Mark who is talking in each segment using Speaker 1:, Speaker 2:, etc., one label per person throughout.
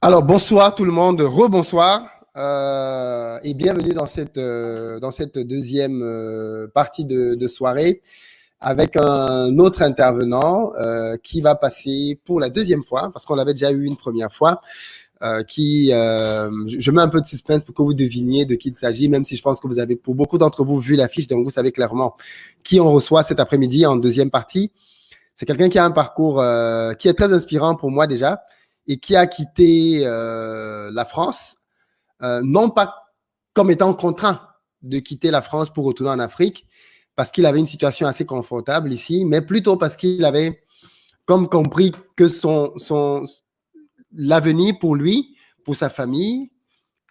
Speaker 1: Alors, bonsoir tout le monde, rebonsoir et bienvenue dans cette deuxième partie de soirée avec un autre intervenant qui va passer pour la deuxième fois, parce qu'on l'avait déjà eu une première fois, je mets un peu de suspense pour que vous deviniez de qui il s'agit, même si je pense que vous avez, pour beaucoup d'entre vous, vu l'affiche, donc vous savez clairement qui on reçoit cet après-midi en deuxième partie. C'est quelqu'un qui a un parcours qui est très inspirant pour moi déjà et qui a quitté la France, non pas comme étant contraint de quitter la France pour retourner en Afrique, parce qu'il avait une situation assez confortable ici, mais plutôt parce qu'il avait comme compris que l'avenir pour lui, pour sa famille,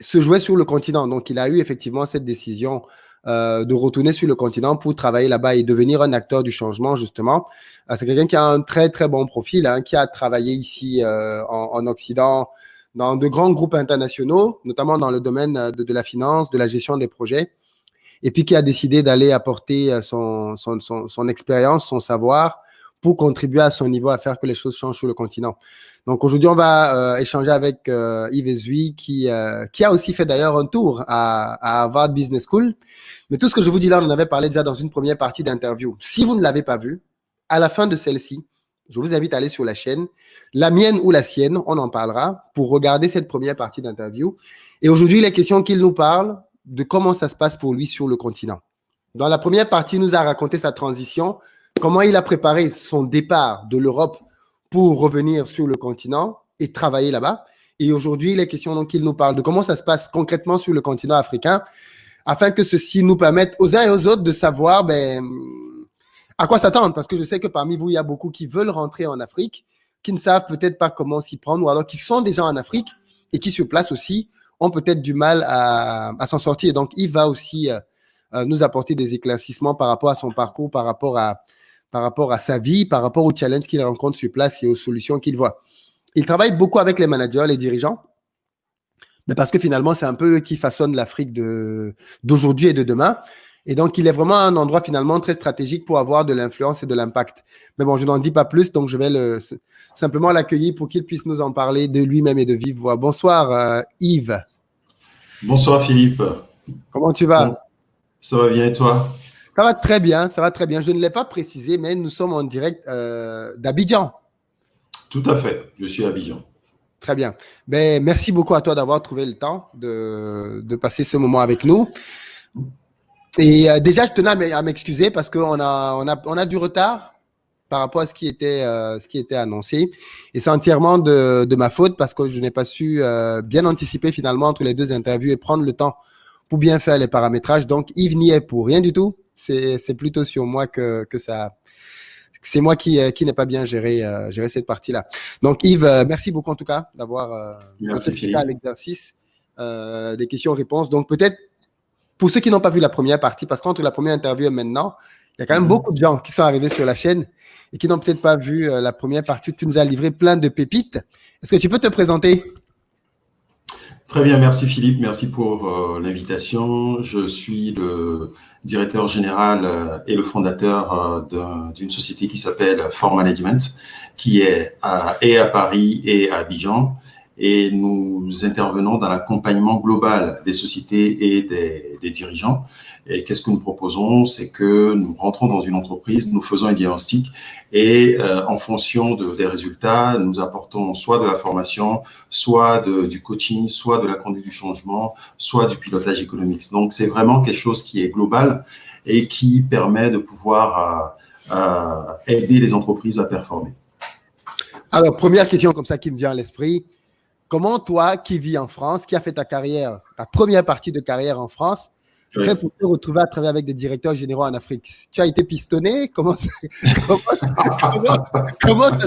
Speaker 1: se jouait sur le continent. Donc, il a eu effectivement cette décision de retourner sur le continent pour travailler là-bas et devenir un acteur du changement, justement. C'est quelqu'un qui a un très, très bon profil, hein, qui a travaillé ici en Occident dans de grands groupes internationaux, notamment dans le domaine de la finance, de la gestion des projets, et puis qui a décidé d'aller apporter son expérience, son savoir pour contribuer à son niveau à faire que les choses changent sur le continent. Donc aujourd'hui, on va échanger avec Yves Ezui qui a aussi fait d'ailleurs un tour à Harvard Business School. Mais tout ce que je vous dis là, on en avait parlé déjà dans une première partie d'interview. Si vous ne l'avez pas vu, à la fin de celle-ci, je vous invite à aller sur la chaîne, la mienne ou la sienne, on en parlera, pour regarder cette première partie d'interview. Et aujourd'hui, les questions qu'il nous parle de comment ça se passe pour lui sur le continent. Dans la première partie, il nous a raconté sa transition, comment il a préparé son départ de l'Europe pour revenir sur le continent et travailler là-bas. Et aujourd'hui, les questions donc il nous parle de comment ça se passe concrètement sur le continent africain, afin que ceci nous permette aux uns et aux autres de savoir à quoi s'attendre. Parce que je sais que parmi vous, il y a beaucoup qui veulent rentrer en Afrique, qui ne savent peut-être pas comment s'y prendre, ou alors qui sont déjà en Afrique et qui sur place aussi ont peut-être du mal à s'en sortir. Donc, il va aussi nous apporter des éclaircissements par rapport à son parcours, par rapport à sa vie, par rapport aux challenges qu'il rencontre sur place et aux solutions qu'il voit. Il travaille beaucoup avec les managers, les dirigeants, mais parce que finalement, c'est un peu eux qui façonnent l'Afrique d'aujourd'hui et de demain. Et donc, il est vraiment un endroit finalement très stratégique pour avoir de l'influence et de l'impact. Mais bon, je n'en dis pas plus, donc je vais simplement l'accueillir pour qu'il puisse nous en parler de lui-même et de vive voix. Bonsoir, Yves.
Speaker 2: Bonsoir, Philippe.
Speaker 1: Comment tu vas?
Speaker 2: Bon, ça va bien et toi?
Speaker 1: Ça va très bien, ça va très bien. Je ne l'ai pas précisé, mais nous sommes en direct d'Abidjan.
Speaker 2: Tout à fait, je suis à Abidjan.
Speaker 1: Très bien. Merci beaucoup à toi d'avoir trouvé le temps de passer ce moment avec nous. Et déjà, je tenais à m'excuser parce qu'on a du retard par rapport à ce qui était annoncé. Et c'est entièrement de ma faute parce que je n'ai pas su bien anticiper finalement entre les deux interviews et prendre le temps pour bien faire les paramétrages. Donc, Yves n'y est pour rien du tout. C'est plutôt sur moi que ça... C'est moi qui n'ai pas bien géré cette partie-là. Donc, Yves, merci beaucoup en tout cas d'avoir
Speaker 2: participé
Speaker 1: à l'exercice des questions-réponses. Donc, peut-être pour ceux qui n'ont pas vu la première partie, parce qu'entre la première interview et maintenant, il y a quand même beaucoup de gens qui sont arrivés sur la chaîne et qui n'ont peut-être pas vu la première partie. Tu nous as livré plein de pépites. Est-ce que tu peux te présenter?
Speaker 2: Très bien, merci Philippe, merci pour l'invitation. Je suis le directeur général et le fondateur d'une société qui s'appelle For Management, qui est à Paris et à Abidjan. Et nous intervenons dans l'accompagnement global des sociétés et des dirigeants. Et qu'est-ce que nous proposons? C'est que nous rentrons dans une entreprise, nous faisons un diagnostic et en fonction des résultats, nous apportons soit de la formation, soit du coaching, soit de la conduite du changement, soit du pilotage économique. Donc, c'est vraiment quelque chose qui est global et qui permet de pouvoir aider les entreprises à performer.
Speaker 1: Alors, première question comme ça qui me vient à l'esprit. Comment toi, qui vis en France, qui a fait ta première partie de carrière en France, fait pour te retrouver à travailler avec des directeurs généraux en Afrique? Tu as été pistonné? Comment ça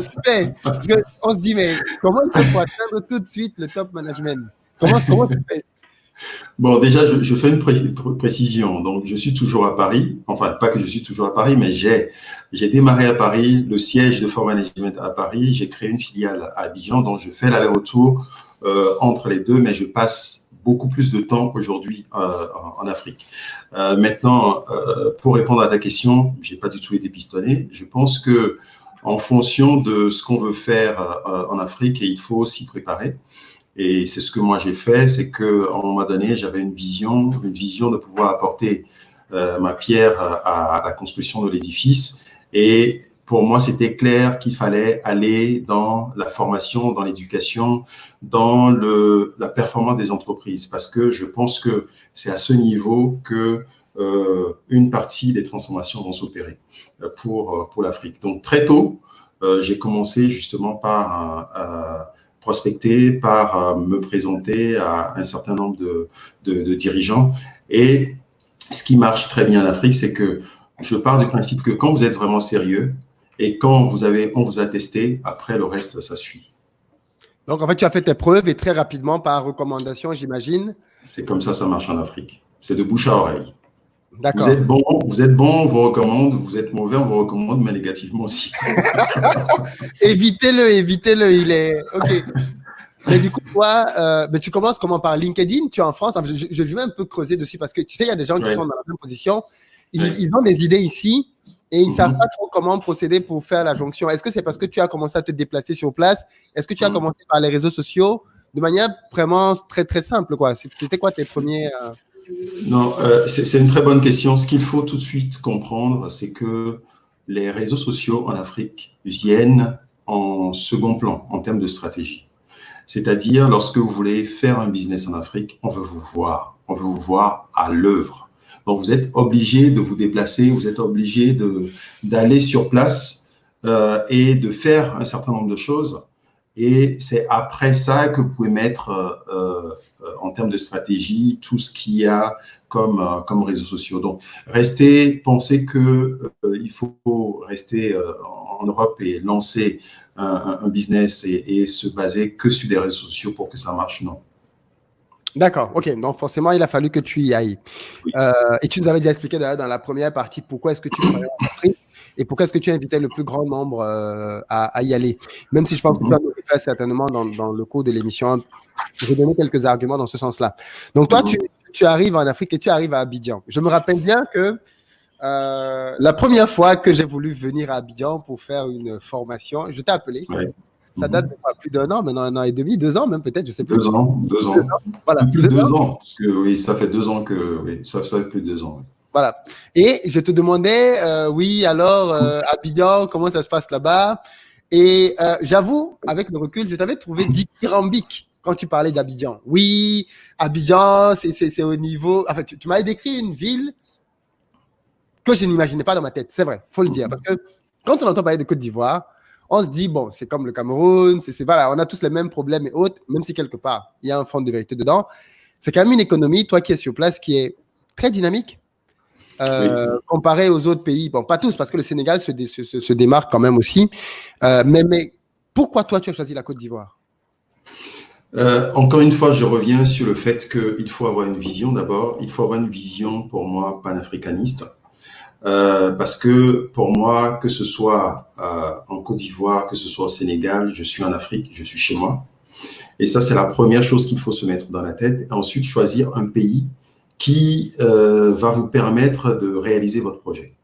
Speaker 1: se fait? Parce qu'on se dit, mais comment il fait pour atteindre tout de suite le top management? Comment tu fais?
Speaker 2: Bon, déjà, je fais une précision. Donc, je suis toujours à Paris. Enfin, pas que je suis toujours à Paris, mais j'ai démarré à Paris, le siège de For Management à Paris. J'ai créé une filiale à Abidjan, donc je fais l'aller-retour entre les deux, mais je passe beaucoup plus de temps aujourd'hui en Afrique. Maintenant, pour répondre à ta question, j'ai pas du tout été pistonné. Je pense que en fonction de ce qu'on veut faire en Afrique, il faut s'y préparer. Et c'est ce que moi j'ai fait, c'est qu'à un moment donné, j'avais une vision de pouvoir apporter ma pierre à la construction de l'édifice. Et pour moi, c'était clair qu'il fallait aller dans la formation, dans l'éducation, dans la performance des entreprises, parce que je pense que c'est à ce niveau que une partie des transformations vont s'opérer pour l'Afrique. Donc, très tôt, j'ai commencé justement par prospecter, par me présenter à un certain nombre de dirigeants. Et ce qui marche très bien en Afrique, c'est que je pars du principe que quand vous êtes vraiment sérieux et quand on vous a testé, après le reste, ça suit.
Speaker 1: Donc, en fait, tu as fait tes preuves et très rapidement, par recommandation, j'imagine.
Speaker 2: C'est comme ça marche en Afrique. C'est de bouche à oreille.
Speaker 1: D'accord.
Speaker 2: Vous êtes bon, on vous recommande. Vous êtes mauvais, on vous recommande, mais négativement aussi.
Speaker 1: Évitez-le, il est… OK. Mais du coup, toi, mais tu commences comment? Par LinkedIn? Tu es en France? Enfin, je vais un peu creuser dessus parce que tu sais, il y a des gens qui sont dans la même position. Ils ont des idées ici et ils ne savent pas trop comment procéder pour faire la jonction. Est-ce que c'est parce que tu as commencé à te déplacer sur place? Est-ce que tu as commencé par les réseaux sociaux de manière vraiment très, très simple, quoi? C'était quoi tes premiers…
Speaker 2: Non, c'est une très bonne question. Ce qu'il faut tout de suite comprendre, c'est que les réseaux sociaux en Afrique viennent en second plan en termes de stratégie. C'est-à-dire, lorsque vous voulez faire un business en Afrique, on veut vous voir. On veut vous voir à l'œuvre. Donc, vous êtes obligé de vous déplacer, vous êtes obligé d'aller sur place et de faire un certain nombre de choses. Et c'est après ça que vous pouvez mettre en termes de stratégie tout ce qu'il y a comme réseaux sociaux. Donc, pensez qu'il faut rester en Europe et lancer un business et se baser que sur des réseaux sociaux pour que ça marche, non.
Speaker 1: D'accord, ok. Donc forcément, il a fallu que tu y ailles. Oui. Et tu nous avais déjà expliqué d'ailleurs dans la première partie pourquoi est-ce que tu travaillais en Afrique et pourquoi est-ce que tu invitais le plus grand nombre à y aller. Même si je pense que tu vas nous faire certainement dans le cours de l'émission, redonner quelques arguments dans ce sens-là. Donc toi, tu arrives en Afrique et tu arrives à Abidjan. Je me rappelle bien que la première fois que j'ai voulu venir à Abidjan pour faire une formation, je t'ai appelé. Ouais. Ça date de plus d'un an, maintenant 1 an et demi, 2 ans même peut-être, je sais plus.
Speaker 2: 2 ans. Voilà. Plus de 2 ans, parce que oui, ça fait 2 ans que, oui, ça fait plus de 2 ans. Oui.
Speaker 1: Voilà. Et je te demandais, oui, alors, Abidjan, comment ça se passe là-bas? Et j'avoue, avec le recul, je t'avais trouvé dithyrambique quand tu parlais d'Abidjan. Oui, Abidjan, c'est au niveau… Enfin, tu m'avais décrit une ville que je n'imaginais pas dans ma tête, c'est vrai, il faut le dire. Parce que quand on entend parler de Côte d'Ivoire, on se dit, bon, c'est comme le Cameroun, voilà, on a tous les mêmes problèmes et autres, même si quelque part, il y a un fond de vérité dedans. C'est quand même une économie, toi qui es sur place, qui est très dynamique, comparé aux autres pays. Bon, pas tous, parce que le Sénégal se démarque quand même aussi. Mais pourquoi toi, tu as choisi la Côte d'Ivoire?
Speaker 2: Encore une fois, je reviens sur le fait qu'il faut avoir une vision d'abord. Il faut avoir une vision, pour moi, panafricaniste. Parce que pour moi, que ce soit en Côte d'Ivoire, que ce soit au Sénégal, je suis en Afrique, je suis chez moi. Et ça, c'est la première chose qu'il faut se mettre dans la tête. Et ensuite, choisir un pays qui va vous permettre de réaliser votre projet.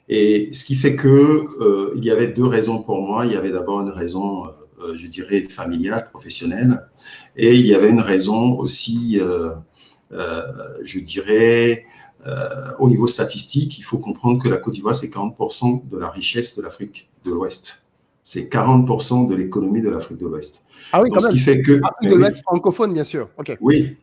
Speaker 2: Et ce qui fait que il y avait 2 raisons pour moi. Il y avait d'abord une raison, je dirais, familiale, professionnelle. Et il y avait une raison aussi, je dirais… au niveau statistique, il faut comprendre que la Côte d'Ivoire, c'est 40% de la richesse de l'Afrique de l'Ouest. C'est 40% de l'économie de l'Afrique de l'Ouest.
Speaker 1: Ah oui, quand même.
Speaker 2: Ce qui fait que…
Speaker 1: Afrique de l'Ouest francophone, bien sûr. Okay.
Speaker 2: Oui,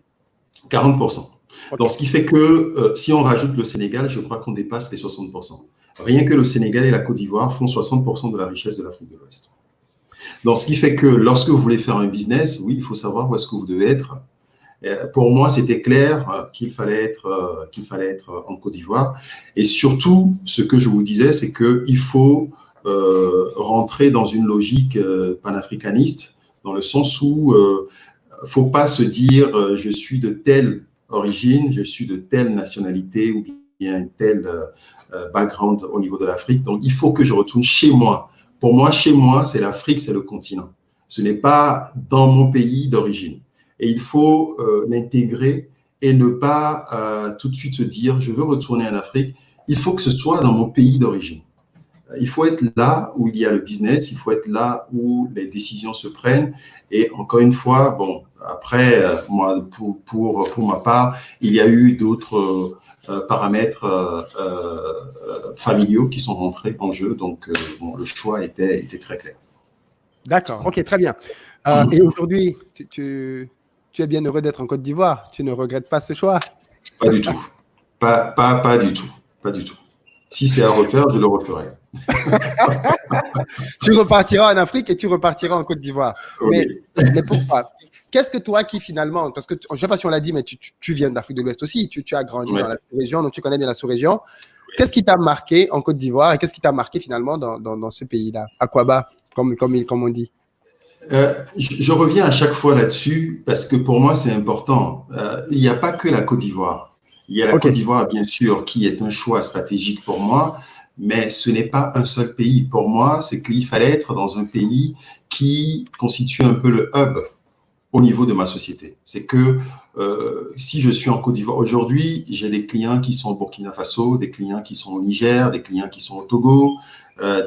Speaker 2: 40%. Okay. Donc, ce qui fait que si on rajoute le Sénégal, je crois qu'on dépasse les 60%. Rien que le Sénégal et la Côte d'Ivoire font 60% de la richesse de l'Afrique de l'Ouest. Donc, ce qui fait que lorsque vous voulez faire un business, oui, il faut savoir où est-ce que vous devez être. Pour moi, c'était clair qu'il fallait être en Côte d'Ivoire. Et surtout, ce que je vous disais, c'est qu'il faut rentrer dans une logique panafricaniste, dans le sens où il ne faut pas se dire je suis de telle origine, je suis de telle nationalité ou bien tel background au niveau de l'Afrique. Donc, il faut que je retourne chez moi. Pour moi, chez moi, c'est l'Afrique, c'est le continent. Ce n'est pas dans mon pays d'origine. Et il faut l'intégrer et ne pas tout de suite se dire « je veux retourner en Afrique ». Il faut que ce soit dans mon pays d'origine. Il faut être là où il y a le business, il faut être là où les décisions se prennent. Et encore une fois, bon, après, moi, pour ma part, il y a eu d'autres paramètres familiaux qui sont rentrés en jeu. Donc, bon, le choix était très clair.
Speaker 1: D'accord, ok, très bien. Et aujourd'hui, tu es bien heureux d'être en Côte d'Ivoire. Tu ne regrettes pas ce choix?
Speaker 2: Pas du tout. Pas du tout. Pas du tout. Si c'est à refaire, je le referai.
Speaker 1: Tu repartiras en Afrique et tu repartiras en Côte d'Ivoire.
Speaker 2: Oui.
Speaker 1: Mais pourquoi? Qu'est-ce que toi qui finalement, parce que je ne sais pas si on l'a dit, mais tu viens d'Afrique de l'Ouest aussi, tu as grandi dans la sous-région, donc tu connais bien la sous-région. Qu'est-ce qui t'a marqué en Côte d'Ivoire et qu'est-ce qui t'a marqué finalement dans ce pays-là, Aquaba, comme on dit?
Speaker 2: Je reviens à chaque fois là-dessus parce que pour moi, c'est important. Il n'y a pas que la Côte d'Ivoire. Il y a la Côte d'Ivoire, bien sûr, qui est un choix stratégique pour moi, mais ce n'est pas un seul pays. Pour moi, c'est qu'il fallait être dans un pays qui constitue un peu le hub au niveau de ma société. C'est que si je suis en Côte d'Ivoire aujourd'hui, j'ai des clients qui sont au Burkina Faso, des clients qui sont au Niger, des clients qui sont au Togo,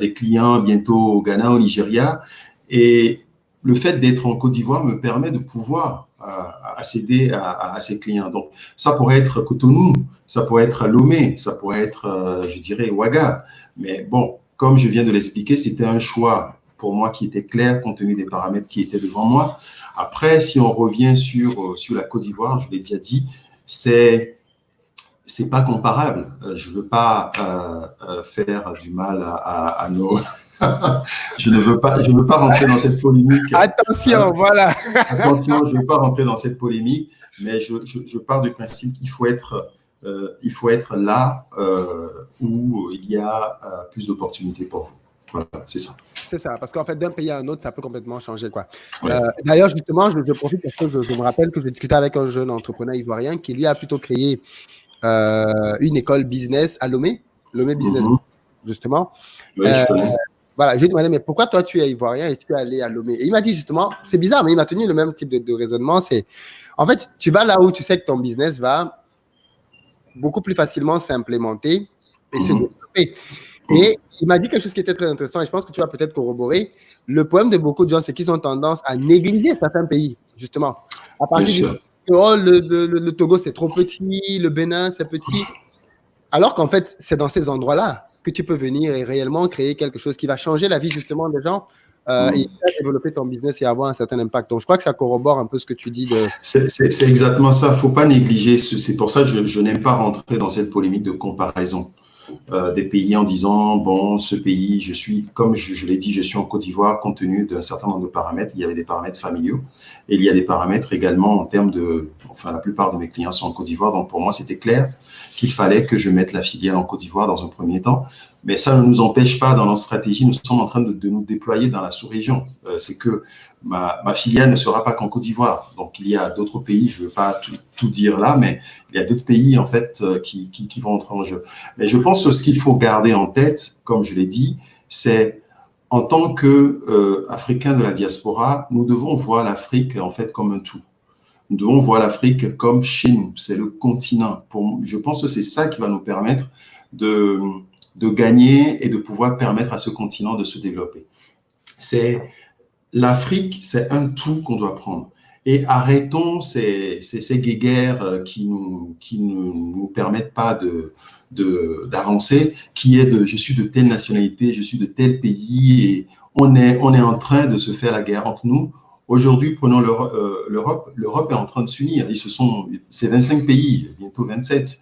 Speaker 2: des clients bientôt au Ghana, au Nigeria. Et le fait d'être en Côte d'Ivoire me permet de pouvoir accéder à ces clients. Donc, ça pourrait être Cotonou, ça pourrait être Lomé, ça pourrait être, je dirais, Ouaga. Mais bon, comme je viens de l'expliquer, c'était un choix pour moi qui était clair compte tenu des paramètres qui étaient devant moi. Après, si on revient sur la Côte d'Ivoire, je l'ai déjà dit, c'est pas comparable. Je veux pas faire du mal à nos. je ne veux pas rentrer dans cette polémique.
Speaker 1: Attention, voilà.
Speaker 2: Attention, je ne veux pas rentrer dans cette polémique, mais je pars du principe qu'il faut être là où il y a plus d'opportunités pour vous. Voilà, c'est ça.
Speaker 1: C'est ça, parce qu'en fait, d'un pays à un autre, ça peut complètement changer, quoi.
Speaker 2: Ouais.
Speaker 1: D'ailleurs, justement, je profite parce que je me rappelle que je discutais avec un jeune entrepreneur ivoirien qui, lui, a plutôt créé une école business à Lomé Business, justement.
Speaker 2: Oui, je connais.
Speaker 1: Voilà, je lui ai demandé, mais pourquoi toi, tu es ivoirien et tu es allé à Lomé? Et il m'a dit, justement, c'est bizarre, mais il m'a tenu le même type de raisonnement. C'est, en fait, tu vas là où tu sais que ton business va beaucoup plus facilement s'implémenter et se développer. Et il m'a dit quelque chose qui était très intéressant et je pense que tu vas peut-être corroborer. Le problème de beaucoup de gens, c'est qu'ils ont tendance à négliger certains pays, justement. À partir du oh, le Togo, c'est trop petit, le Bénin, c'est petit. Alors qu'en fait, c'est dans ces endroits-là que tu peux venir et réellement créer quelque chose qui va changer la vie, justement, des gens et développer ton business et avoir un certain impact. Donc, je crois que ça corrobore un peu ce que tu dis.
Speaker 2: C'est exactement ça. Il ne faut pas négliger. C'est pour ça que je n'aime pas rentrer dans cette polémique de comparaison. Des pays en disant, bon, ce pays, comme je l'ai dit, je suis en Côte d'Ivoire compte tenu d'un certain nombre de paramètres. Il y avait des paramètres familiaux et il y a des paramètres également en termes enfin, la plupart de mes clients sont en Côte d'Ivoire. Donc, pour moi, c'était clair qu'il fallait que je mette la filiale en Côte d'Ivoire dans un premier temps. Mais ça ne nous empêche pas dans notre stratégie. Nous sommes en train de nous déployer dans la sous-région. C'est que ma filiale ne sera pas qu'en Côte d'Ivoire. Donc, il y a d'autres pays, je ne veux pas tout dire là, mais il y a d'autres pays, en fait, qui vont entrer en jeu. Mais je pense que ce qu'il faut garder en tête, comme je l'ai dit, c'est en tant qu'Africains de la diaspora, nous devons voir l'Afrique, en fait, comme un tout. Nous devons voir l'Afrique comme chez nous. C'est le continent. Je pense que c'est ça qui va nous permettre de gagner et de pouvoir permettre à ce continent de se développer. L'Afrique, c'est un tout qu'on doit prendre. Et arrêtons ces guéguerres qui ne nous permettent pas d'avancer, qui est je suis de telle nationalité, je suis de tel pays, et on est en train de se faire la guerre entre nous. Aujourd'hui, prenons l'Europe. L'Europe est en train de s'unir. C'est 25 pays, bientôt 27.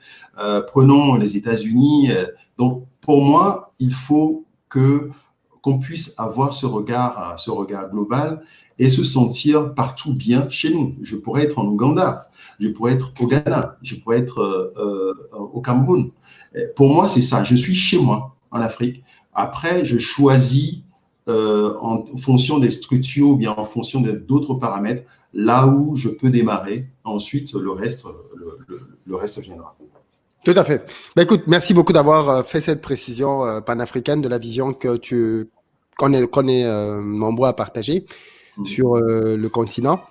Speaker 2: Prenons les États-Unis. Donc, pour moi, il faut qu'on puisse avoir ce regard global et se sentir partout bien chez nous. Je pourrais être en Ouganda, je pourrais être au Ghana, je pourrais être au Cameroun. Pour moi, c'est ça. Je suis chez moi, en Afrique. Après, je choisis en fonction des structures ou bien en fonction d'autres paramètres, là où je peux démarrer. Ensuite, le reste viendra.
Speaker 1: Tout à fait. Ben, écoute, merci beaucoup d'avoir fait cette précision panafricaine de la vision qu'on est nombreux à partager sur le continent.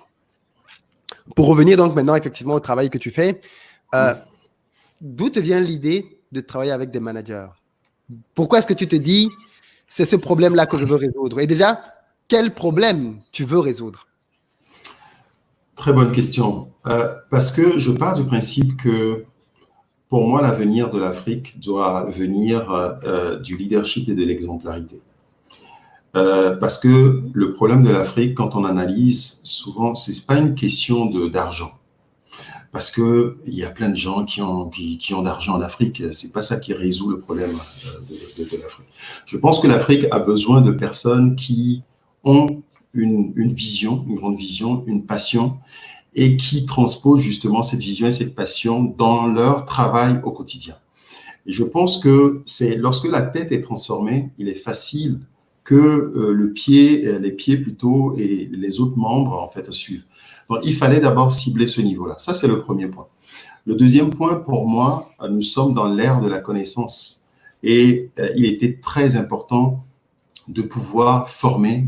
Speaker 1: Pour revenir donc maintenant effectivement au travail que tu fais, d'où te vient l'idée de travailler avec des managers? Pourquoi est-ce que tu te dis c'est ce problème-là que je veux résoudre? Et déjà, quel problème tu veux résoudre?
Speaker 2: Très bonne question. Parce que je pars du principe que pour moi, l'avenir de l'Afrique doit venir du leadership et de l'exemplarité. Parce que le problème de l'Afrique, quand on analyse, souvent, ce n'est pas une question d'argent. Parce qu'il y a plein de gens qui ont d'argent en Afrique. Ce n'est pas ça qui résout le problème de l'Afrique. Je pense que l'Afrique a besoin de personnes qui ont une vision, une grande vision, une passion, et qui transposent justement cette vision et cette passion dans leur travail au quotidien. Et je pense que c'est lorsque la tête est transformée, il est facile que les pieds plutôt et les autres membres en fait suivent. Donc il fallait d'abord cibler ce niveau-là. Ça c'est le premier point. Le deuxième point pour moi, nous sommes dans l'ère de la connaissance et il était très important de pouvoir former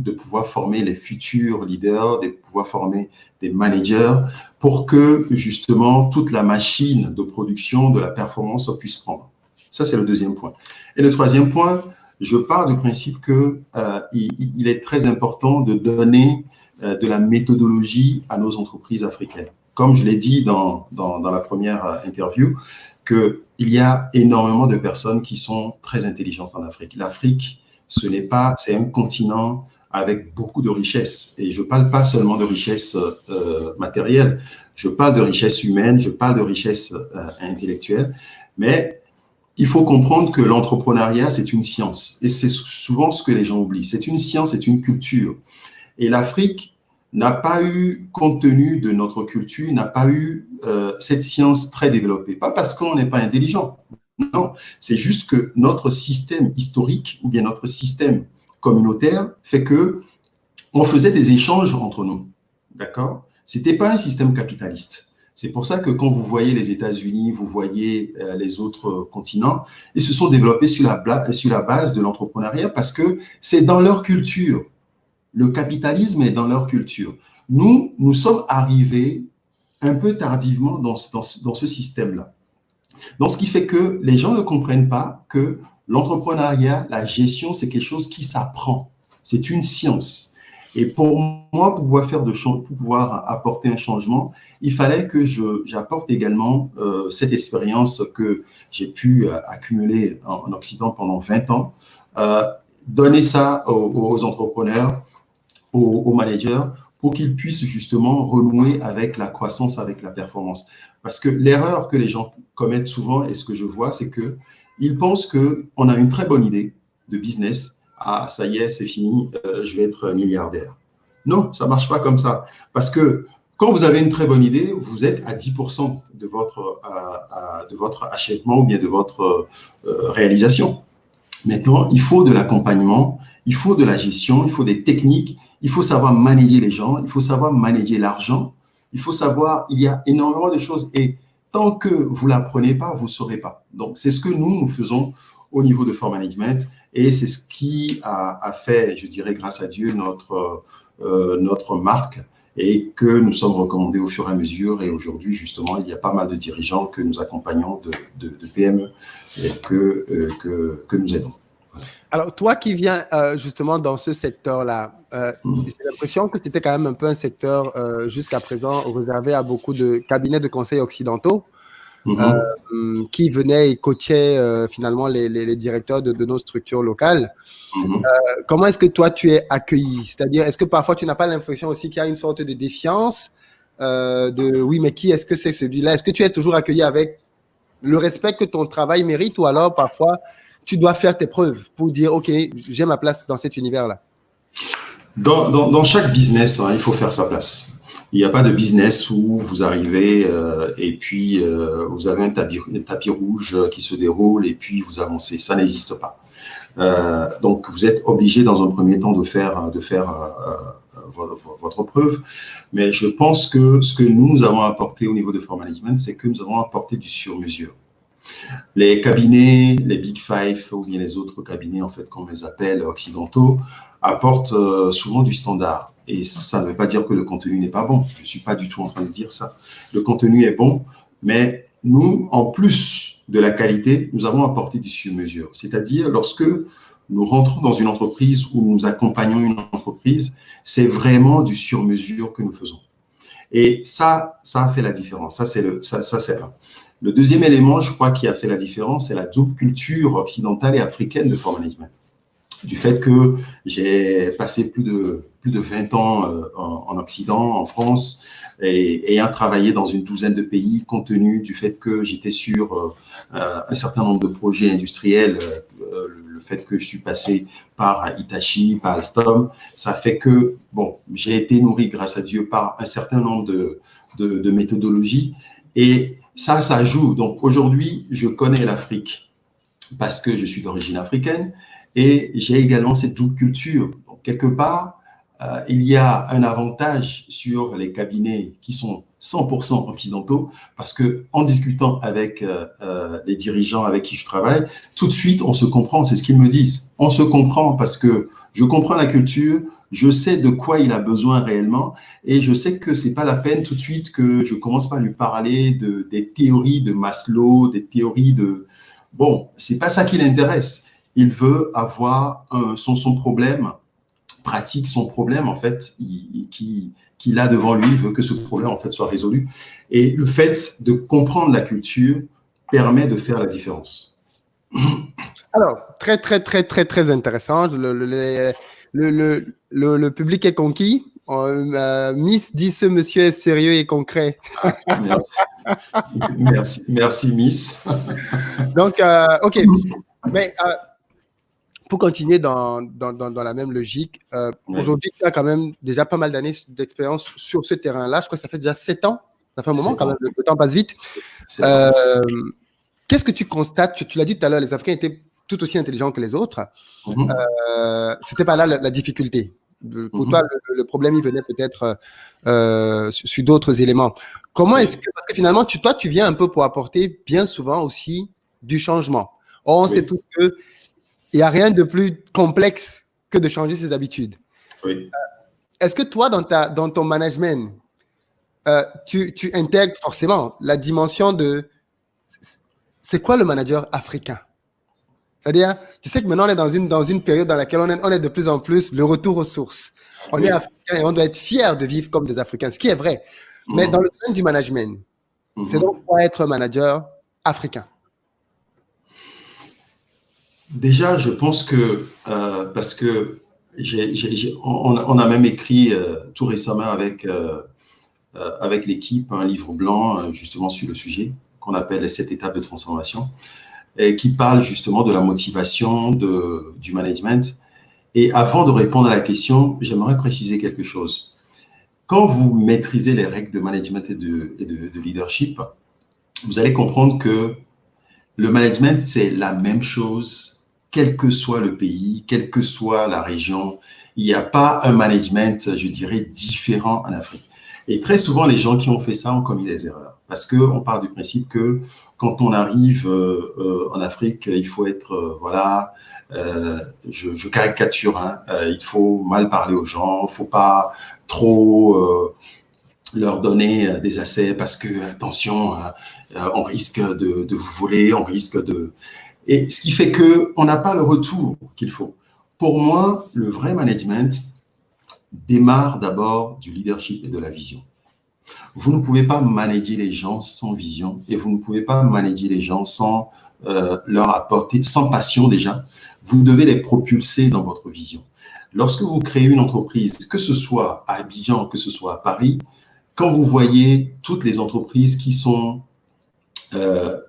Speaker 2: les futurs leaders, de pouvoir former des managers pour que justement toute la machine de production de la performance puisse prendre. Ça, c'est le deuxième point. Et le troisième point, je pars du principe qu'il est très important de donner de la méthodologie à nos entreprises africaines. Comme je l'ai dit dans la première interview, qu'il y a énormément de personnes qui sont très intelligentes en Afrique. L'Afrique, c'est un continent avec beaucoup de richesses. Et je ne parle pas seulement de richesses matérielles, je parle de richesses humaines, je parle de richesses intellectuelles. Mais il faut comprendre que l'entrepreneuriat, c'est une science. Et c'est souvent ce que les gens oublient. C'est une science, c'est une culture. Et l'Afrique n'a pas eu, compte tenu de notre culture, n'a pas eu cette science très développée. Pas parce qu'on n'est pas intelligent. Non, c'est juste que notre système historique ou bien notre système communautaire fait que on faisait des échanges entre nous, d'accord? C'était pas un système capitaliste. C'est pour ça que quand vous voyez les États-Unis, vous voyez les autres continents, ils se sont développés sur la base de l'entrepreneuriat parce que c'est dans leur culture. Le capitalisme est dans leur culture. Nous sommes arrivés un peu tardivement dans ce système-là. Donc, ce qui fait que les gens ne comprennent pas que l'entrepreneuriat, la gestion, c'est quelque chose qui s'apprend. C'est une science. Et pour moi, pour pouvoir apporter un changement, il fallait que j'apporte également cette expérience que j'ai pu accumuler en Occident pendant 20 ans, donner ça aux entrepreneurs, aux managers, pour qu'ils puissent justement renouer avec la croissance, avec la performance. Parce que l'erreur que les gens commettent souvent, et ce que je vois, c'est qu'ils pensent qu'on a une très bonne idée de business. Ah, ça y est, c'est fini, je vais être milliardaire. Non, ça ne marche pas comme ça. Parce que quand vous avez une très bonne idée, vous êtes à 10% de votre achèvement ou bien de votre réalisation. Maintenant, il faut de l'accompagnement, il faut de la gestion, il faut des techniques, il faut savoir manager les gens, il faut savoir manager l'argent, il faut savoir, il y a énormément de choses et tant que vous ne l'apprenez pas, vous ne saurez pas. Donc, c'est ce que nous faisons au niveau de Form Management et c'est ce qui a fait, je dirais, grâce à Dieu, notre marque et que nous sommes recommandés au fur et à mesure. Et aujourd'hui, justement, il y a pas mal de dirigeants que nous accompagnons de PME et que nous aidons.
Speaker 1: Alors, toi qui viens justement dans ce secteur-là, j'ai l'impression que c'était quand même un peu un secteur jusqu'à présent réservé à beaucoup de cabinets de conseil occidentaux qui venaient et coachaient finalement les directeurs de nos structures locales. Comment est-ce que toi, tu es accueilli? C'est-à-dire, est-ce que parfois, tu n'as pas l'impression aussi qu'il y a une sorte de défiance oui, mais qui est-ce que c'est celui-là? Est-ce que tu es toujours accueilli avec le respect que ton travail mérite ou alors parfois, tu dois faire tes preuves pour dire, OK, j'ai ma place dans cet univers-là?
Speaker 2: Dans chaque business, il faut faire sa place. Il n'y a pas de business où vous arrivez et puis vous avez un tapis rouge qui se déroule et puis vous avancez. Ça n'existe pas. Donc, vous êtes obligé dans un premier temps de faire votre preuve. Mais je pense que ce que nous avons apporté au niveau de Form Management, c'est que nous avons apporté du sur-mesure. Les cabinets, les Big Five ou bien les autres cabinets, en fait, qu'on les appelle occidentaux, apportent souvent du standard. Et ça ne veut pas dire que le contenu n'est pas bon. Je ne suis pas du tout en train de dire ça. Le contenu est bon, mais nous, en plus de la qualité, nous avons apporté du sur-mesure. C'est-à-dire, lorsque nous rentrons dans une entreprise ou nous accompagnons une entreprise, c'est vraiment du sur-mesure que nous faisons. Et ça a fait la différence. Ça, c'est un. Le deuxième élément, je crois, qui a fait la différence, c'est la double culture occidentale et africaine de Form Management. Du fait que j'ai passé plus de 20 ans en Occident, en France, et ayant travaillé dans une douzaine de pays, compte tenu du fait que j'étais sur un certain nombre de projets industriels, le fait que je suis passé par Hitachi, par Alstom, ça fait que, bon, j'ai été nourri, grâce à Dieu, par un certain nombre de méthodologies, et ça joue. Donc aujourd'hui, je connais l'Afrique parce que je suis d'origine africaine, et j'ai également cette double culture. Donc, quelque part, il y a un avantage sur les cabinets qui sont 100% occidentaux, parce que en discutant avec les dirigeants avec qui je travaille, tout de suite, on se comprend, c'est ce qu'ils me disent. On se comprend parce que je comprends la culture, je sais de quoi il a besoin réellement, et je sais que c'est pas la peine tout de suite que je commence par lui parler des théories de Maslow, des théories de... Bon, c'est pas ça qui l'intéresse. Il veut avoir son problème pratique, son problème, en fait, qu'il a devant lui, il veut que ce problème, en fait, soit résolu. Et le fait de comprendre la culture permet de faire la différence.
Speaker 1: Alors, très, très, très, très, très intéressant. Le public est conquis. Miss dit ce monsieur est sérieux et concret.
Speaker 2: Merci, Miss.
Speaker 1: Donc, OK. Mais pour continuer dans la même logique, aujourd'hui, tu as quand même déjà pas mal d'années d'expérience sur ce terrain-là. Je crois que ça fait déjà 7 ans. Ça fait un moment quand même. Le temps passe vite. Qu'est-ce que tu constates? Tu l'as dit tout à l'heure, les Africains étaient tout aussi intelligents que les autres. C'était pas là la difficulté. Pour toi, le problème, il venait peut-être sur d'autres éléments. Comment est-ce que... Parce que finalement, toi, tu viens un peu pour apporter bien souvent aussi du changement. Or, on sait tous qu'il n'y a rien de plus complexe que de changer ses habitudes. Est-ce que toi, dans ton management, tu intègres forcément la dimension de... C'est quoi le manager africain? C'est-à-dire, tu sais que maintenant, on est dans une période dans laquelle on est de plus en plus le retour aux sources. On est africain et on doit être fier de vivre comme des Africains, ce qui est vrai. Mais dans le domaine du management, c'est donc quoi être un manager africain?
Speaker 2: Déjà, je pense que, parce que on a même écrit tout récemment avec l'équipe un livre blanc justement sur le sujet qu'on appelle les 7 étapes de transformation, et qui parle justement de la motivation du management. Et avant de répondre à la question, j'aimerais préciser quelque chose. Quand vous maîtrisez les règles de management et de leadership, vous allez comprendre que le management, c'est la même chose, quel que soit le pays, quelle que soit la région. Il n'y a pas un management, je dirais, différent en Afrique. Et très souvent, les gens qui ont fait ça ont commis des erreurs. Parce qu'on part du principe que quand on arrive en Afrique, il faut être, je caricature, hein, il faut mal parler aux gens, il ne faut pas trop leur donner des accès parce que, attention, on risque de vous voler, on risque de... Et ce qui fait qu'on n'a pas le retour qu'il faut. Pour moi, le vrai management démarre d'abord du leadership et de la vision. Vous ne pouvez pas manager les gens sans vision et vous ne pouvez pas manager les gens sans leur apporter, sans passion déjà. Vous devez les propulser dans votre vision. Lorsque vous créez une entreprise, que ce soit à Abidjan, que ce soit à Paris, quand vous voyez toutes les entreprises qui sont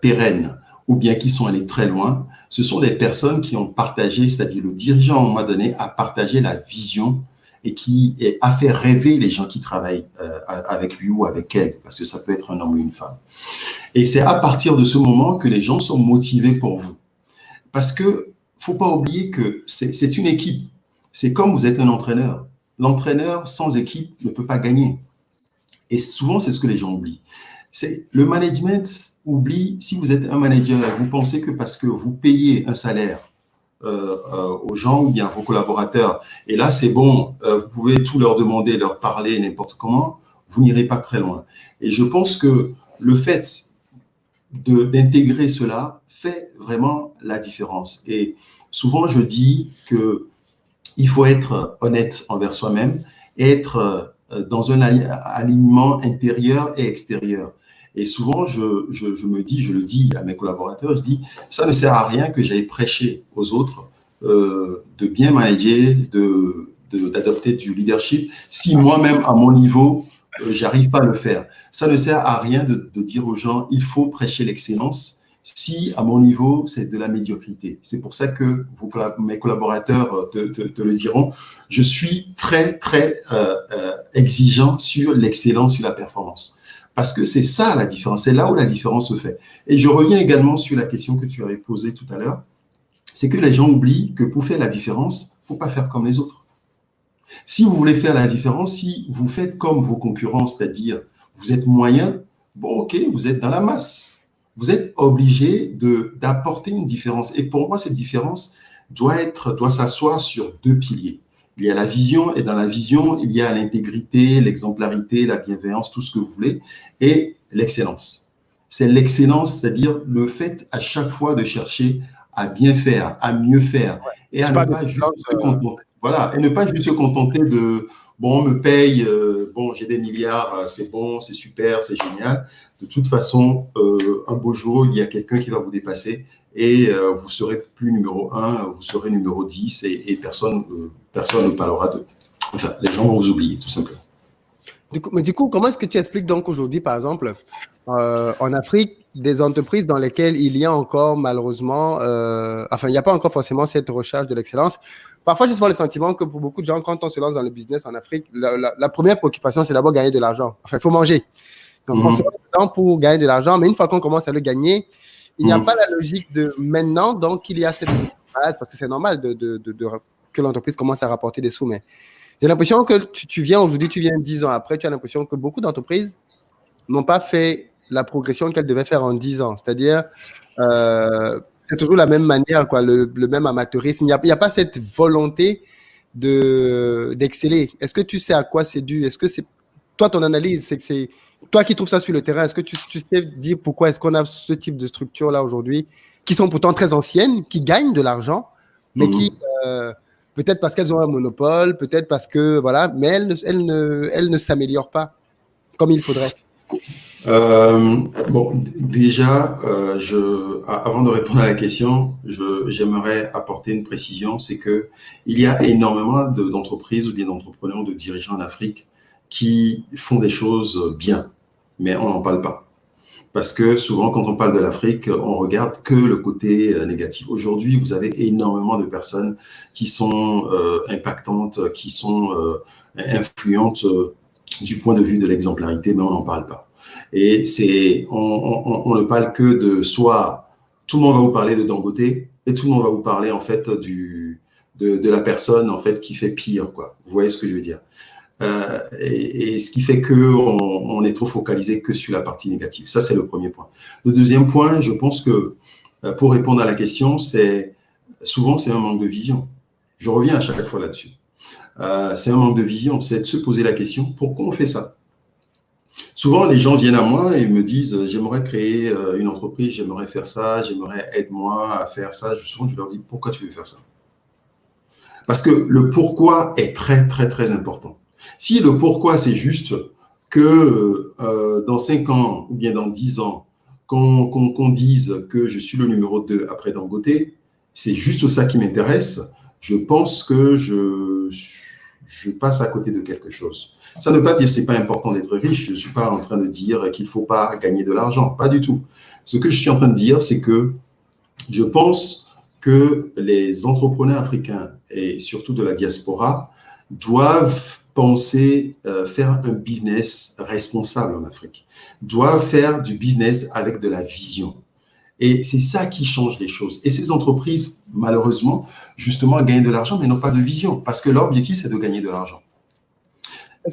Speaker 2: pérennes ou bien qui sont allées très loin, ce sont des personnes qui ont partagé, c'est-à-dire le dirigeant à un moment donné a partagé la vision et qui a fait rêver les gens qui travaillent avec lui ou avec elle, parce que ça peut être un homme ou une femme. Et c'est à partir de ce moment que les gens sont motivés pour vous. Parce que ne faut pas oublier que c'est une équipe. C'est comme vous êtes un entraîneur. L'entraîneur sans équipe ne peut pas gagner. Et souvent, c'est ce que les gens oublient. Le management oublie, si vous êtes un manager, vous pensez que parce que vous payez un salaire aux gens ou bien à vos collaborateurs, et là, c'est bon, vous pouvez tout leur demander, leur parler n'importe comment, vous n'irez pas très loin. Et je pense que le fait d'intégrer cela fait vraiment la différence. Et souvent, je dis qu'il faut être honnête envers soi-même et être dans un alignement intérieur et extérieur. Et souvent, je le dis à mes collaborateurs, je dis, ça ne sert à rien que j'aille prêcher aux autres de bien manager, d'adopter du leadership, si moi-même, à mon niveau, j'arrive pas à le faire. Ça ne sert à rien de dire aux gens, il faut prêcher l'excellence, si à mon niveau, c'est de la médiocrité. C'est pour ça que mes collaborateurs te le diront, je suis très, très exigeant sur l'excellence, sur la performance. Parce que c'est ça la différence, c'est là où la différence se fait. Et je reviens également sur la question que tu avais posée tout à l'heure, c'est que les gens oublient que pour faire la différence, il ne faut pas faire comme les autres. Si vous voulez faire la différence, si vous faites comme vos concurrents, c'est-à-dire vous êtes moyen, bon ok, vous êtes dans la masse. Vous êtes obligé d'apporter une différence. Et pour moi, cette différence doit s'asseoir sur deux piliers. Il y a la vision, et dans la vision, il y a l'intégrité, l'exemplarité, la bienveillance, tout ce que vous voulez, et l'excellence. C'est l'excellence, c'est-à-dire le fait à chaque fois de chercher à bien faire, à mieux faire, et à ne pas juste se contenter. Voilà, et ne pas juste se contenter de bon, on me paye, bon, j'ai des milliards, c'est bon, c'est super, c'est génial. De toute façon, un beau jour, il y a quelqu'un qui va vous dépasser et vous serez plus numéro 1, vous serez numéro 10 et personne ne parlera de... Enfin, les gens vont vous oublier, tout simplement.
Speaker 1: Du coup, comment est-ce que tu expliques donc aujourd'hui, par exemple, en Afrique, des entreprises dans lesquelles il y a encore malheureusement, il n'y a pas encore forcément cette recherche de l'excellence. Parfois, j'ai souvent le sentiment que pour beaucoup de gens, quand on se lance dans le business en Afrique, la première préoccupation, c'est d'abord gagner de l'argent. Enfin, il faut manger. Donc, on se lance pour gagner de l'argent, mais une fois qu'on commence à le gagner, il n'y a pas la logique de maintenant, donc il y a cette base, parce que c'est normal que l'entreprise commence à rapporter des sous. Mais j'ai l'impression que tu viens aujourd'hui, tu viens 10 ans après, tu as l'impression que beaucoup d'entreprises n'ont pas fait la progression qu'elles devaient faire en 10 ans. C'est-à-dire, c'est toujours la même manière, quoi, le même amateurisme. Il n'y a pas cette volonté d'exceller. Est-ce que tu sais à quoi c'est dû? Est-ce que c'est toi, ton analyse, c'est que c'est toi qui trouves ça sur le terrain? Est-ce que tu sais dire pourquoi est-ce qu'on a ce type de structure-là aujourd'hui, qui sont pourtant très anciennes, qui gagnent de l'argent, mais qui, peut-être parce qu'elles ont un monopole, peut-être parce que, voilà, mais elles ne s'améliorent pas comme il faudrait?
Speaker 2: Bon, déjà, avant de répondre à la question, j'aimerais apporter une précision, c'est que il y a énormément d'entreprises ou bien d'entrepreneurs, de dirigeants en Afrique qui font des choses bien, mais on n'en parle pas. Parce que souvent, quand on parle de l'Afrique, on regarde que le côté négatif. Aujourd'hui, vous avez énormément de personnes qui sont impactantes, qui sont influentes du point de vue de l'exemplarité, mais on n'en parle pas. Et on ne parle que de soit tout le monde va vous parler de Dangote et tout le monde va vous parler en fait de la personne en fait qui fait pire, quoi. Vous voyez ce que je veux dire? Et ce qui fait qu'on est trop focalisé que sur la partie négative. Ça, c'est le premier point. Le deuxième point, je pense que pour répondre à la question, souvent c'est un manque de vision. Je reviens à chaque fois là-dessus. C'est un manque de vision, c'est de se poser la question, pourquoi on fait ça? Souvent, les gens viennent à moi et me disent, j'aimerais créer une entreprise, j'aimerais faire ça, j'aimerais aide-moi à faire ça. Souvent, je leur dis, pourquoi tu veux faire ça? Parce que le pourquoi est très, très, très important. Si le pourquoi, c'est juste que dans 5 ans ou bien dans 10 ans, qu'on dise que je suis le numéro 2 après Dangote, c'est juste ça qui m'intéresse, je pense que je passe à côté de quelque chose. Ça ne veut pas dire que ce n'est pas important d'être riche. Je ne suis pas en train de dire qu'il ne faut pas gagner de l'argent. Pas du tout. Ce que je suis en train de dire, c'est que je pense que les entrepreneurs africains et surtout de la diaspora doivent penser faire un business responsable en Afrique, doivent faire du business avec de la vision. Et c'est ça qui change les choses. Et ces entreprises, malheureusement, justement, gagnent de l'argent, mais n'ont pas de vision, parce que leur objectif, c'est de gagner de l'argent.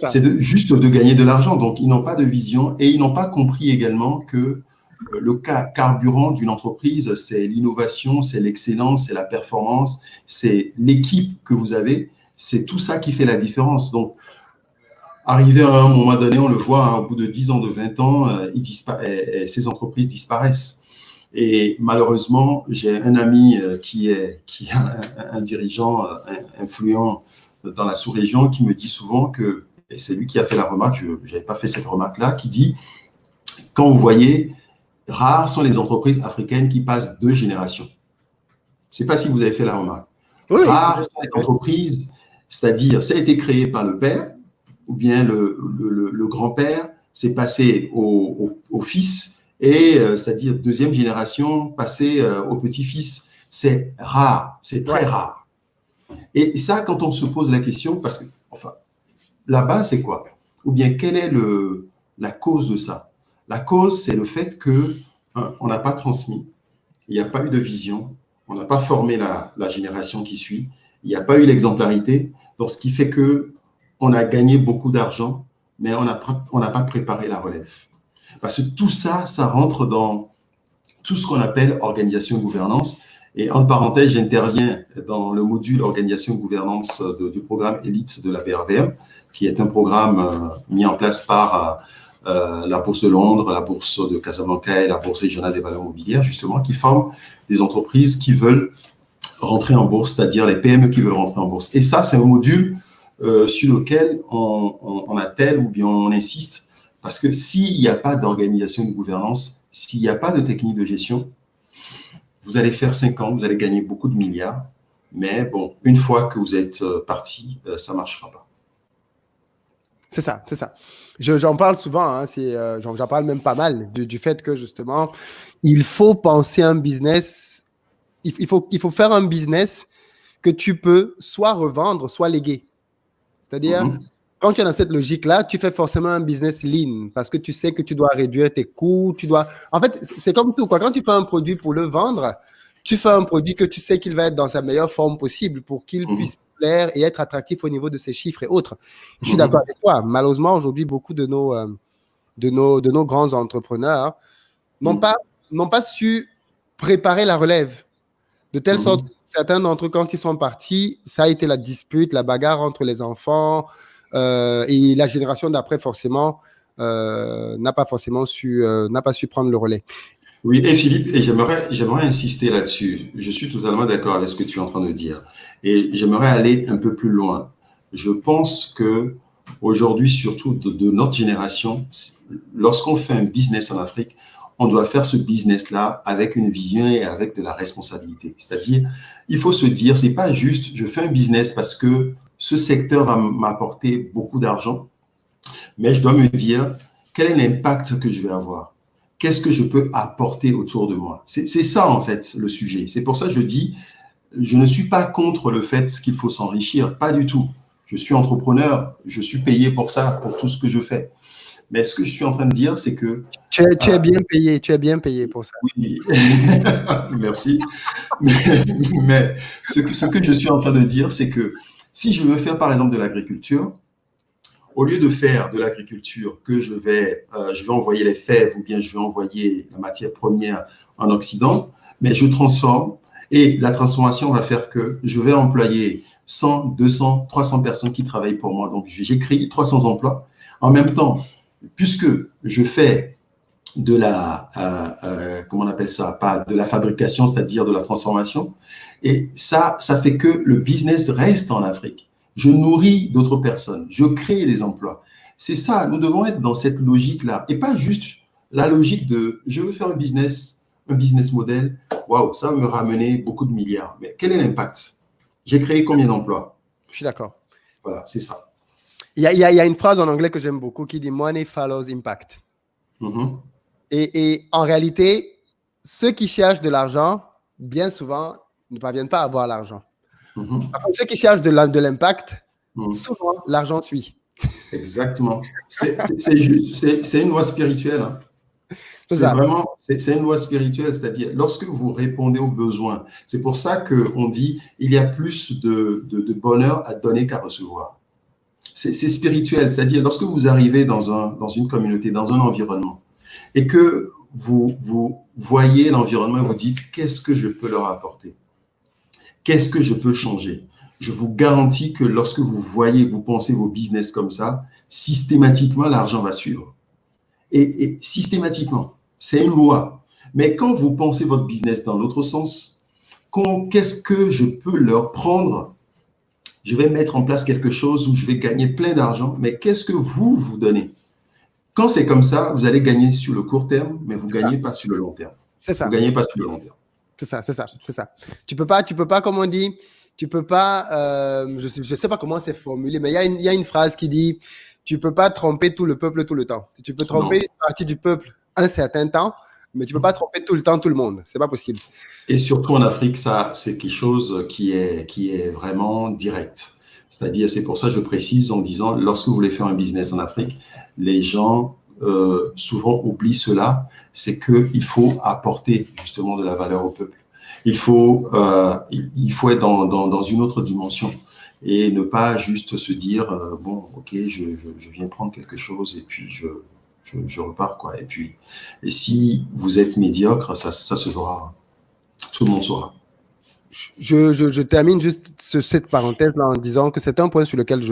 Speaker 2: C'est juste de gagner de l'argent. Donc, ils n'ont pas de vision et ils n'ont pas compris également que le carburant d'une entreprise, c'est l'innovation, c'est l'excellence, c'est la performance, c'est l'équipe que vous avez. C'est tout ça qui fait la différence. Donc, arrivé à un moment donné, on le voit, hein, au bout de 10 ans, de 20 ans, ces entreprises disparaissent. Et malheureusement, j'ai un ami qui a un dirigeant influent dans la sous-région qui me dit souvent qu'il et c'est lui qui a fait la remarque, je n'avais pas fait cette remarque-là, qui dit, quand vous voyez, rares sont les entreprises africaines qui passent 2 générations. Je ne sais pas si vous avez fait la remarque.
Speaker 1: Oui.
Speaker 2: Rares sont les entreprises, c'est-à-dire, ça a été créé par le père, ou bien le grand-père, c'est passé au fils, et c'est-à-dire 2e génération passée au petit-fils. C'est rare, c'est très rare. Et ça, quand on se pose la question, parce que, enfin, là-bas, c'est quoi? Ou bien, quelle est la cause de ça? La cause, c'est le fait qu'on n'a pas transmis, il n'y a pas eu de vision, on n'a pas formé la génération qui suit, il n'y a pas eu l'exemplarité, donc ce qui fait qu'on a gagné beaucoup d'argent, mais on n'a pas préparé la relève. Parce que tout ça, ça rentre dans tout ce qu'on appelle organisation et gouvernance. Et en parenthèse, j'interviens dans le module organisation et gouvernance du programme Élite de la BRVM, qui est un programme mis en place par la Bourse de Londres, la Bourse de Casablanca et la Bourse régionale des valeurs mobilières, justement, qui forment des entreprises qui veulent rentrer en bourse, c'est-à-dire les PME qui veulent rentrer en bourse. Et ça, c'est un module sur lequel on attelle ou bien on insiste, parce que s'il n'y a pas d'organisation et de gouvernance, s'il n'y a pas de technique de gestion, vous allez faire 5 ans, vous allez gagner beaucoup de milliards, mais bon, une fois que vous êtes parti, ça ne marchera pas.
Speaker 1: C'est ça, c'est ça. J'en parle souvent, hein, j'en parle même pas mal du fait que justement, il faut penser un business, il faut faire un business que tu peux soit revendre, soit léguer. C'est-à-dire, quand tu es dans cette logique-là, tu fais forcément un business lean parce que tu sais que tu dois réduire tes coûts, En fait, c'est comme tout, quoi. Quand tu fais un produit pour le vendre, tu fais un produit que tu sais qu'il va être dans sa meilleure forme possible pour qu'il puisse plaire et être attractif au niveau de ses chiffres et autres. Je suis d'accord avec toi. Malheureusement, aujourd'hui, beaucoup de nos grands entrepreneurs n'ont pas su préparer la relève. De telle sorte que certains d'entre eux, quand ils sont partis, ça a été la dispute, la bagarre entre les enfants et la génération d'après, forcément, n'a pas su prendre le relais.
Speaker 2: Oui, et Philippe, et j'aimerais insister là-dessus. Je suis totalement d'accord avec ce que tu es en train de dire. Et j'aimerais aller un peu plus loin. Je pense que aujourd'hui, surtout de notre génération, lorsqu'on fait un business en Afrique, on doit faire ce business-là avec une vision et avec de la responsabilité. C'est-à-dire, il faut se dire, c'est pas juste, je fais un business parce que ce secteur va m'apporter beaucoup d'argent, mais je dois me dire, quel est l'impact que je vais avoir? Qu'est-ce que je peux apporter autour de moi? C'est ça, en fait, le sujet. C'est pour ça que je dis, je ne suis pas contre le fait qu'il faut s'enrichir, pas du tout. Je suis entrepreneur, je suis payé pour ça, pour tout ce que je fais. Mais ce que je suis en train de dire, c'est que…
Speaker 1: Tu es bien payé pour ça.
Speaker 2: Oui, merci. Mais ce que je suis en train de dire, c'est que si je veux faire, par exemple, de l'agriculture, au lieu de faire de l'agriculture que je vais envoyer les fèves ou bien je vais envoyer la matière première en Occident, mais je transforme et la transformation va faire que je vais employer 100, 200, 300 personnes qui travaillent pour moi. Donc, j'ai créé 300 emplois. En même temps, puisque je fais de la, comment on appelle ça, pas de la fabrication, c'est-à-dire de la transformation, et ça fait que le business reste en Afrique. Je nourris d'autres personnes, je crée des emplois. C'est ça, nous devons être dans cette logique-là, et pas juste la logique de je veux faire un business model, waouh, ça va me ramener beaucoup de milliards. Mais quel est l'impact? J'ai créé combien d'emplois?
Speaker 1: Je suis d'accord.
Speaker 2: Voilà, c'est ça.
Speaker 1: Il y a une phrase en anglais que j'aime beaucoup qui dit « Money follows impact ». Et en réalité, ceux qui cherchent de l'argent, bien souvent, ne parviennent pas à avoir l'argent. Par contre, ceux qui cherchent de l'impact, souvent, l'argent suit.
Speaker 2: Exactement. C'est une loi spirituelle. Hein. C'est une loi spirituelle, c'est-à-dire lorsque vous répondez aux besoins, c'est pour ça qu'on dit il y a plus de bonheur à donner qu'à recevoir. C'est spirituel, c'est-à-dire lorsque vous arrivez dans une communauté, dans un environnement, et que vous voyez l'environnement et vous dites qu'est-ce que je peux leur apporter? Qu'est-ce que je peux changer? Je vous garantis que lorsque vous pensez vos business comme ça, systématiquement, l'argent va suivre. Et systématiquement, c'est une loi. Mais quand vous pensez votre business dans l'autre sens, qu'est-ce que je peux leur prendre je vais mettre en place quelque chose où je vais gagner plein d'argent, mais qu'est-ce que vous donnez? Quand c'est comme ça, vous allez gagner sur le court terme, mais vous ne gagnez pas sur le long terme.
Speaker 1: C'est
Speaker 2: Vous
Speaker 1: ça.
Speaker 2: ne gagnez pas sur le long terme.
Speaker 1: C'est ça, c'est ça, c'est ça. Tu peux pas, comme on dit, tu peux pas, je sais pas comment c'est formulé, mais il y a une phrase qui dit, tu peux pas tromper tout le peuple tout le temps. Tu peux tromper une partie du peuple un certain temps, mais tu peux pas tromper tout le temps tout le monde. C'est pas possible.
Speaker 2: Et surtout en Afrique, ça, c'est quelque chose qui est vraiment direct. C'est-à-dire, c'est pour ça que je précise en disant, lorsque vous voulez faire un business en Afrique, les gens souvent oublient cela, c'est qu'il faut apporter justement de la valeur au peuple. Il faut être dans une autre dimension et ne pas juste se dire, bon, ok, je viens prendre quelque chose et puis je repars, quoi. Et si vous êtes médiocre, ça se verra. Tout le monde saura.
Speaker 1: Je termine juste cette parenthèse-là en disant que c'est un point sur lequel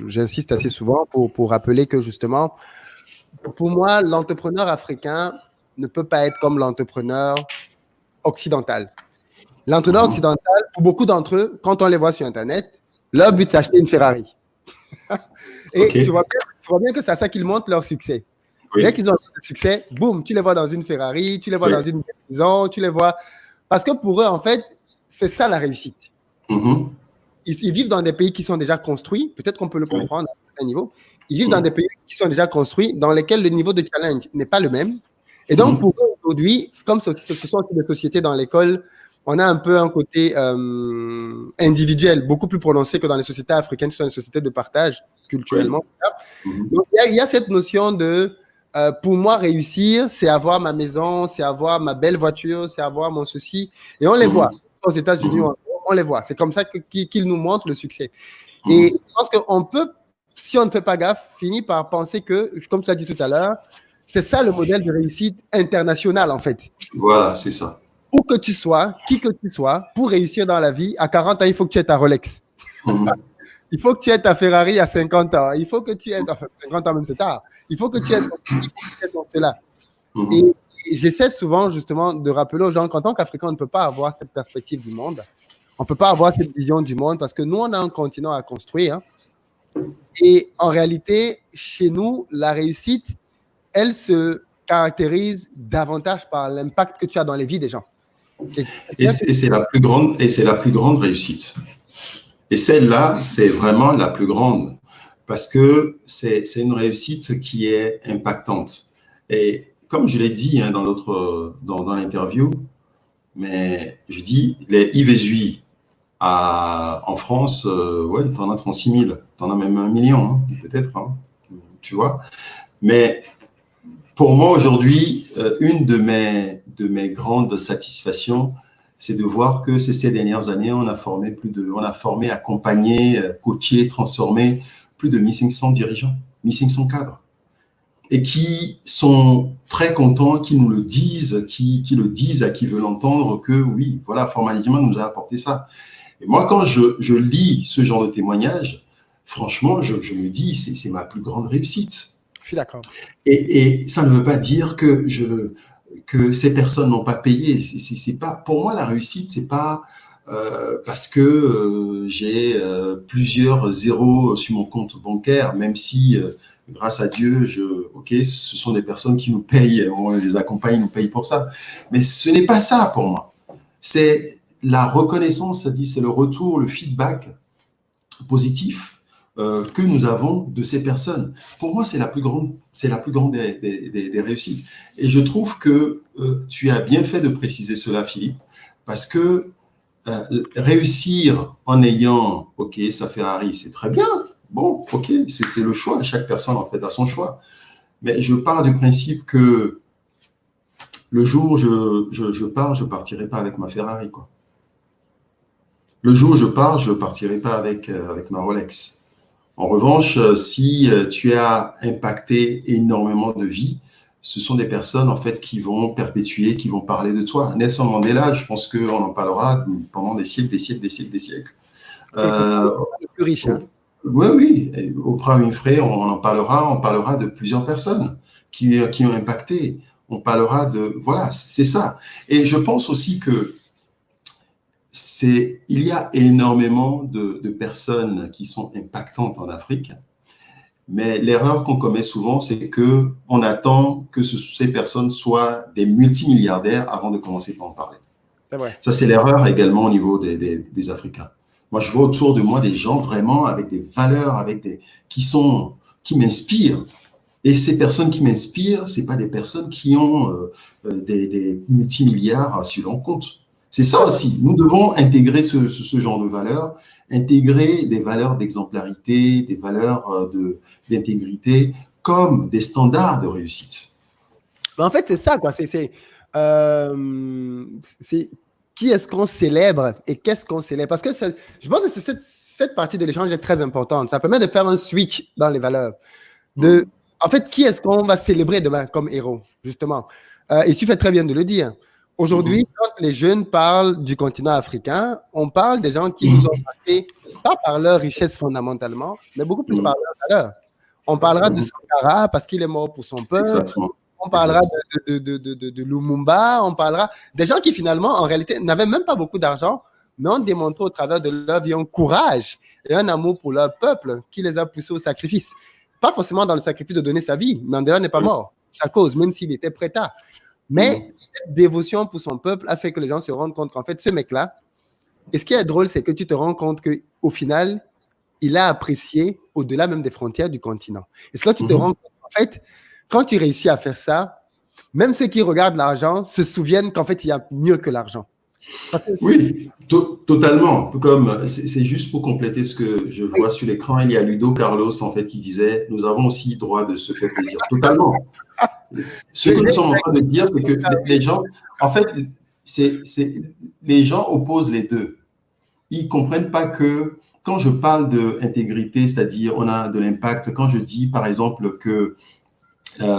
Speaker 1: j'insiste assez souvent pour rappeler que justement, pour moi, l'entrepreneur africain ne peut pas être comme l'entrepreneur occidental. L'entrepreneur occidental, pour beaucoup d'entre eux, quand on les voit sur Internet, leur but, c'est acheter une Ferrari. Et tu vois bien que c'est à ça qu'ils montrent leur succès. Oui. Dès qu'ils ont le succès, boum, tu les vois dans une Ferrari, tu les vois dans une maison, tu les vois... Parce que pour eux, en fait, c'est ça la réussite. Ils vivent dans des pays qui sont déjà construits, peut-être qu'on peut le comprendre à un certain niveau. Ils vivent dans des pays qui sont déjà construits, dans lesquels le niveau de challenge n'est pas le même. Et donc, pour eux, aujourd'hui, comme ce sont des sociétés dans l'école, on a un peu un côté individuel, beaucoup plus prononcé que dans les sociétés africaines, qui sont des sociétés de partage culturellement. Donc, il y a cette notion de, pour moi, réussir, c'est avoir ma maison, c'est avoir ma belle voiture, c'est avoir mon ceci. Et on les voit. Aux États-Unis, on les voit. C'est comme ça qu'ils nous montrent le succès. Et je pense qu'on peut, si on ne fait pas gaffe, finir par penser que, comme tu l'as dit tout à l'heure, c'est ça le modèle de réussite internationale, en fait.
Speaker 2: Voilà, c'est ça.
Speaker 1: Où que tu sois, qui que tu sois, pour réussir dans la vie, à 40 ans, il faut que tu aies ta Rolex. Il faut que tu aies ta Ferrari à 50 ans. Il faut que tu aies, enfin, 50 ans même c'est tard. Il faut que tu aies cela. Et j'essaie souvent, justement, de rappeler aux gens qu'en tant qu'Africain, on ne peut pas avoir cette perspective du monde. On ne peut pas avoir cette vision du monde parce que nous, on a un continent à construire. Et en réalité, chez nous, la réussite, elle se caractérise davantage par l'impact que tu as dans les vies des gens.
Speaker 2: Et c'est la plus grande réussite. Et celle-là, c'est vraiment la plus grande parce que c'est une réussite qui est impactante. Et comme je l'ai dit dans l'interview, mais je dis, les Yves Ezui en France, ouais, tu en as 36 000, tu en as même 1 million, hein, peut-être, hein, tu vois. Mais pour moi, aujourd'hui, une de mes grandes satisfactions, c'est de voir que ces dernières années, on a formé, accompagné, coaché, transformé plus de 1500 dirigeants, 1500 cadres. Et qui sont très contents, qui nous le disent, qui le disent à qui veut l'entendre, que oui, voilà, Forma Management nous a apporté ça. Et moi, quand je lis ce genre de témoignages, franchement, je me dis, c'est ma plus grande réussite.
Speaker 1: Je suis d'accord.
Speaker 2: Et ça ne veut pas dire que ces personnes n'ont pas payé. C'est pas, pour moi, la réussite, c'est pas parce que j'ai plusieurs zéros sur mon compte bancaire, même si, grâce à Dieu, ce sont des personnes qui nous payent, on les accompagne, nous payent pour ça. Mais ce n'est pas ça pour moi. C'est la reconnaissance, c'est le retour, le feedback positif que nous avons de ces personnes. Pour moi, c'est la plus grande des réussites. Et je trouve que tu as bien fait de préciser cela, Philippe, parce que réussir en ayant, ok, sa Ferrari, c'est très bien. Bon, ok, c'est le choix. Chaque personne, en fait, a son choix. Mais je pars du principe que le jour où je pars, je partirai pas avec ma Ferrari, quoi. Le jour où je pars, je partirai pas avec ma Rolex. En revanche, si tu as impacté énormément de vies, ce sont des personnes en fait qui vont perpétuer, qui vont parler de toi. Nelson Mandela, je pense qu'on en parlera pendant des siècles, des siècles, des siècles, des siècles.
Speaker 1: Le plus riche, hein.
Speaker 2: Oui. Oprah Winfrey, on en parlera. On parlera de plusieurs personnes qui ont impacté. On parlera de... Voilà, c'est ça. Et je pense aussi que il y a énormément de personnes qui sont impactantes en Afrique, mais l'erreur qu'on commet souvent, c'est qu'on attend que ces personnes soient des multimilliardaires avant de commencer par en parler.
Speaker 1: C'est vrai.
Speaker 2: Ça, c'est l'erreur également au niveau des Africains. Moi, je vois autour de moi des gens vraiment avec des valeurs, qui m'inspirent. Et ces personnes qui m'inspirent, ce pas des personnes qui ont des multimilliards sur leur compte. C'est ça aussi. Nous devons intégrer ce genre de valeurs, intégrer des valeurs d'exemplarité, des valeurs d'intégrité comme des standards de réussite.
Speaker 1: Mais en fait, c'est ça, quoi. Qui est-ce qu'on célèbre et qu'est-ce qu'on célèbre? Parce que je pense que cette partie de l'échange est très importante. Ça permet de faire un switch dans les valeurs. En fait, qui est-ce qu'on va célébrer demain comme héros, justement? Et tu fais très bien de le dire. Aujourd'hui, quand les jeunes parlent du continent africain, on parle des gens qui nous ont marqués, pas par leur richesse fondamentalement, mais beaucoup plus par leur valeur. On parlera de Sankara parce qu'il est mort pour son peuple.
Speaker 2: Exactement.
Speaker 1: On parlera de Lumumba, on parlera des gens qui finalement, en réalité, n'avaient même pas beaucoup d'argent, mais ont démontré au travers de leur vie un courage et un amour pour leur peuple qui les a poussés au sacrifice. Pas forcément dans le sacrifice de donner sa vie. Mandela n'est pas mort, sa cause, même s'il était prêt à. Mais cette dévotion pour son peuple a fait que les gens se rendent compte qu'en fait, ce mec-là, et ce qui est drôle, c'est que tu te rends compte qu'au final, il a apprécié au-delà même des frontières du continent. Et c'est là que tu te rends compte, en fait, quand tu réussis à faire ça, même ceux qui regardent l'argent se souviennent qu'en fait, il y a mieux que l'argent.
Speaker 2: Oui, totalement. Comme c'est juste pour compléter ce que je vois sur l'écran, il y a Ludo Carlos en fait qui disait nous avons aussi droit de se faire plaisir. Totalement. Ce que nous sommes en train de dire, c'est que les gens, en fait, les gens opposent les deux. Ils comprennent pas que quand je parle d'intégrité, c'est-à-dire on a de l'impact, quand je dis par exemple que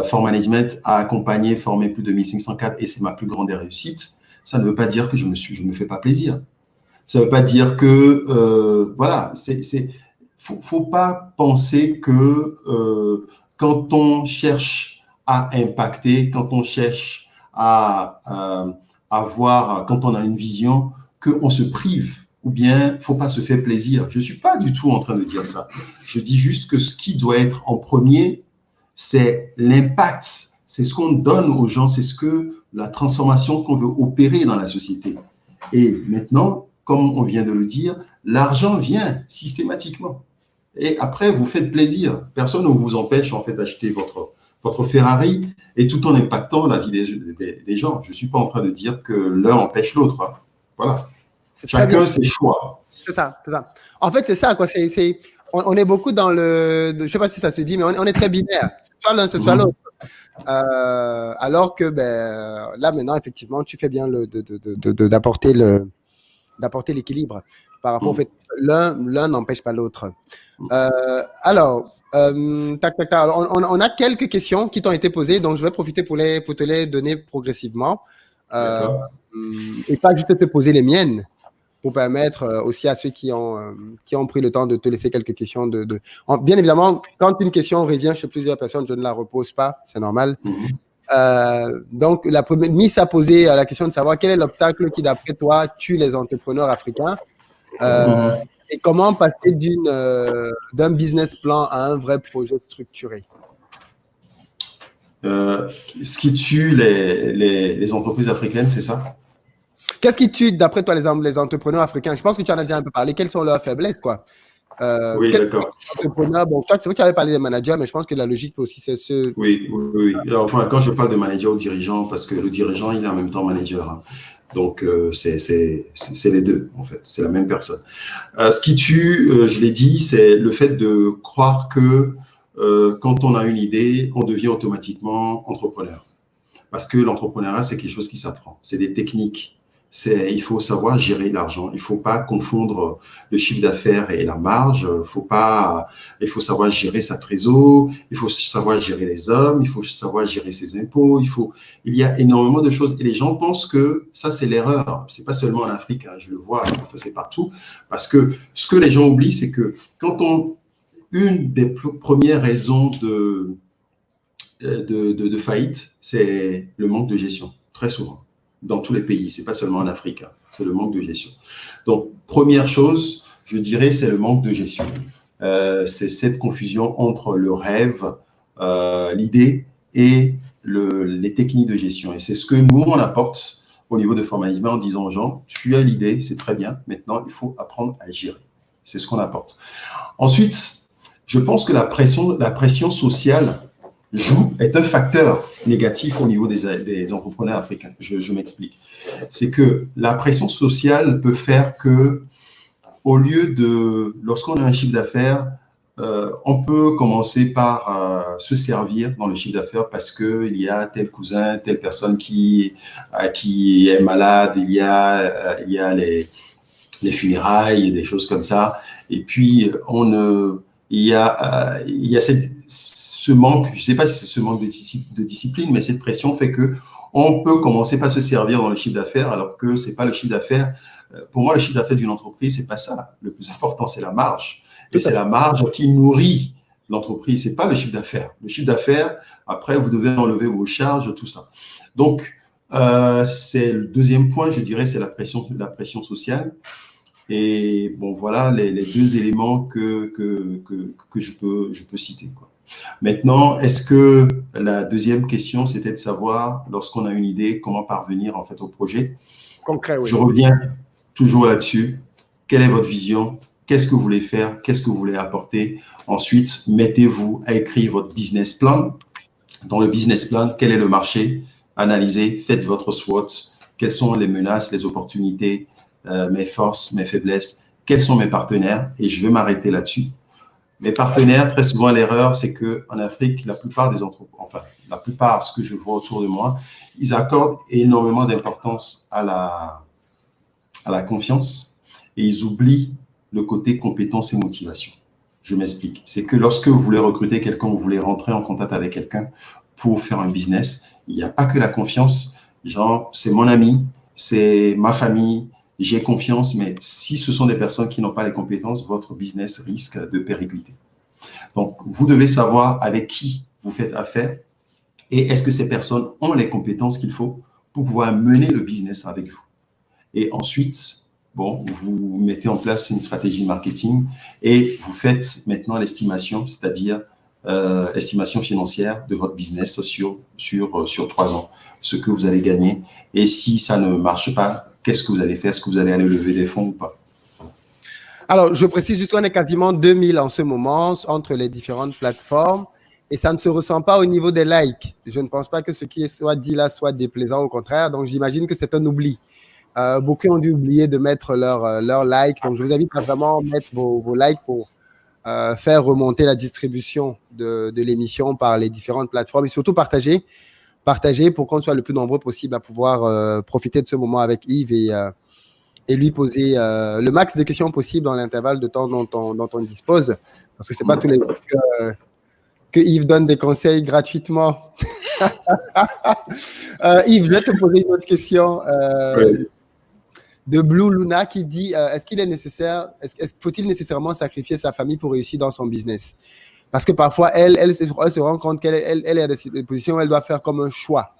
Speaker 2: Form Management a accompagné, formé plus de 1500 cadres et c'est ma plus grande réussite, ça ne veut pas dire que je me fais pas plaisir. Ça ne veut pas dire que, voilà, faut pas penser que quand on cherche à impacter, quand on cherche à avoir, quand on a une vision, qu'on se prive ou bien faut pas se faire plaisir. Je suis pas du tout en train de dire ça. Je dis juste que ce qui doit être en premier, c'est l'impact. C'est ce qu'on donne aux gens, c'est la transformation qu'on veut opérer dans la société. Et maintenant, comme on vient de le dire, l'argent vient systématiquement. Et après, vous faites plaisir. Personne ne vous empêche en fait d'acheter votre Ferrari et tout en impactant la vie des gens. Je ne suis pas en train de dire que l'un empêche l'autre. Hein. Voilà. Chacun ses choix.
Speaker 1: C'est ça, c'est ça. En fait, c'est ça, quoi. On est beaucoup dans le... Je ne sais pas si ça se dit, mais on est très binaire. Soit l'un, c'est soit l'autre. Alors que là, maintenant, effectivement, tu fais bien d'apporter l'équilibre par rapport au fait que l'un n'empêche pas l'autre. Alors, on a quelques questions qui t'ont été posées, donc je vais profiter pour te les donner progressivement. Et pas juste te poser les miennes, pour permettre aussi à ceux qui ont pris le temps de te laisser quelques questions. Bien évidemment, quand une question revient chez plusieurs personnes, je ne la repose pas, c'est normal. Donc, la première mise à poser la question de savoir quel est l'obstacle qui, d'après toi, tue les entrepreneurs africains et comment passer d'un business plan à un vrai projet structuré.
Speaker 2: Ce qui tue les entreprises africaines, c'est ça?
Speaker 1: Qu'est-ce qui tue, d'après toi, les entrepreneurs africains? Je pense que tu en as déjà un peu parlé. Quelles sont leurs faiblesses, quoi?
Speaker 2: Oui, d'accord.
Speaker 1: Bon, toi, c'est vrai que tu avais parlé des managers, mais je pense que la logique aussi, c'est ce...
Speaker 2: Oui. Enfin, quand je parle de manager ou dirigeant, parce que le dirigeant, il est en même temps manager. Hein. Donc, c'est les deux, en fait. C'est la même personne. Ce qui tue, je l'ai dit, c'est le fait de croire que quand on a une idée, on devient automatiquement entrepreneur. Parce que l'entrepreneuriat, c'est quelque chose qui s'apprend. C'est des techniques. Il faut savoir gérer l'argent. Il ne faut pas confondre le chiffre d'affaires et la marge. Il faut savoir gérer sa trésor. Il faut savoir gérer les hommes. Il faut savoir gérer ses impôts. Il y a énormément de choses. Et les gens pensent que ça, c'est l'erreur. C'est pas seulement en Afrique. Hein, je le vois, c'est partout. Parce que ce que les gens oublient, c'est que une des premières raisons de faillite, c'est le manque de gestion, très souvent. dans tous les pays, c'est pas seulement en Afrique, hein, c'est le manque de gestion. Donc, première chose, je dirais, c'est le manque de gestion. C'est cette confusion entre le rêve, l'idée et les techniques de gestion. Et c'est ce que nous, on apporte au niveau de formalisme en disant aux gens, tu as l'idée, c'est très bien, maintenant, il faut apprendre à gérer. C'est ce qu'on apporte. Ensuite, je pense que la pression sociale est un facteur négatif au niveau des entrepreneurs africains. Je m'explique. C'est que la pression sociale peut faire que, au lieu de, lorsqu'on a un chiffre d'affaires, on peut commencer par se servir dans le chiffre d'affaires parce qu'il y a tel cousin, telle personne qui est malade, il y a les funérailles, des choses comme ça. Et puis, il y a ce manque, je ne sais pas si c'est ce manque de discipline, mais cette pression fait qu'on peut commencer par se servir dans le chiffre d'affaires alors que ce n'est pas le chiffre d'affaires. Pour moi, le chiffre d'affaires d'une entreprise, ce n'est pas ça. Le plus important, c'est la marge. Et c'est la marge qui nourrit l'entreprise. Ce n'est pas le chiffre d'affaires. Le chiffre d'affaires, après, vous devez enlever vos charges, tout ça. Donc, c'est le deuxième point, je dirais, c'est la pression sociale. Et bon, voilà les deux éléments que je peux citer, quoi. Maintenant, est-ce que la deuxième question, c'était de savoir, lorsqu'on a une idée, comment parvenir en fait au projet?
Speaker 1: Concret, oui.
Speaker 2: Je reviens toujours là-dessus. Quelle est votre vision? Qu'est-ce que vous voulez faire? Qu'est-ce que vous voulez apporter? Ensuite, mettez-vous à écrire votre business plan. Dans le business plan, quel est le marché? Analysez, faites votre SWOT. Quelles sont les menaces, les opportunités, mes forces, mes faiblesses? Quels sont mes partenaires? Et je vais m'arrêter là-dessus. Mes partenaires, très souvent, l'erreur, c'est qu'en Afrique, la plupart des entreprises, enfin, la plupart, ce que je vois autour de moi, ils accordent énormément d'importance à la confiance et ils oublient le côté compétence et motivation. Je m'explique. C'est que lorsque vous voulez recruter quelqu'un, vous voulez rentrer en contact avec quelqu'un pour faire un business, il n'y a pas que la confiance. Genre, c'est mon ami, c'est ma famille, j'ai confiance, mais si ce sont des personnes qui n'ont pas les compétences, votre business risque de péricliter. Donc, vous devez savoir avec qui vous faites affaire et est-ce que ces personnes ont les compétences qu'il faut pour pouvoir mener le business avec vous. Et ensuite, bon, vous mettez en place une stratégie marketing et vous faites maintenant l'estimation, c'est-à-dire estimation financière de votre business sur 3 ans, ce que vous allez gagner. Et si ça ne marche pas, qu'est-ce que vous allez faire? Est-ce que vous allez aller lever des fonds ou pas?
Speaker 1: Alors, je précise juste qu'on est quasiment 2000 en ce moment entre les différentes plateformes et ça ne se ressent pas au niveau des likes. Je ne pense pas que ce qui soit dit là soit déplaisant, au contraire. Donc, j'imagine que c'est un oubli. Beaucoup ont dû oublier de mettre leur like. Donc, je vous invite à vraiment mettre vos likes pour faire remonter la distribution de l'émission par les différentes plateformes et surtout partager pour qu'on soit le plus nombreux possible à pouvoir profiter de ce moment avec Yves et lui poser le max de questions possible dans l'intervalle de temps dont on dispose. Parce que ce n'est pas tous les jours que Yves donne des conseils gratuitement. Yves, je vais te poser une autre question.
Speaker 2: Oui.
Speaker 1: De Blue Luna qui dit faut-il nécessairement sacrifier sa famille pour réussir dans son business? Parce que parfois, elle se rend compte qu'elle est à des positions où elle doit faire comme un choix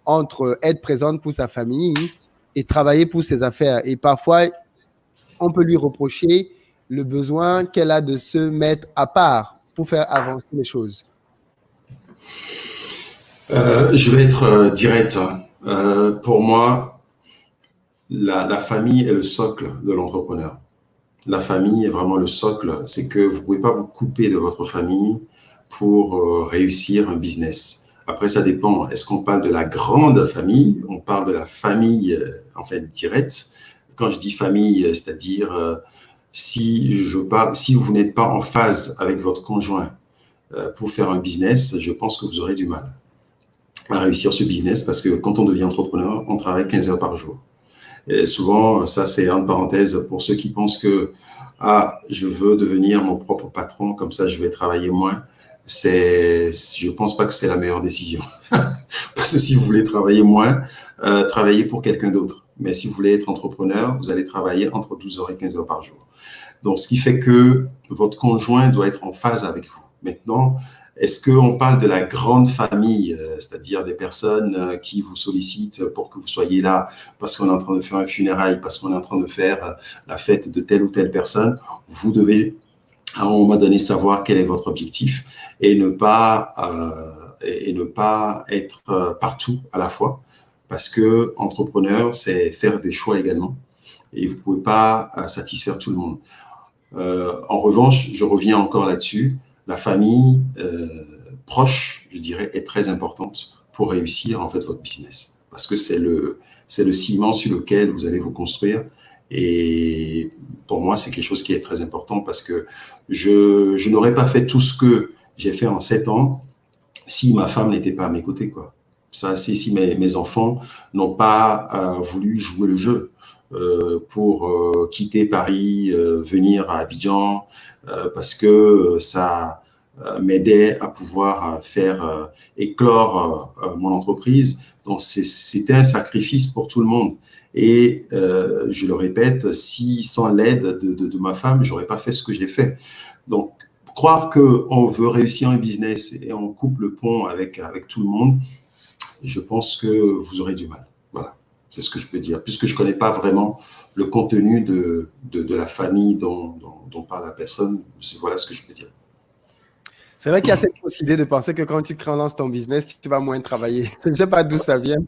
Speaker 1: entre être présente pour sa famille et travailler pour ses affaires. Et parfois, on peut lui reprocher le besoin qu'elle a de se mettre à part pour faire avancer les choses.
Speaker 2: Je vais être direct. Pour moi, la famille est le socle de l'entrepreneur. La famille est vraiment le socle. C'est que vous ne pouvez pas vous couper de votre famille pour réussir un business. Après, ça dépend. Est-ce qu'on parle de la grande famille? On parle de la famille, en fait, directe. Quand je dis famille, c'est-à-dire si vous n'êtes pas en phase avec votre conjoint pour faire un business, je pense que vous aurez du mal à réussir ce business parce que quand on devient entrepreneur, on travaille 15 heures par jour. Et souvent, ça, c'est entre parenthèses pour ceux qui pensent que je veux devenir mon propre patron, comme ça, je vais travailler moins. Je ne pense pas que c'est la meilleure décision. Parce que si vous voulez travailler moins, travaillez pour quelqu'un d'autre. Mais si vous voulez être entrepreneur, vous allez travailler entre 12 heures et 15 heures par jour. Donc, ce qui fait que votre conjoint doit être en phase avec vous. Maintenant, Est-ce qu'on parle de la grande famille, c'est-à-dire des personnes qui vous sollicitent pour que vous soyez là parce qu'on est en train de faire un funérail, parce qu'on est en train de faire la fête de telle ou telle personne? Vous devez à un moment donné savoir quel est votre objectif et ne pas être partout à la fois, parce que entrepreneur, c'est faire des choix également et vous ne pouvez pas satisfaire tout le monde. En revanche, je reviens encore là-dessus, la famille proche, je dirais, est très importante pour réussir en fait votre business, parce que c'est le ciment sur lequel vous allez vous construire. Et pour moi, c'est quelque chose qui est très important, parce que je n'aurais pas fait tout ce que j'ai fait en 7 ans si ma femme n'était pas à mes côtés, quoi. Ça, c'est si mes enfants n'ont pas voulu jouer le jeu pour quitter Paris, venir à Abidjan, parce que ça m'aidait à pouvoir faire éclore mon entreprise. Donc, c'était un sacrifice pour tout le monde. Et je le répète, si sans l'aide de ma femme, je n'aurais pas fait ce que j'ai fait. Donc, croire qu'on veut réussir un business et on coupe le pont avec tout le monde, je pense que vous aurez du mal. Voilà, c'est ce que je peux dire. Puisque je ne connais pas vraiment le contenu de la famille dont parle la personne, voilà ce que je peux dire.
Speaker 1: C'est vrai qu'il y a cette fausse idée de penser que quand tu lances ton business, tu vas moins travailler. Je ne sais pas d'où ça vient.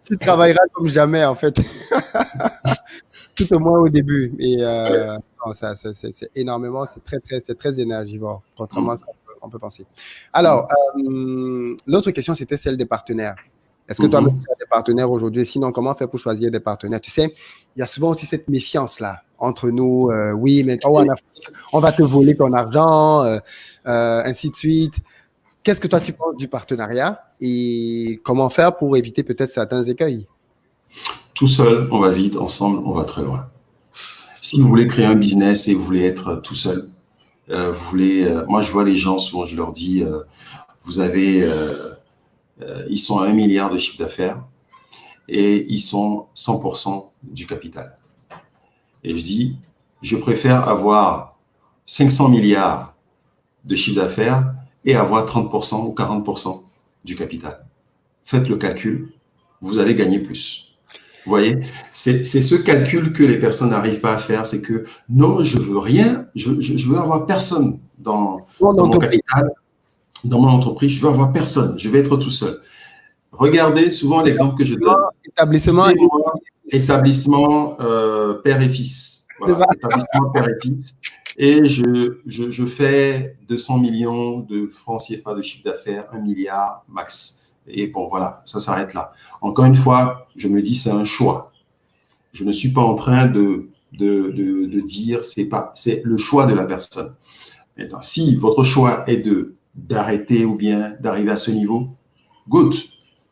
Speaker 1: Tu travailleras comme jamais, en fait. Tout au moins au début. Et non, c'est énormément, c'est très énergivore, contrairement à ce qu'on peut penser. Alors, l'autre question, c'était celle des partenaires. Est-ce que toi-même, tu as des partenaires aujourd'hui? Sinon, comment faire pour choisir des partenaires? Tu sais, il y a souvent aussi cette méfiance-là entre nous. Oui, mais en Afrique, on va te voler ton argent, ainsi de suite. Qu'est-ce que toi, tu penses du partenariat et comment faire pour éviter peut-être certains écueils?
Speaker 2: Tout seul, on va vite. Ensemble, on va très loin. Si vous voulez créer un business et vous voulez être tout seul, moi, je vois les gens, souvent, je leur dis, vous avez... ils sont à 1 milliard de chiffre d'affaires et ils sont 100% du capital. Et je dis, je préfère avoir 500 milliards de chiffre d'affaires et avoir 30% ou 40% du capital. Faites le calcul, vous allez gagner plus. Vous voyez, c'est ce calcul que les personnes n'arrivent pas à faire, c'est que non, je veux rien, je veux avoir personne dans mon capital, dans mon entreprise, je veux avoir personne, je vais être tout seul. Regardez souvent l'exemple que je donne. Établissement père et fils. Voilà, établissement père et fils. Et je fais 200 millions de francs CFA de chiffre d'affaires, 1 milliard max. Et bon, voilà, ça s'arrête là. Encore une fois, je me dis, c'est un choix. Je ne suis pas en train de dire, c'est le choix de la personne. Maintenant, si votre choix est d'arrêter ou bien d'arriver à ce niveau, good,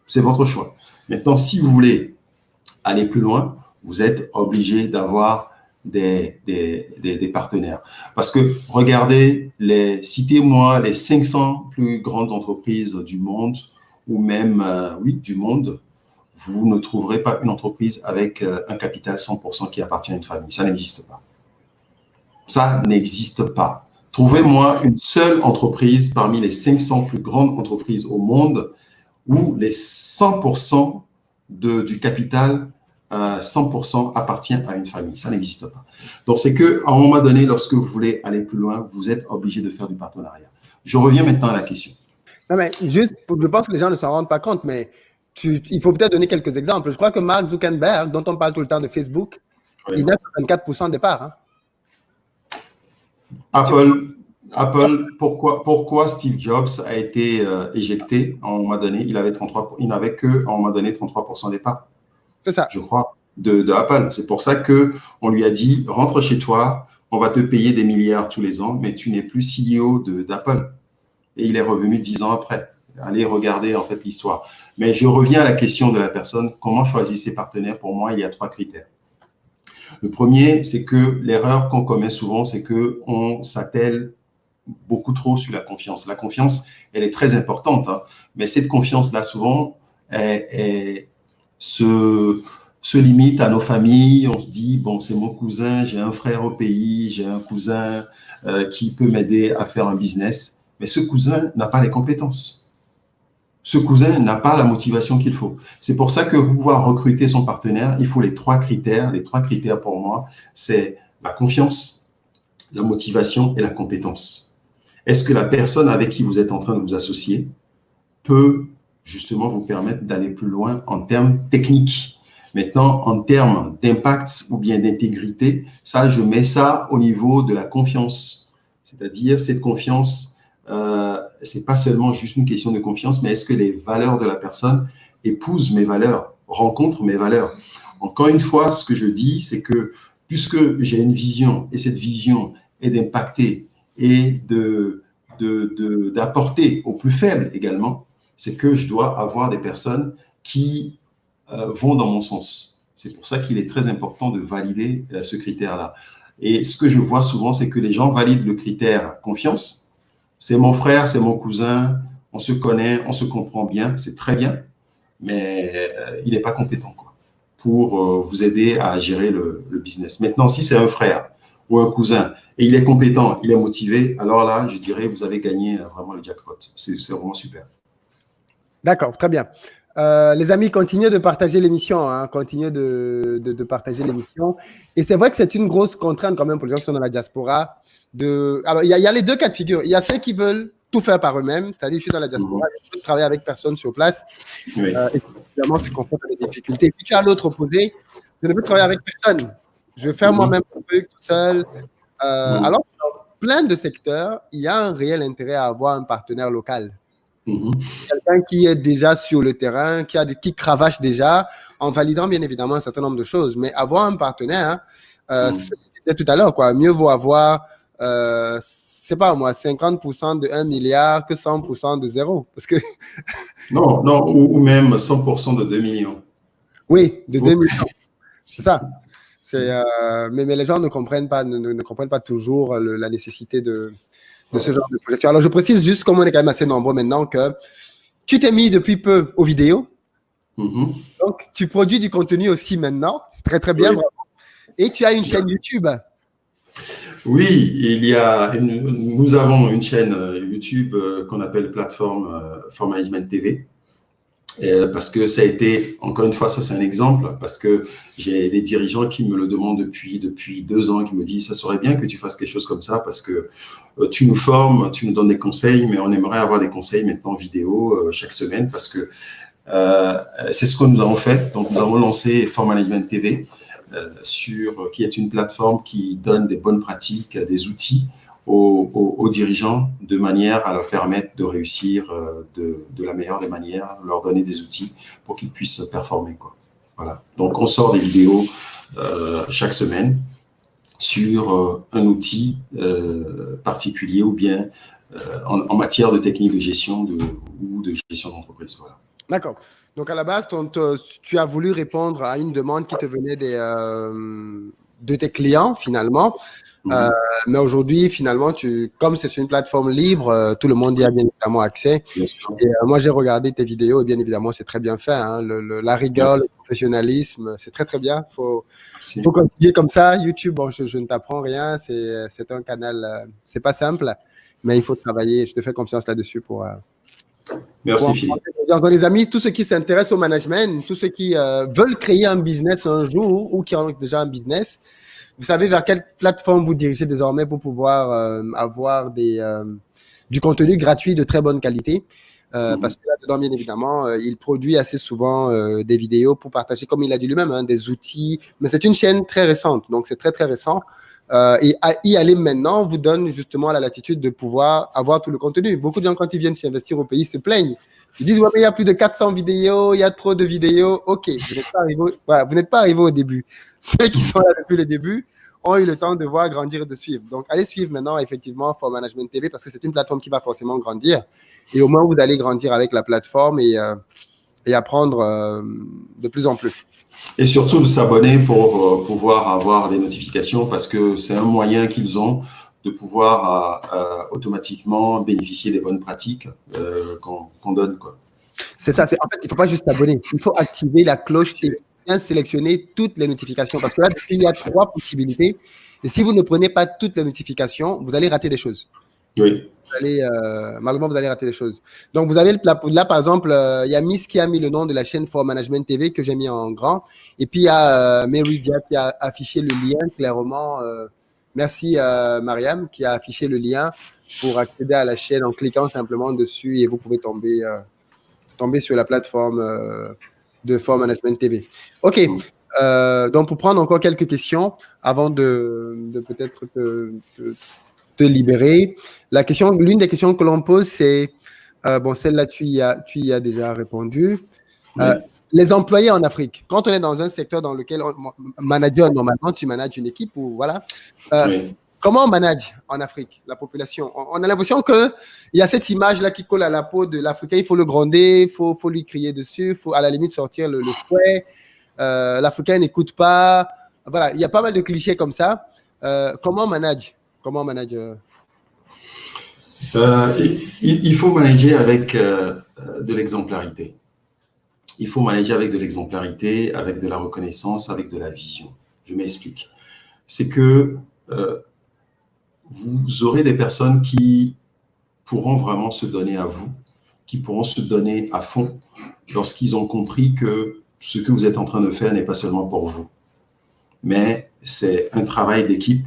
Speaker 2: c'est votre choix. Maintenant, si vous voulez aller plus loin, vous êtes obligé d'avoir des partenaires. Parce que, regardez, citez-moi les 500 plus grandes entreprises du monde, ou même, du monde, vous ne trouverez pas une entreprise avec un capital 100% qui appartient à une famille. Ça n'existe pas. Ça n'existe pas. Trouvez-moi une seule entreprise parmi les 500 plus grandes entreprises au monde où les 100% du capital 100% appartient à une famille. Ça n'existe pas. Donc, c'est qu'à un moment donné, lorsque vous voulez aller plus loin, vous êtes obligé de faire du partenariat. Je reviens maintenant à la question.
Speaker 1: Non, mais juste, je pense que les gens ne s'en rendent pas compte, mais il faut peut-être donner quelques exemples. Je crois que Mark Zuckerberg, dont on parle tout le temps de Facebook, il a 24% de part.
Speaker 2: Apple, pourquoi Steve Jobs a été éjecté à un moment donné? Il n'avait que, à un moment donné, 33% des parts.
Speaker 1: C'est ça.
Speaker 2: Je crois, de Apple. C'est pour ça qu'on lui a dit, rentre chez toi, on va te payer des milliards tous les ans, mais tu n'es plus CEO d'Apple. Et il est revenu 10 ans après. Allez regarder en fait l'histoire. Mais je reviens à la question de la personne, comment choisir ses partenaires? Pour moi, il y a 3 critères. Le premier, c'est que l'erreur qu'on commet souvent, c'est qu'on s'attelle beaucoup trop sur la confiance. La confiance, elle est très importante, hein, mais cette confiance-là, souvent, se se limite à nos familles. On se dit, bon, c'est mon cousin, j'ai un frère au pays, j'ai un cousin qui peut m'aider à faire un business. Mais ce cousin n'a pas les compétences. Ce cousin n'a pas la motivation qu'il faut. C'est pour ça que pour pouvoir recruter son partenaire, il faut les 3 critères. Les 3 critères pour moi, c'est la confiance, la motivation et la compétence. Est-ce que la personne avec qui vous êtes en train de vous associer peut justement vous permettre d'aller plus loin en termes techniques? Maintenant, en termes d'impact ou bien d'intégrité, ça, je mets ça au niveau de la confiance. C'est-à-dire, cette confiance, c'est pas seulement juste une question de confiance, mais est-ce que les valeurs de la personne épousent mes valeurs, rencontrent mes valeurs? Encore une fois, ce que je dis, c'est que puisque j'ai une vision, et cette vision est d'impacter et d'apporter aux plus faibles également, c'est que je dois avoir des personnes qui vont dans mon sens. C'est pour ça qu'il est très important de valider ce critère-là. Et ce que je vois souvent, c'est que les gens valident le critère confiance. C'est mon frère, c'est mon cousin, on se connaît, on se comprend bien, c'est très bien, mais il n'est pas compétent quoi, pour vous aider à gérer le business. Maintenant, si c'est un frère ou un cousin et il est compétent, il est motivé, alors là, je dirais, vous avez gagné vraiment le jackpot. C'est vraiment super.
Speaker 1: D'accord, très bien. Les amis, continuez de partager l'émission, hein, continuez de partager l'émission. Et c'est vrai que c'est une grosse contrainte quand même pour les gens qui sont dans la diaspora. Alors, il y a les 2 cas de figure. Il y a ceux qui veulent tout faire par eux-mêmes, c'est-à-dire je suis dans la diaspora, je peux travailler avec personne sur place.
Speaker 2: Oui.
Speaker 1: Et évidemment, tu confrontes à des difficultés. Puis tu as l'autre opposé, je ne veux travailler avec personne. Je veux faire moi-même mon truc tout seul. Alors, dans plein de secteurs, il y a un réel intérêt à avoir un partenaire local. Quelqu'un qui est déjà sur le terrain, qui cravache déjà, en validant bien évidemment un certain nombre de choses. Mais avoir un partenaire, c'est tout à l'heure, quoi. Mieux vaut avoir, c'est pas moi, 50% de 1 milliard que 100% de 0. Parce que
Speaker 2: non, ou même 100% de 2 millions.
Speaker 1: Oui, de 2 millions. C'est ça. Mais les gens ne comprennent pas, ne comprennent pas toujours la nécessité de ce genre de projet. Alors, je précise juste, comme on est quand même assez nombreux maintenant, que tu t'es mis depuis peu aux vidéos. Donc, tu produis du contenu aussi maintenant. C'est très, très bien.
Speaker 2: Oui.
Speaker 1: Vraiment. Et tu as une chaîne YouTube.
Speaker 2: Oui, nous avons une chaîne YouTube qu'on appelle plateforme For Management TV. Parce que ça a été, encore une fois, ça c'est un exemple, parce que j'ai des dirigeants qui me le demandent depuis 2 ans, qui me disent, ça serait bien que tu fasses quelque chose comme ça, parce que tu nous formes, tu nous donnes des conseils, mais on aimerait avoir des conseils maintenant vidéo chaque semaine, parce que c'est ce que nous avons fait. Donc, nous avons lancé For Management TV, qui est une plateforme qui donne des bonnes pratiques, des outils aux dirigeants de manière à leur permettre de réussir de la meilleure des manières, leur donner des outils pour qu'ils puissent performer, quoi. Voilà. Donc, on sort des vidéos chaque semaine sur un outil particulier ou bien en matière de technique de gestion ou de gestion d'entreprise. Voilà.
Speaker 1: D'accord. Donc, à la base, tu as voulu répondre à une demande qui te venait de tes clients, finalement. Mais aujourd'hui, finalement, comme c'est sur une plateforme libre, tout le monde y a bien évidemment accès. Et moi, j'ai regardé tes vidéos et bien évidemment, c'est très bien fait. Hein. La rigueur, le professionnalisme, c'est très, très bien. Faut continuer comme ça. YouTube, bon, je ne t'apprends rien. C'est un canal, c'est pas simple, mais il faut travailler. Je te fais confiance là-dessus pour.
Speaker 2: Merci, Philippe.
Speaker 1: Donc, les amis, tous ceux qui s'intéressent au management, tous ceux qui veulent créer un business un jour ou qui ont déjà un business, vous savez vers quelle plateforme vous dirigez désormais pour pouvoir avoir du contenu gratuit de très bonne qualité. Parce que là-dedans, bien évidemment, il produit assez souvent des vidéos pour partager, comme il a dit lui-même, hein, des outils. Mais c'est une chaîne très récente, donc c'est très, très récent. Et y aller maintenant vous donne justement la latitude de pouvoir avoir tout le contenu. Beaucoup de gens, quand ils viennent s'investir au pays, se plaignent. Ils disent, ouais, mais il y a plus de 400 vidéos, il y a trop de vidéos. OK, vous n'êtes pas arrivé au début. Ceux qui sont là depuis le début ont eu le temps de voir grandir et de suivre. Donc, allez suivre maintenant, effectivement, For Management TV, parce que c'est une plateforme qui va forcément grandir. Et au moins, vous allez grandir avec la plateforme et apprendre de plus en plus.
Speaker 2: Et surtout, de s'abonner pour pouvoir avoir des notifications, parce que c'est un moyen qu'ils ont de pouvoir automatiquement bénéficier des bonnes pratiques qu'on donne, quoi.
Speaker 1: C'est ça. En fait, il ne faut pas juste s'abonner. Il faut activer la cloche bien sélectionner toutes les notifications parce que là, il y a 3 possibilités. Et si vous ne prenez pas toutes les notifications, vous allez rater des choses.
Speaker 2: Oui.
Speaker 1: Malheureusement, vous allez rater des choses. Donc, vous avez là, par exemple, il y a Miss qui a mis le nom de la chaîne For Management TV que j'ai mis en grand. Et puis, il y a Meridia qui a affiché le lien clairement. Merci, Mariam, qui a affiché le lien pour accéder à la chaîne en cliquant simplement dessus et vous pouvez tomber sur la plateforme de For Management TV. OK. Donc, pour prendre encore quelques questions avant de peut-être te libérer. L'une des questions que l'on pose, c'est, celle-là, tu y as déjà répondu. Les employés en Afrique, quand on est dans un secteur dans lequel manager, normalement, tu manages une équipe ou voilà. Comment on manage en Afrique la population? On a l'impression qu'il y a cette image-là qui colle à la peau de l'Africain. Il faut le gronder, il faut lui crier dessus, il faut à la limite sortir le fouet. L'Africain n'écoute pas. Voilà, il y a pas mal de clichés comme ça. Comment on manage?
Speaker 2: Il faut manager avec de l'exemplarité. Il faut manager avec de l'exemplarité, avec de la reconnaissance, avec de la vision. Je m'explique. C'est que vous aurez des personnes qui pourront vraiment se donner à vous, qui pourront se donner à fond lorsqu'ils ont compris que ce que vous êtes en train de faire n'est pas seulement pour vous, mais c'est un travail d'équipe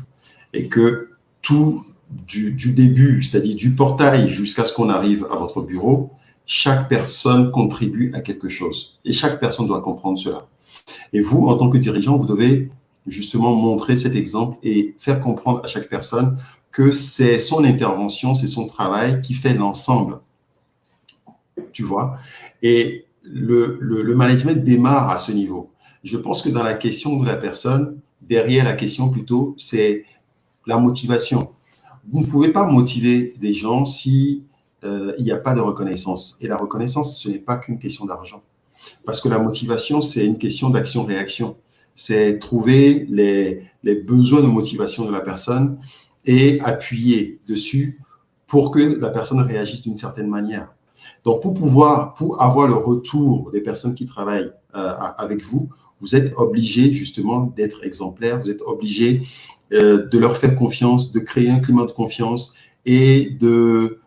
Speaker 2: et que tout du début, c'est-à-dire du portail jusqu'à ce qu'on arrive à votre bureau, chaque personne contribue à quelque chose et chaque personne doit comprendre cela. Et vous, en tant que dirigeant, vous devez justement montrer cet exemple et faire comprendre à chaque personne que c'est son intervention, c'est son travail qui fait l'ensemble. Tu vois? Et le management démarre à ce niveau. Je pense que dans la question de la personne, derrière la question plutôt, c'est la motivation. Vous ne pouvez pas motiver des gens si il n'y a pas de reconnaissance. Et la reconnaissance, ce n'est pas qu'une question d'argent. Parce que la motivation, c'est une question d'action-réaction. C'est trouver les besoins de motivation de la personne et appuyer dessus pour que la personne réagisse d'une certaine manière. Donc, pour avoir le retour des personnes qui travaillent avec vous, vous êtes obligé justement d'être exemplaire, vous êtes obligé de leur faire confiance, de créer un climat de confiance et de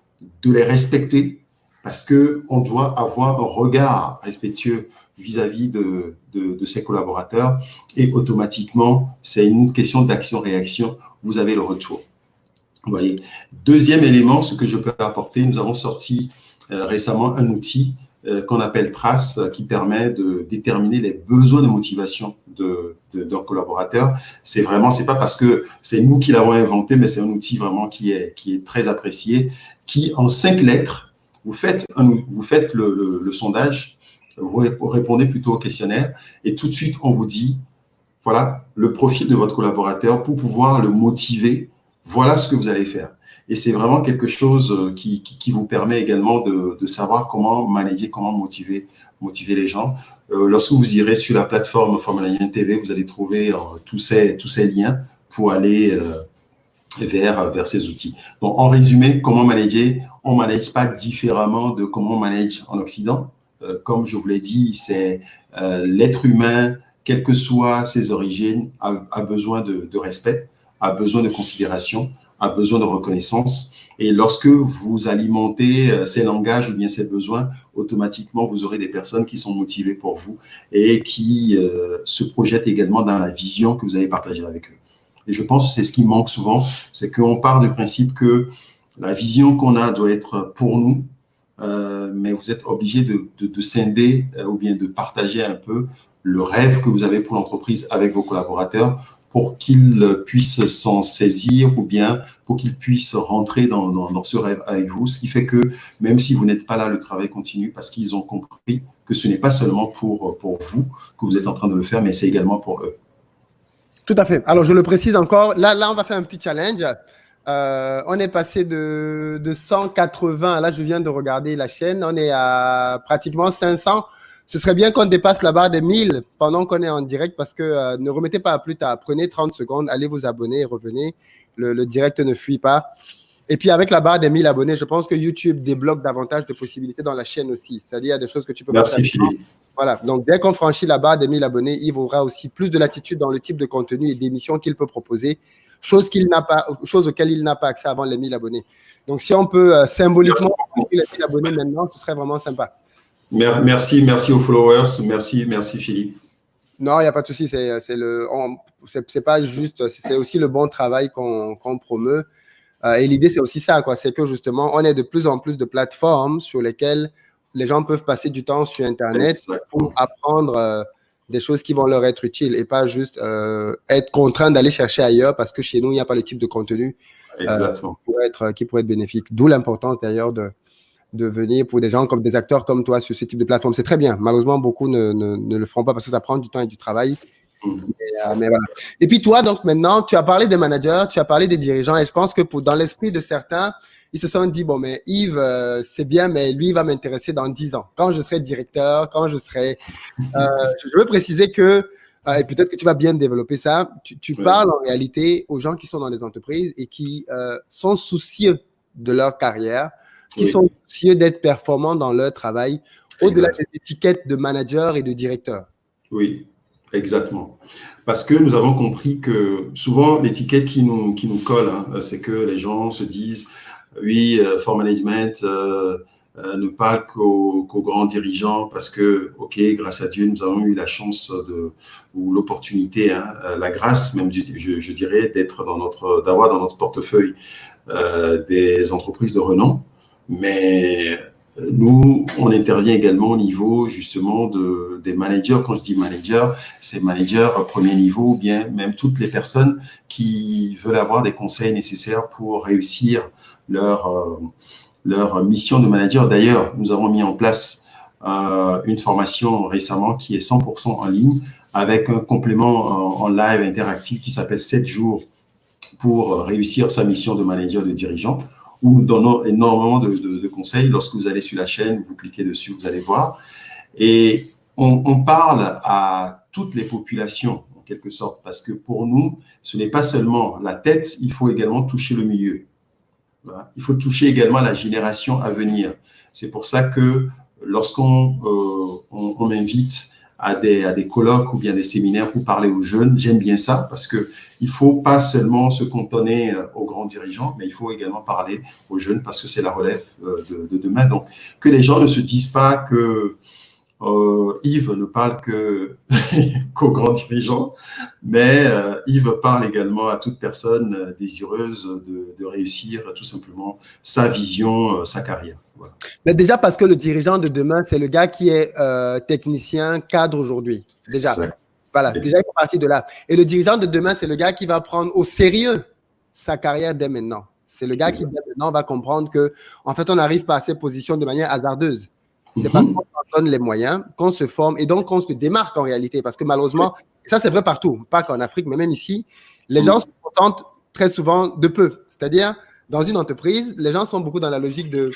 Speaker 2: les respecter parce qu'on doit avoir un regard respectueux vis-à-vis de ses collaborateurs et automatiquement, c'est une question d'action-réaction, vous avez le retour. Vous voyez. Deuxième élément, ce que je peux apporter, nous avons sorti récemment un outil qu'on appelle Trace qui permet de déterminer les besoins de motivation d'un collaborateur. C'est pas parce que c'est nous qui l'avons inventé, mais c'est un outil vraiment qui est très apprécié, qui en 5 lettres, vous faites le sondage, vous répondez plutôt au questionnaire et tout de suite on vous dit, voilà le profil de votre collaborateur pour pouvoir le motiver, voilà ce que vous allez faire. Et c'est vraiment quelque chose qui vous permet également de savoir comment manager, comment motiver les gens. Lorsque vous irez sur la plateforme For Management TV, vous allez trouver tous ces liens pour aller vers ces outils. Donc, en résumé, comment manager? On ne manage pas différemment de comment on manage en Occident. Comme je vous l'ai dit, c'est l'être humain, quelles que soient ses origines, a besoin de respect, a besoin de considération, a besoin de reconnaissance. Et lorsque vous alimentez ces langages ou bien ces besoins, automatiquement, vous aurez des personnes qui sont motivées pour vous et qui se projettent également dans la vision que vous avez partagée avec eux. Et je pense que c'est ce qui manque souvent, c'est qu'on part du principe que la vision qu'on a doit être pour nous, mais vous êtes obligé de scinder ou bien de partager un peu le rêve que vous avez pour l'entreprise avec vos collaborateurs pour qu'ils puissent s'en saisir ou bien pour qu'ils puissent rentrer dans ce rêve avec vous. Ce qui fait que même si vous n'êtes pas là, le travail continue parce qu'ils ont compris que ce n'est pas seulement pour vous que vous êtes en train de le faire, mais c'est également pour eux.
Speaker 1: Tout à fait. Alors, je le précise encore. Là, on va faire un petit challenge. On est passé de 180. Là, je viens de regarder la chaîne. On est à pratiquement 500. Ce serait bien qu'on dépasse la barre des 1000 pendant qu'on est en direct parce que ne remettez pas à plus tard. Prenez 30 secondes, allez vous abonner et revenez. Le direct ne fuit pas. Et puis, avec la barre des 1000 abonnés, je pense que YouTube débloque davantage de possibilités dans la chaîne aussi. C'est-à-dire, il y a des choses que tu peux pas faire.
Speaker 2: Merci, Philippe.
Speaker 1: Voilà. Donc, dès qu'on franchit la barre des 1000 abonnés, Yves aura aussi plus de latitude dans le type de contenu et d'émissions qu'il peut proposer, chose auxquelles il n'a pas accès avant les 1000 abonnés. Donc, si on peut symboliquement les 1000 abonnés maintenant, ce serait vraiment sympa.
Speaker 2: Merci aux followers. Merci, Philippe.
Speaker 1: Non, il n'y a pas de souci. C'est pas juste, c'est aussi le bon travail qu'on promeut. Et l'idée, c'est aussi ça, quoi. C'est que justement, on est de plus en plus de plateformes sur lesquelles les gens peuvent passer du temps sur Internet pour apprendre des choses qui vont leur être utiles et pas juste être contraint d'aller chercher ailleurs parce que chez nous, il n'y a pas le type de contenu qui pourrait être bénéfique. D'où l'importance d'ailleurs de venir pour des gens comme des acteurs comme toi sur ce type de plateforme. C'est très bien. Malheureusement, beaucoup ne le feront pas parce que ça prend du temps et du travail. Mais voilà. Et puis toi, donc maintenant, tu as parlé des managers, tu as parlé des dirigeants et je pense que dans l'esprit de certains, ils se sont dit, bon, mais Yves, c'est bien, mais lui, il va m'intéresser dans 10 ans. Quand je serai directeur, quand je serai… je veux préciser que, et peut-être que tu vas bien développer ça, tu parles en réalité aux gens qui sont dans les entreprises et qui sont soucieux de leur carrière, qui sont soucieux d'être performants dans leur travail, au-delà des étiquettes de manager et de directeur.
Speaker 2: Oui, exactement. Parce que nous avons compris que souvent, l'étiquette qui nous colle, c'est que les gens se disent, oui, Fort Management ne parle qu'aux grands dirigeants parce que, OK, grâce à Dieu, nous avons eu la chance ou l'opportunité, la grâce même, je dirais, d'avoir dans notre portefeuille des entreprises de renom. Mais nous, on intervient également au niveau justement des managers. Quand je dis managers, c'est managers premier niveau ou bien même toutes les personnes qui veulent avoir des conseils nécessaires pour réussir leur mission de manager. D'ailleurs, nous avons mis en place une formation récemment qui est 100% en ligne avec un complément en live interactif qui s'appelle 7 jours pour réussir sa mission de manager, de dirigeant, où nous donnons énormément de conseils. Lorsque vous allez sur la chaîne, vous cliquez dessus, vous allez voir. Et on parle à toutes les populations, en quelque sorte, parce que pour nous, ce n'est pas seulement la tête, il faut également toucher le milieu. Voilà. Il faut toucher également la génération à venir. C'est pour ça que lorsqu'on m'invite à des colloques ou bien des séminaires pour parler aux jeunes, j'aime bien ça parce qu'il ne faut pas seulement se cantonner aux grands dirigeants, mais il faut également parler aux jeunes parce que c'est la relève de demain. Donc, que les gens ne se disent pas que Yves ne parle qu'aux grands dirigeants, mais Yves parle également à toute personne désireuse de réussir tout simplement sa vision, sa carrière. Voilà.
Speaker 1: Mais déjà parce que le dirigeant de demain, c'est le gars qui est technicien, cadre aujourd'hui. Déjà.
Speaker 2: Exact.
Speaker 1: Voilà, déjà il faut partir de là. Et le dirigeant de demain, c'est le gars qui va prendre au sérieux sa carrière dès maintenant. C'est le gars qui dès maintenant va comprendre que, en fait, on n'arrive pas à ces positions de manière hasardeuse. C'est pas qu'on s'en donne les moyens, qu'on se forme et donc qu'on se démarque en réalité. Parce que malheureusement, et ça c'est vrai partout, pas qu'en Afrique, mais même ici, les gens se contentent très souvent de peu. C'est-à-dire, dans une entreprise, les gens sont beaucoup dans la logique de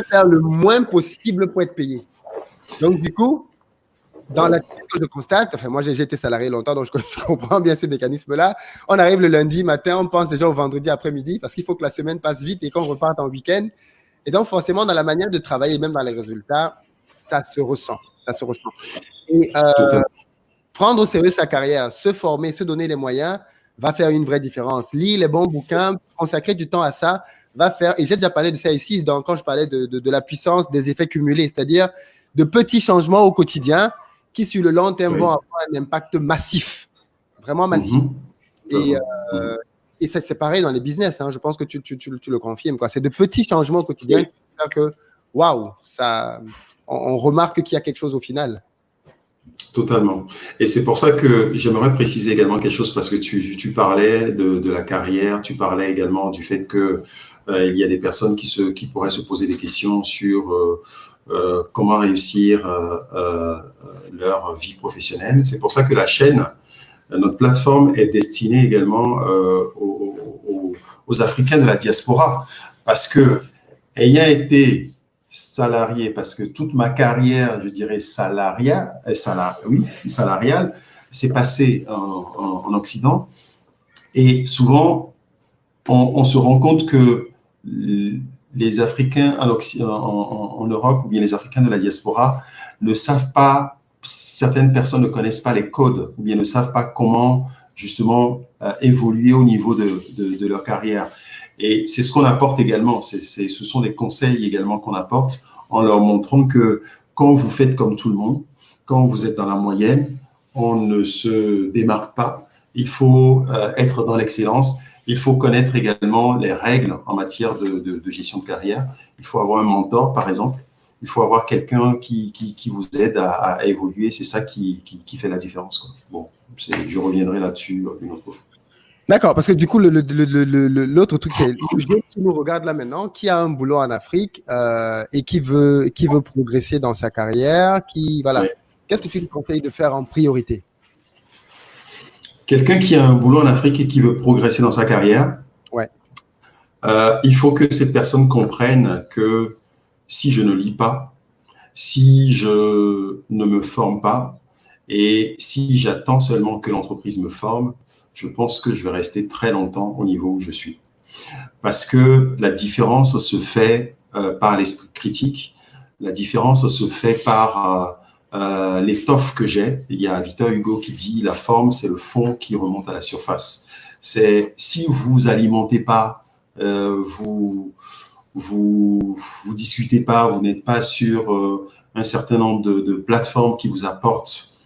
Speaker 1: faire le moins possible pour être payé. Donc, du coup, dans la que je constate, enfin, moi j'ai été salarié longtemps, donc je comprends bien ces mécanismes-là. On arrive le lundi matin, on pense déjà au vendredi après-midi parce qu'il faut que la semaine passe vite et qu'on reparte en week-end. Et donc, forcément, dans la manière de travailler, même dans les résultats, ça se ressent. Ça se ressent. Et prendre au sérieux sa carrière, se former, se donner les moyens, va faire une vraie différence. Lire les bons bouquins, consacrer du temps à ça, va faire… Et j'ai déjà parlé de ça ici, quand je parlais de la puissance des effets cumulés, c'est-à-dire de petits changements au quotidien qui, sur le long terme, vont avoir un impact massif. Vraiment massif. Et ça, c'est pareil dans les business. Je pense que tu le confirmes. C'est de petits changements au quotidien qui font que, waouh, on remarque qu'il y a quelque chose au final.
Speaker 2: Totalement. Et c'est pour ça que j'aimerais préciser également quelque chose parce que tu parlais de la carrière, tu parlais également du fait que il y a des personnes qui pourraient se poser des questions sur comment réussir leur vie professionnelle. C'est pour ça que la chaîne, notre plateforme est destinée également aux Africains de la diaspora parce que, ayant été salarié, parce que toute ma carrière, je dirais, salariale, s'est passée en Occident et souvent, on se rend compte que les Africains en Europe, ou bien les Africains de la diaspora, ne savent pas, certaines personnes ne connaissent pas les codes, ou bien ne savent pas comment justement évoluer au niveau de leur carrière. Et c'est ce qu'on apporte également, ce sont des conseils également qu'on apporte en leur montrant que quand vous faites comme tout le monde, quand vous êtes dans la moyenne, on ne se démarque pas. Il faut être dans l'excellence. Il faut connaître également les règles en matière de gestion de carrière. Il faut avoir un mentor, par exemple. Il faut avoir quelqu'un qui vous aide à évoluer. C'est ça qui fait la différence, quoi. Bon, je reviendrai là-dessus une autre fois.
Speaker 1: D'accord, parce que du coup, l'autre truc, c'est le jeune qui nous regarde là maintenant, qui a un boulot en Afrique et qui veut progresser dans sa carrière, voilà. Ouais. Qu'est-ce que tu lui conseilles de faire en priorité?
Speaker 2: Quelqu'un qui a un boulot en Afrique et qui veut progresser dans sa carrière,
Speaker 1: ouais.
Speaker 2: Il faut que cette personne comprenne que si je ne lis pas, si je ne me forme pas et si j'attends seulement que l'entreprise me forme, je pense que je vais rester très longtemps au niveau où je suis. Parce que la différence se fait par l'esprit critique, la différence se fait par l'étoffe que j'ai. Il y a Victor Hugo qui dit « La forme, c'est le fond qui remonte à la surface ». C'est si vous alimentez pas, vous discutez pas, vous n'êtes pas sur un certain nombre de plateformes qui vous apportent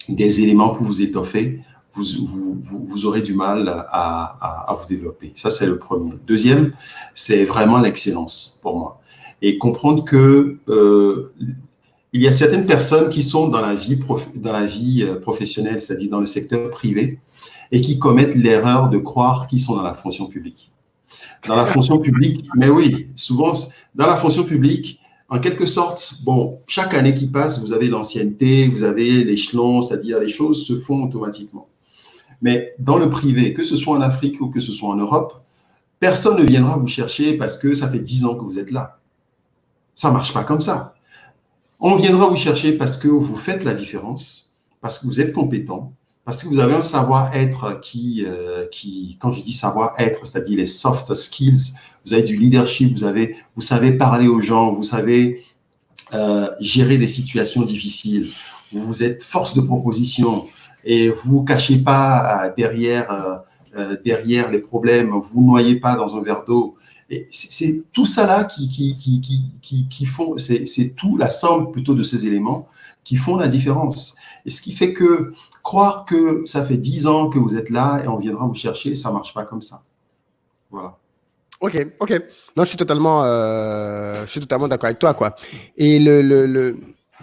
Speaker 2: des éléments pour vous étoffer, vous aurez du mal à vous développer. Ça, c'est le premier. Deuxième, c'est vraiment l'excellence pour moi. Et comprendre que il y a certaines personnes qui sont dans la vie professionnelle, c'est-à-dire dans le secteur privé, et qui commettent l'erreur de croire qu'ils sont dans la fonction publique. Dans la fonction publique, mais oui, souvent, dans la fonction publique, en quelque sorte, bon, chaque année qui passe, vous avez l'ancienneté, vous avez l'échelon, c'est-à-dire les choses se font automatiquement. Mais dans le privé, que ce soit en Afrique ou que ce soit en Europe, personne ne viendra vous chercher parce que ça fait 10 ans que vous êtes là. Ça ne marche pas comme ça. On viendra vous chercher parce que vous faites la différence, parce que vous êtes compétent, parce que vous avez un savoir-être qui, quand je dis savoir-être, c'est-à-dire les soft skills, vous avez du leadership, vous savez parler aux gens, vous savez gérer des situations difficiles, vous êtes force de proposition et vous ne cachez pas derrière les problèmes, vous ne noyez pas dans un verre d'eau. C'est tout ça là qui font, c'est tout la somme plutôt de ces éléments qui font la différence. Et ce qui fait que croire que ça fait 10 ans que vous êtes là et on viendra vous chercher, ça ne marche pas comme ça. Voilà.
Speaker 1: Ok. Non, je suis totalement d'accord avec toi, quoi. Et il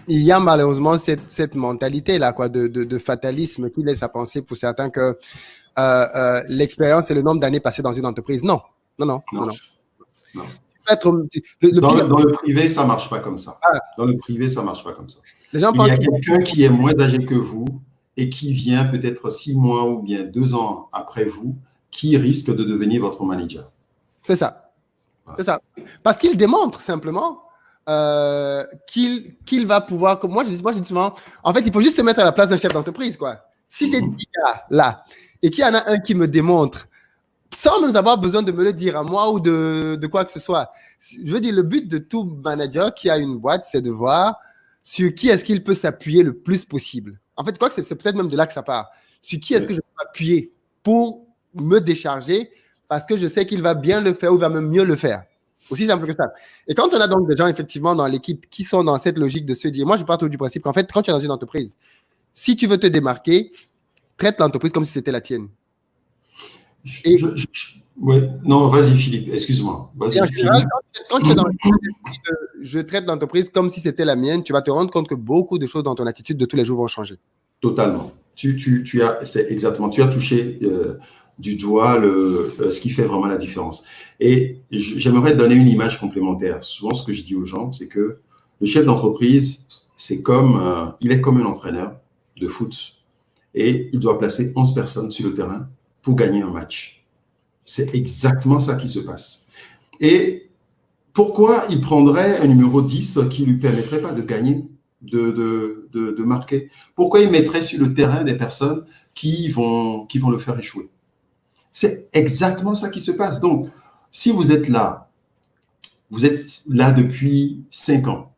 Speaker 1: y a malheureusement cette mentalité-là, quoi, de fatalisme qui laisse à penser pour certains que l'expérience et le nombre d'années passées dans une entreprise. Non.
Speaker 2: Non. Dans le privé, ça ne marche pas comme ça. Ah. Dans le privé, ça ne marche pas comme ça. Il y a quelqu'un qui est moins âgé que vous et qui vient peut-être 6 mois ou bien 2 ans après vous, qui risque de devenir votre manager.
Speaker 1: C'est ça. Voilà. C'est ça. Parce qu'il démontre simplement qu'il va pouvoir… Moi, je dis souvent, en fait, il faut juste se mettre à la place d'un chef d'entreprise, quoi. Si j'ai 10 gars là et qu'il y en a un qui me démontre sans nous avoir besoin de me le dire à moi ou de quoi que ce soit. Je veux dire, le but de tout manager qui a une boîte, c'est de voir sur qui est-ce qu'il peut s'appuyer le plus possible. En fait, je crois que c'est peut-être même de là que ça part. Sur qui est-ce que je peux appuyer pour me décharger parce que je sais qu'il va bien le faire ou va même mieux le faire. Aussi simple que ça. Et quand on a donc des gens, effectivement, dans l'équipe qui sont dans cette logique de se dire, moi, je pars du principe qu'en fait, quand tu es dans une entreprise, si tu veux te démarquer, traite l'entreprise comme si c'était la tienne.
Speaker 2: Et ouais. Non, vas-y Philippe, excuse-moi. Vas-y,
Speaker 1: en général, quand tu es dans je traite l'entreprise comme si c'était la mienne, tu vas te rendre compte que beaucoup de choses dans ton attitude de tous les jours vont changer.
Speaker 2: Totalement. C'est exactement. Tu as touché du doigt ce qui fait vraiment la différence. Et j'aimerais donner une image complémentaire. Souvent, ce que je dis aux gens, c'est que le chef d'entreprise, c'est comme il est comme un entraîneur de foot et il doit placer 11 personnes sur le terrain pour gagner un match. C'est exactement ça qui se passe. Et pourquoi il prendrait un numéro 10 qui ne lui permettrait pas de gagner, de marquer? Pourquoi il mettrait sur le terrain des personnes qui vont le faire échouer? C'est exactement ça qui se passe. Donc, si vous êtes là depuis 5 ans,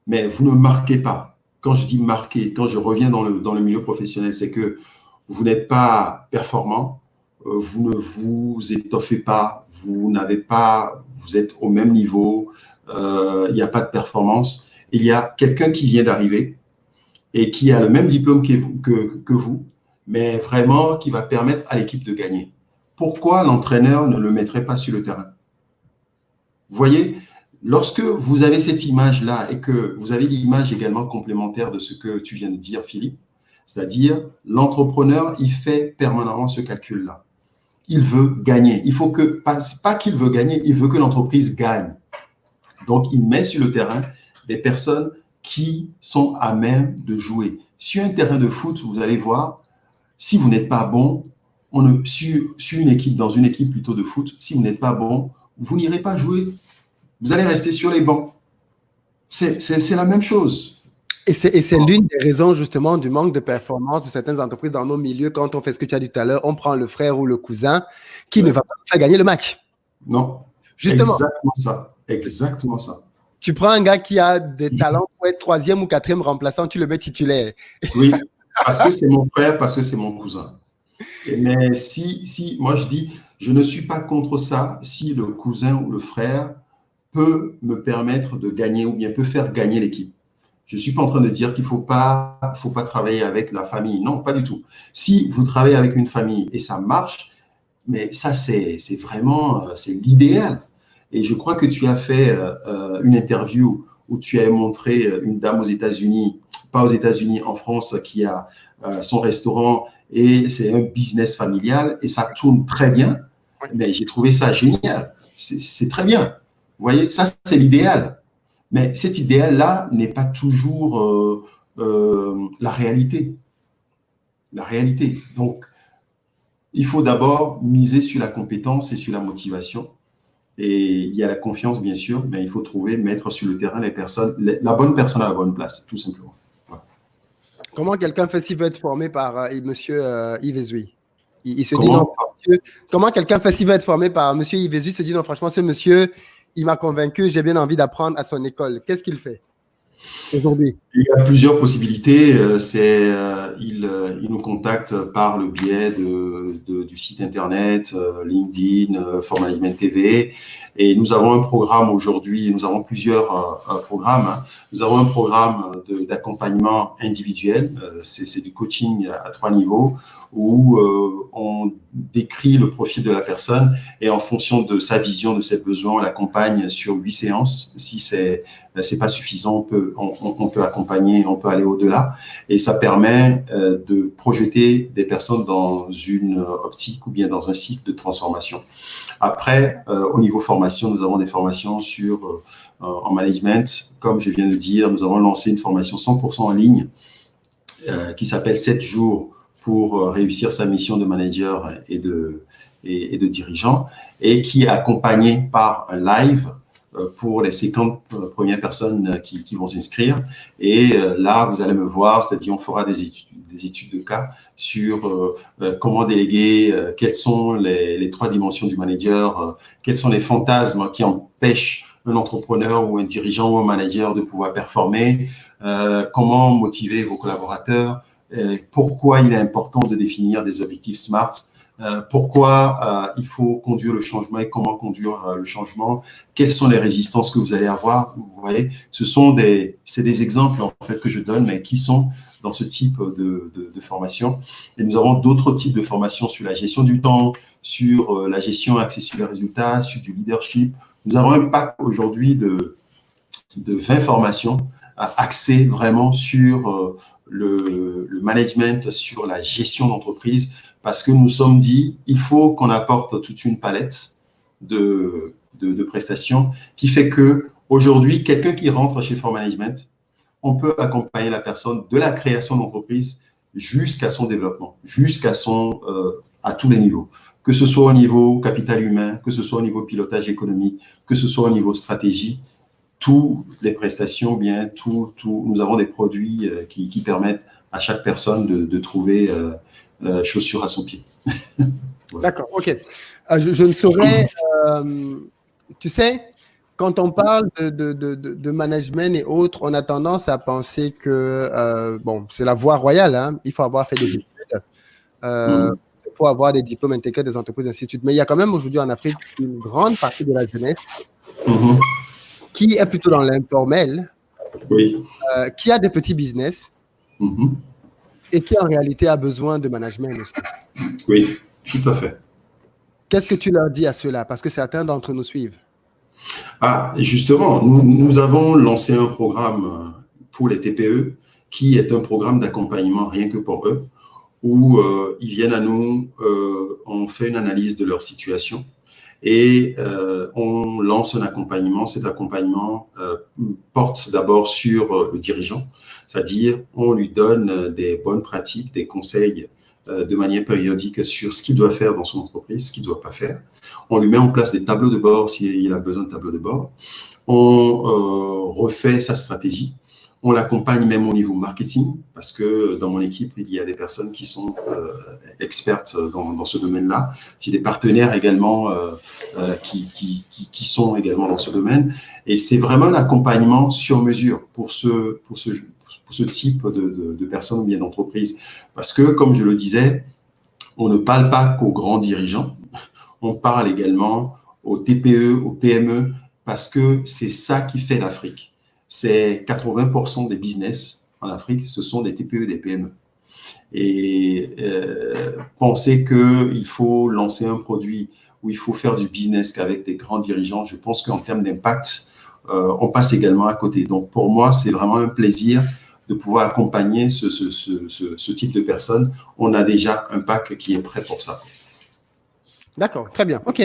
Speaker 2: mais vous ne marquez pas. Quand je dis marquer, quand je reviens dans le milieu professionnel, c'est que vous n'êtes pas performant, vous ne vous étoffez pas, vous êtes au même niveau, il n'y a pas de performance. Il y a quelqu'un qui vient d'arriver et qui a le même diplôme que vous, mais vraiment qui va permettre à l'équipe de gagner. Pourquoi l'entraîneur ne le mettrait pas sur le terrain? Vous voyez, lorsque vous avez cette image-là et que vous avez l'image également complémentaire de ce que tu viens de dire, Philippe, c'est-à-dire l'entrepreneur, il fait permanemment ce calcul-là. Il veut gagner. Il faut que, pas qu'il veut gagner, il veut que l'entreprise gagne. Donc, il met sur le terrain des personnes qui sont à même de jouer. Sur un terrain de foot, vous allez voir, si vous n'êtes pas bon, sur une équipe, dans une équipe plutôt de foot, si vous n'êtes pas bon, vous n'irez pas jouer. Vous allez rester sur les bancs. C'est la même chose.
Speaker 1: Et c'est l'une des raisons justement du manque de performance de certaines entreprises dans nos milieux. Quand on fait ce que tu as dit tout à l'heure, on prend le frère ou le cousin qui ne va pas faire gagner le match.
Speaker 2: Non,
Speaker 1: justement.
Speaker 2: Exactement ça. Exactement ça.
Speaker 1: Tu prends un gars qui a des talents pour être 3e ou 4e remplaçant, tu le mets titulaire.
Speaker 2: Oui, parce que c'est mon frère, parce que c'est mon cousin. Mais moi je dis, je ne suis pas contre ça si le cousin ou le frère peut me permettre de gagner ou bien peut faire gagner l'équipe. Je ne suis pas en train de dire qu'il ne faut pas travailler avec la famille. Non, pas du tout. Si vous travaillez avec une famille et ça marche, mais ça, c'est vraiment c'est l'idéal. Et je crois que tu as fait une interview où tu as montré une dame aux États-Unis, pas aux États-Unis, en France, qui a son restaurant et c'est un business familial et ça tourne très bien. Mais j'ai trouvé ça génial. C'est très bien. Vous voyez, ça, c'est l'idéal. Mais cet idéal-là n'est pas toujours la réalité. La réalité. Donc, il faut d'abord miser sur la compétence et sur la motivation. Et il y a la confiance, bien sûr, mais il faut mettre sur le terrain la bonne personne à la bonne place, tout simplement. Voilà.
Speaker 1: Comment quelqu'un fait s'il veut être formé par monsieur Yves Ezui? Il se dit non, monsieur, comment quelqu'un fait s'il veut être formé par monsieur Yves Ezui, se dit non, franchement, ce monsieur, il m'a convaincu, j'ai bien envie d'apprendre à son école. Qu'est-ce qu'il fait aujourd'hui?
Speaker 2: Il y a plusieurs possibilités. Il nous contacte par le biais du site internet, LinkedIn, Form Management TV. Et nous avons un programme aujourd'hui, nous avons plusieurs programmes. Hein. Nous avons un programme d'accompagnement individuel, c'est du coaching à 3 niveaux, où on décrit le profil de la personne et en fonction de sa vision, de ses besoins, on l'accompagne sur 8 séances. Si c'est pas suffisant, on peut accompagner, on peut aller au-delà. Et ça permet de projeter des personnes dans une optique ou bien dans un cycle de transformation. Après, au niveau formation, nous avons des formations en management. Comme je viens de dire, nous avons lancé une formation 100% en ligne qui s'appelle 7 jours pour réussir sa mission de manager et de dirigeant et qui est accompagnée par un live pour les 50 premières personnes qui vont s'inscrire. Et là, vous allez me voir, c'est-à-dire on fera des études de cas sur comment déléguer, quelles sont les 3 dimensions du manager, quels sont les fantasmes qui empêchent un entrepreneur ou un dirigeant ou un manager de pouvoir performer, comment motiver vos collaborateurs, pourquoi il est important de définir des objectifs SMART, pourquoi il faut conduire le changement et comment conduire le changement, quelles sont les résistances que vous allez avoir. Vous voyez, c'est des exemples en fait que je donne, mais qui sont dans ce type de formation. Et nous avons d'autres types de formations sur la gestion du temps, sur la gestion axée sur les résultats, sur du leadership. Nous avons un pack aujourd'hui de 20 formations axées vraiment sur le management, sur la gestion d'entreprise, parce que nous sommes dit, il faut qu'on apporte toute une palette de prestations qui fait que aujourd'hui, quelqu'un qui rentre chez Form Management, on peut accompagner la personne de la création d'entreprise jusqu'à son développement, à tous les niveaux, que ce soit au niveau capital humain, que ce soit au niveau pilotage économique, que ce soit au niveau stratégie. Toutes les prestations, nous avons des produits qui permettent à chaque personne de trouver chaussure à son pied. Voilà.
Speaker 1: D'accord, ok. Je ne saurais, tu sais, quand on parle de management et autres, on a tendance à penser que, bon, c'est la voie royale, hein. Il faut avoir fait des études, euh,
Speaker 2: Mhm.
Speaker 1: il faut avoir des diplômes intégrés des entreprises, ainsi de suite. Mais il y a quand même aujourd'hui en Afrique une grande partie de la jeunesse
Speaker 2: Mhm.
Speaker 1: qui est plutôt dans l'informel,
Speaker 2: Oui.
Speaker 1: qui a des petits business
Speaker 2: Mhm.
Speaker 1: et qui en réalité a besoin de management aussi.
Speaker 2: Oui, tout à fait.
Speaker 1: Qu'est-ce que tu leur dis à ceux-là? Parce que certains d'entre nous suivent.
Speaker 2: Ah, justement, nous avons lancé un programme pour les TPE qui est un programme d'accompagnement rien que pour eux, où ils viennent à nous, on fait une analyse de leur situation et on lance un accompagnement. Cet accompagnement porte d'abord sur le dirigeant, c'est-à-dire on lui donne des bonnes pratiques, des conseils de manière périodique sur ce qu'il doit faire dans son entreprise, ce qu'il ne doit pas faire. On lui met en place des tableaux de bord s'il a besoin de tableaux de bord. On refait sa stratégie. On l'accompagne même au niveau marketing, parce que dans mon équipe, il y a des personnes qui sont expertes dans ce domaine-là. J'ai des partenaires également qui sont également dans ce domaine. Et c'est vraiment un accompagnement sur mesure pour ce type de personnes ou bien d'entreprises. Parce que, comme je le disais, on ne parle pas qu'aux grands dirigeants, on parle également aux TPE, aux PME, parce que c'est ça qui fait l'Afrique. C'est 80% des business en Afrique, ce sont des TPE, des PME. Et penser qu'il faut lancer un produit où il faut faire du business qu'avec des grands dirigeants, je pense qu'en termes d'impact, on passe également à côté. Donc pour moi, c'est vraiment un plaisir de pouvoir accompagner ce type de personnes. On a déjà un pack qui est prêt pour ça.
Speaker 1: D'accord, très bien. OK.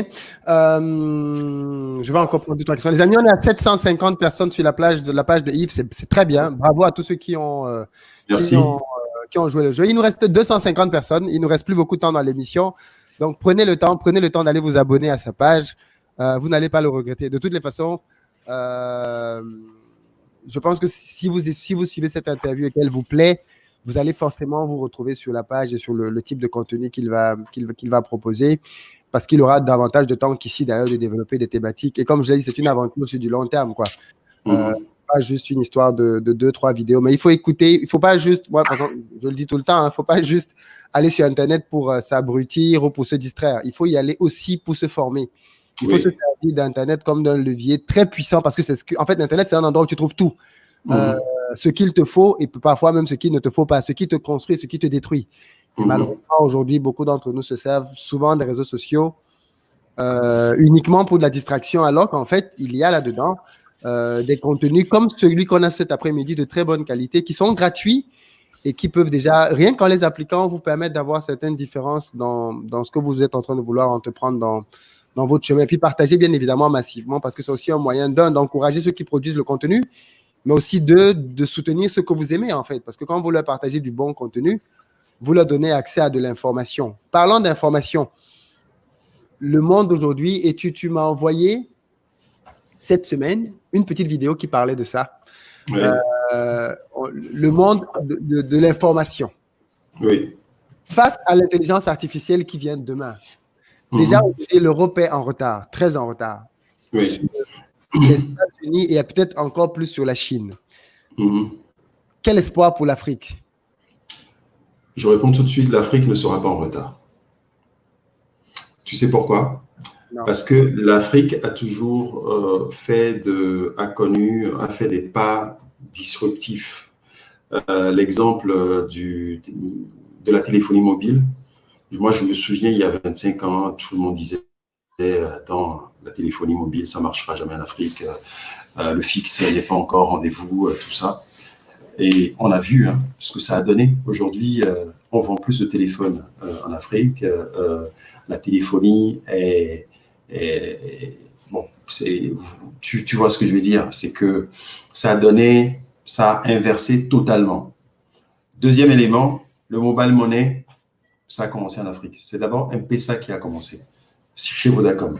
Speaker 1: Je vais encore prendre deux, trois questions. Les amis, on est à 750 personnes sur la page de Yves. C'est très bien. Bravo à tous ceux qui ont, qui
Speaker 2: Merci.
Speaker 1: ont, qui ont joué le jeu. Il nous reste 250 personnes. Il nous reste plus beaucoup de temps dans l'émission. Donc, prenez le temps d'aller vous abonner à sa page. Vous n'allez pas le regretter. De toutes les façons, je pense que si vous suivez cette interview et qu'elle vous plaît, vous allez forcément vous retrouver sur la page et sur le type de contenu qu'il va proposer, parce qu'il aura davantage de temps qu'ici d'ailleurs de développer des thématiques. Et comme je l'ai dit, c'est une aventure sur du long terme, quoi. Pas juste une histoire de 2-3 vidéos, mais il faut écouter. Il ne faut pas juste, moi, par exemple, je le dis tout le temps, il ne faut pas juste aller sur Internet pour s'abrutir ou pour se distraire. Il faut y aller aussi pour se former. Il faut se servir d'Internet comme d'un levier très puissant, parce que en fait, Internet, c'est un endroit où tu trouves tout. Ce qu'il te faut et parfois même ce qu'il ne te faut pas, ce qui te construit, ce qui te détruit. Et malheureusement, aujourd'hui, beaucoup d'entre nous se servent souvent des réseaux sociaux uniquement pour de la distraction, alors qu'en fait, il y a là-dedans des contenus comme celui qu'on a cet après-midi de très bonne qualité, qui sont gratuits et qui peuvent déjà, rien qu'en les appliquant, vous permettre d'avoir certaines différences dans ce que vous êtes en train de vouloir entreprendre dans votre chemin. Et puis partager, bien évidemment, massivement, parce que c'est aussi un moyen d'encourager ceux qui produisent le contenu, mais aussi de soutenir ce que vous aimez, en fait. Parce que quand vous leur partagez du bon contenu, vous leur donnez accès à de l'information. Parlant d'information, le monde aujourd'hui, et tu m'as envoyé cette semaine une petite vidéo qui parlait de ça.
Speaker 2: Oui.
Speaker 1: Le monde de l'information.
Speaker 2: Oui.
Speaker 1: Face à l'intelligence artificielle qui vient demain. Déjà, l'Europe est en retard, très en retard.
Speaker 2: Oui.
Speaker 1: Sur les États-Unis et peut-être encore plus sur la Chine. Quel espoir pour l'Afrique?
Speaker 2: Je réponds tout de suite, l'Afrique ne sera pas en retard. Tu sais pourquoi?
Speaker 1: Non.
Speaker 2: Parce que l'Afrique a toujours a fait des pas disruptifs. L'exemple de la téléphonie mobile, moi je me souviens, il y a 25 ans, tout le monde disait attends, la téléphonie mobile, ça ne marchera jamais en Afrique, le fixe n'est pas encore rendez-vous, tout ça. Et on a vu ce que ça a donné. Aujourd'hui, on vend plus de téléphones en Afrique. La téléphonie est bon, tu vois ce que je veux dire, c'est que ça a inversé totalement. Deuxième élément, le mobile money, ça a commencé en Afrique. C'est d'abord M-Pesa qui a commencé chez Vodacom.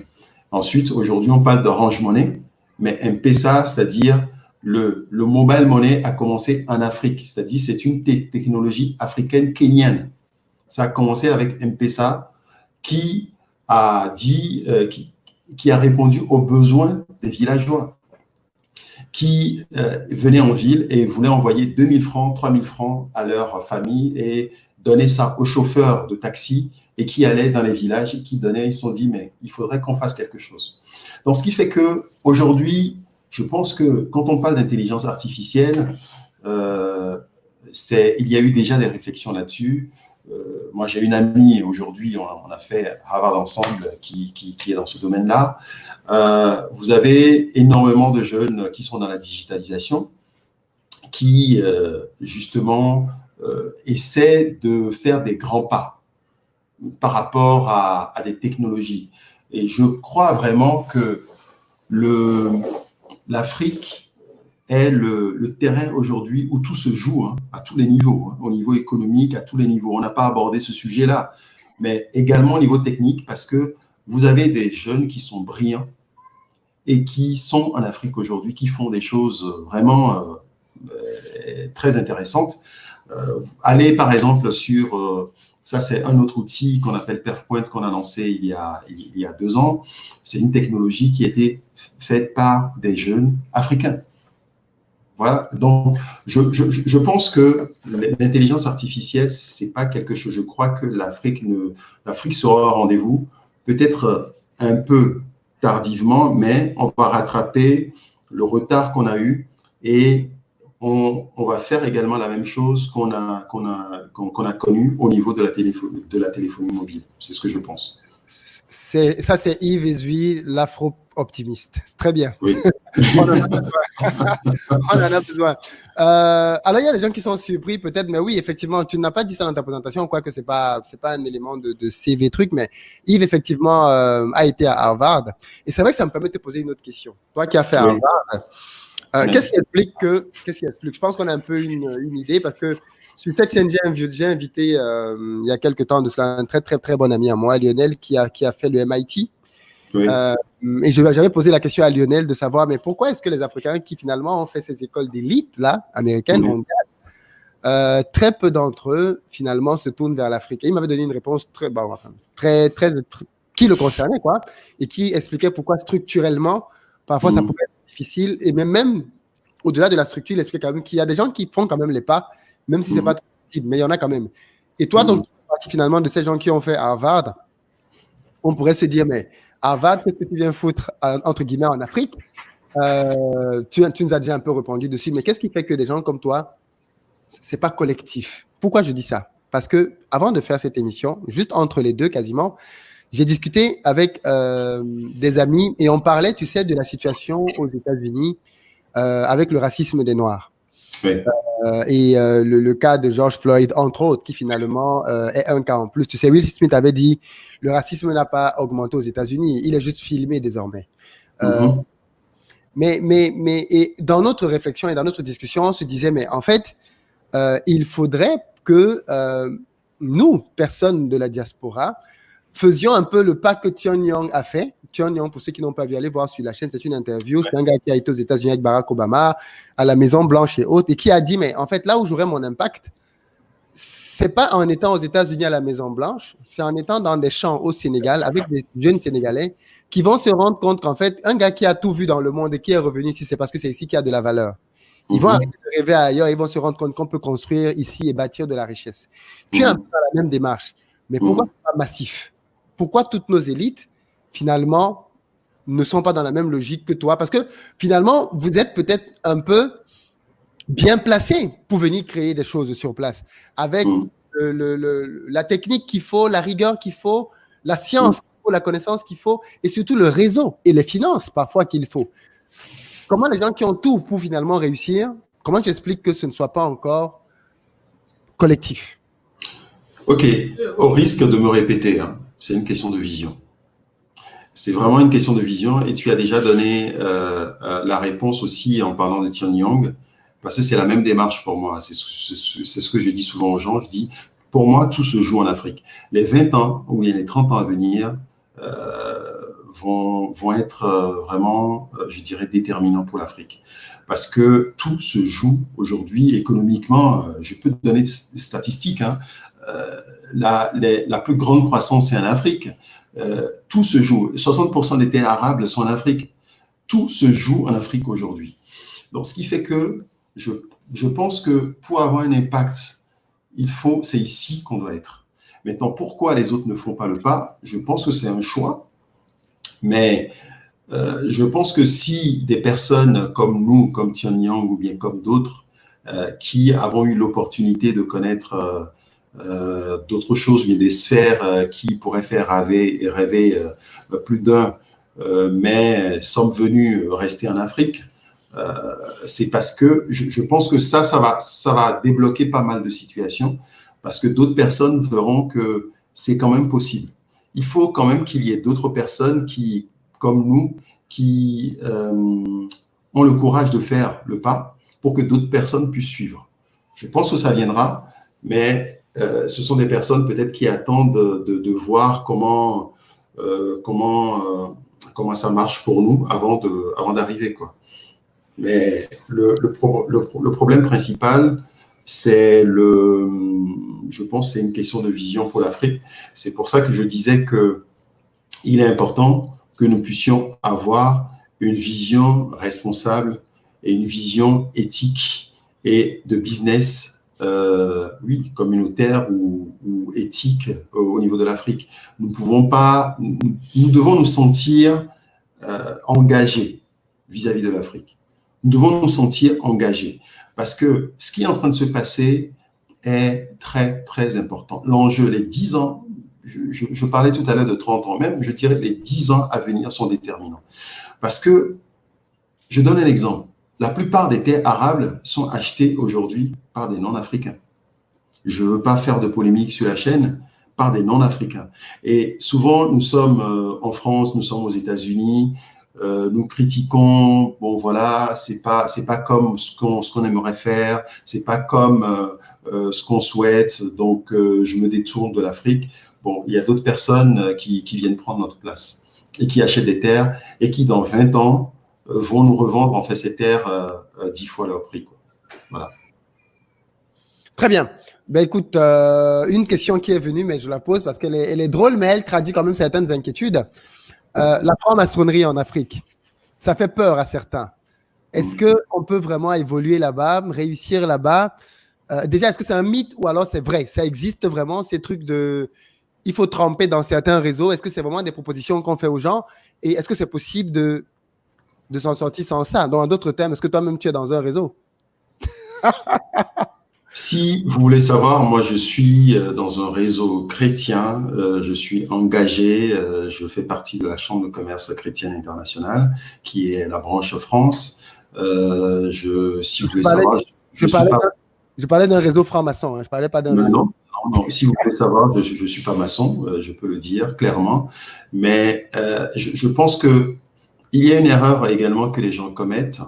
Speaker 2: Ensuite, aujourd'hui, on parle d'Orange Money, mais M-Pesa, c'est-à-dire le mobile money a commencé en Afrique, c'est-à-dire c'est une technologie africaine kenyane. Ça a commencé avec M-Pesa qui a dit, qui a répondu aux besoins des villageois, qui venaient en ville et voulaient envoyer 2000 francs, 3000 francs à leur famille et donner ça aux chauffeurs de taxi et qui allaient dans les villages et qui donnaient, ils se sont dit, mais il faudrait qu'on fasse quelque chose. Donc, ce qui fait qu'aujourd'hui, je pense que quand on parle d'intelligence artificielle, il y a eu déjà des réflexions là-dessus. Moi, j'ai une amie aujourd'hui, on a fait Harvard ensemble, qui est dans ce domaine-là. Vous avez énormément de jeunes qui sont dans la digitalisation, qui justement essaient de faire des grands pas par rapport à des technologies. Et je crois vraiment que l'Afrique est le terrain aujourd'hui où tout se joue, hein, à tous les niveaux, hein, au niveau économique, à tous les niveaux. On n'a pas abordé ce sujet-là, mais également au niveau technique, parce que vous avez des jeunes qui sont brillants et qui sont en Afrique aujourd'hui, qui font des choses vraiment très intéressantes. Allez, par exemple, sur... ça, c'est un autre outil qu'on appelle PerfPoint, qu'on a lancé il y a 2 ans. C'est une technologie qui a été faite par des jeunes africains. Voilà. Donc, je pense que l'intelligence artificielle, ce n'est pas quelque chose. Je crois que l'Afrique sera au rendez-vous, peut-être un peu tardivement, mais on va rattraper le retard qu'on a eu et on va faire également la même chose qu'on a connu au niveau de la téléphonie mobile. C'est ce que je pense.
Speaker 1: Ça, c'est Yves Ezui, l'afro-optimiste. Très bien.
Speaker 2: Oui.
Speaker 1: On en a besoin. Alors, il y a des gens qui sont surpris peut-être, mais oui, effectivement, tu n'as pas dit ça dans ta présentation, quoique c'est pas un élément de CV truc, mais Yves, effectivement, a été à Harvard. Et c'est vrai que ça me permet de te poser une autre question. Toi qui as fait Harvard, qu'est-ce qui explique Je pense qu'on a un peu une idée, parce que sur cette chaîne, j'ai invité il y a quelques temps de cela un très, très, très bon ami à moi, Lionel, qui a fait le MIT.
Speaker 2: Oui.
Speaker 1: Et j'avais posé la question à Lionel de savoir, mais pourquoi est-ce que les Africains qui finalement ont fait ces écoles d'élite, là, américaines, mondiales, très peu d'entre eux, finalement, se tournent vers l'Afrique. Et il m'avait donné une réponse très, qui le concernait, quoi, et qui expliquait pourquoi structurellement, parfois, ça pouvait être difficile. Et même au-delà de la structure, il explique quand même qu'il y a des gens qui font quand même les pas, même si ce n'est pas trop possible, mais il y en a quand même. Et toi, donc, finalement, de ces gens qui ont fait Harvard, on pourrait se dire, mais Harvard, qu'est-ce que tu viens foutre, entre guillemets, en Afrique? Tu nous as déjà un peu répondu dessus, mais qu'est-ce qui fait que des gens comme toi, c'est pas collectif? Pourquoi je dis ça? Parce que avant de faire cette émission, juste entre les deux quasiment, j'ai discuté avec des amis et on parlait, tu sais, de la situation aux États-Unis avec le racisme des Noirs.
Speaker 2: Oui.
Speaker 1: Et le cas de George Floyd, entre autres, qui finalement est un cas en plus. Tu sais, Will Smith avait dit le racisme n'a pas augmenté aux États-Unis, il est juste filmé désormais. Mais et dans notre réflexion et dans notre discussion, on se disait, mais en fait, il faudrait que nous, personnes de la diaspora, faisions un peu le pas que Tion Young a fait. Tion Young, pour ceux qui n'ont pas vu, allez voir sur la chaîne, c'est une interview. C'est un gars qui a été aux États-Unis avec Barack Obama, à la Maison Blanche et autres, et qui a dit, mais en fait, là où j'aurai mon impact, c'est pas en étant aux États-Unis à la Maison Blanche, c'est en étant dans des champs au Sénégal avec des jeunes Sénégalais qui vont se rendre compte qu'en fait, un gars qui a tout vu dans le monde et qui est revenu ici, c'est parce que c'est ici qu'il y a de la valeur. Ils vont arrêter de rêver ailleurs, ils vont se rendre compte qu'on peut construire ici et bâtir de la richesse. Tu es un peu dans la même démarche, mais pourquoi c'est pas massif? Pourquoi toutes nos élites, finalement, ne sont pas dans la même logique que toi? Parce que finalement, vous êtes peut-être un peu bien placé pour venir créer des choses sur place, avec la technique qu'il faut, la rigueur qu'il faut, la science qu'il faut, la connaissance qu'il faut, et surtout le réseau et les finances parfois qu'il faut. Comment les gens qui ont tout pour finalement réussir, comment tu expliques que ce ne soit pas encore collectif?
Speaker 2: Ok, au risque de me répéter, hein, c'est une question de vision. C'est vraiment une question de vision et tu as déjà donné la réponse aussi en parlant de Tion Young, parce que c'est la même démarche pour moi. C'est ce que je dis souvent aux gens. Je dis, pour moi, tout se joue en Afrique. Les 20 ans ou les 30 ans à venir vont être vraiment, je dirais, déterminants pour l'Afrique. Parce que tout se joue aujourd'hui économiquement. Je peux te donner des statistiques. Hein. la plus grande croissance est en Afrique. Tout se joue. 60% des terres arables sont en Afrique. Tout se joue en Afrique aujourd'hui. Donc, ce qui fait que je pense que pour avoir un impact, c'est ici qu'on doit être. Maintenant, pourquoi les autres ne font pas le pas? Je pense que c'est un choix, mais je pense que si des personnes comme nous, comme Tian Yang ou bien comme d'autres, qui avons eu l'opportunité de connaître d'autres choses, bien des sphères qui pourraient faire rêver plus d'un, mais sommes venus rester en Afrique, c'est parce que je pense que ça va débloquer pas mal de situations, parce que d'autres personnes verront que c'est quand même possible. Il faut quand même qu'il y ait d'autres personnes qui, comme nous, qui ont le courage de faire le pas pour que d'autres personnes puissent suivre. Je pense que ça viendra, mais ce sont des personnes peut-être qui attendent de voir comment ça marche pour nous avant d'arriver, quoi. Mais le problème principal, je pense, c'est une question de vision pour l'Afrique. C'est pour ça que je disais qu'il est important que nous puissions avoir une vision responsable et une vision éthique et de business, communautaire ou éthique au niveau de l'Afrique. Nous devons nous sentir engagés vis-à-vis de l'Afrique. Nous devons nous sentir engagés parce que ce qui est en train de se passer est très, très important. L'enjeu, les 10 ans, je parlais tout à l'heure de 30 ans, même je dirais les 10 ans à venir sont déterminants. Parce que, je donne un exemple, la plupart des terres arables sont achetées aujourd'hui par des non-africains. Je ne veux pas faire de polémique sur la chaîne, par des non-africains. Et souvent, nous sommes en France, nous sommes aux États-Unis, nous critiquons, bon voilà, c'est pas comme ce qu'on aimerait faire, c'est pas comme ce qu'on souhaite, donc je me détourne de l'Afrique. Bon, il y a d'autres personnes qui viennent prendre notre place et qui achètent des terres et qui, dans 20 ans, vont nous revendre en fait ces terres 10 fois leur prix, quoi. Voilà.
Speaker 1: Très bien. Ben écoute, une question qui est venue, mais je la pose parce qu'elle est drôle, mais elle traduit quand même certaines inquiétudes. La franc-maçonnerie en Afrique, ça fait peur à certains. Est-ce qu'on peut vraiment évoluer là-bas, réussir là-bas? Déjà, est-ce que c'est un mythe ou alors c'est vrai? Ça existe vraiment, ces trucs il faut tremper dans certains réseaux. Est-ce que c'est vraiment des propositions qu'on fait aux gens? Et est-ce que c'est possible de s'en sortir sans ça? Donc, en d'autres termes, est-ce que toi-même, tu es dans un réseau?
Speaker 2: Si vous voulez savoir, moi, je suis dans un réseau chrétien. Je suis engagé. Je fais partie de la Chambre de commerce chrétienne internationale, qui est la branche France. Si vous voulez savoir,
Speaker 1: je parlais d'un réseau franc-maçon. Hein, je parlais pas d'un réseau.
Speaker 2: Non. Si vous voulez savoir, je suis pas maçon. Je peux le dire clairement. Mais je pense que il y a une erreur également que les gens commettent.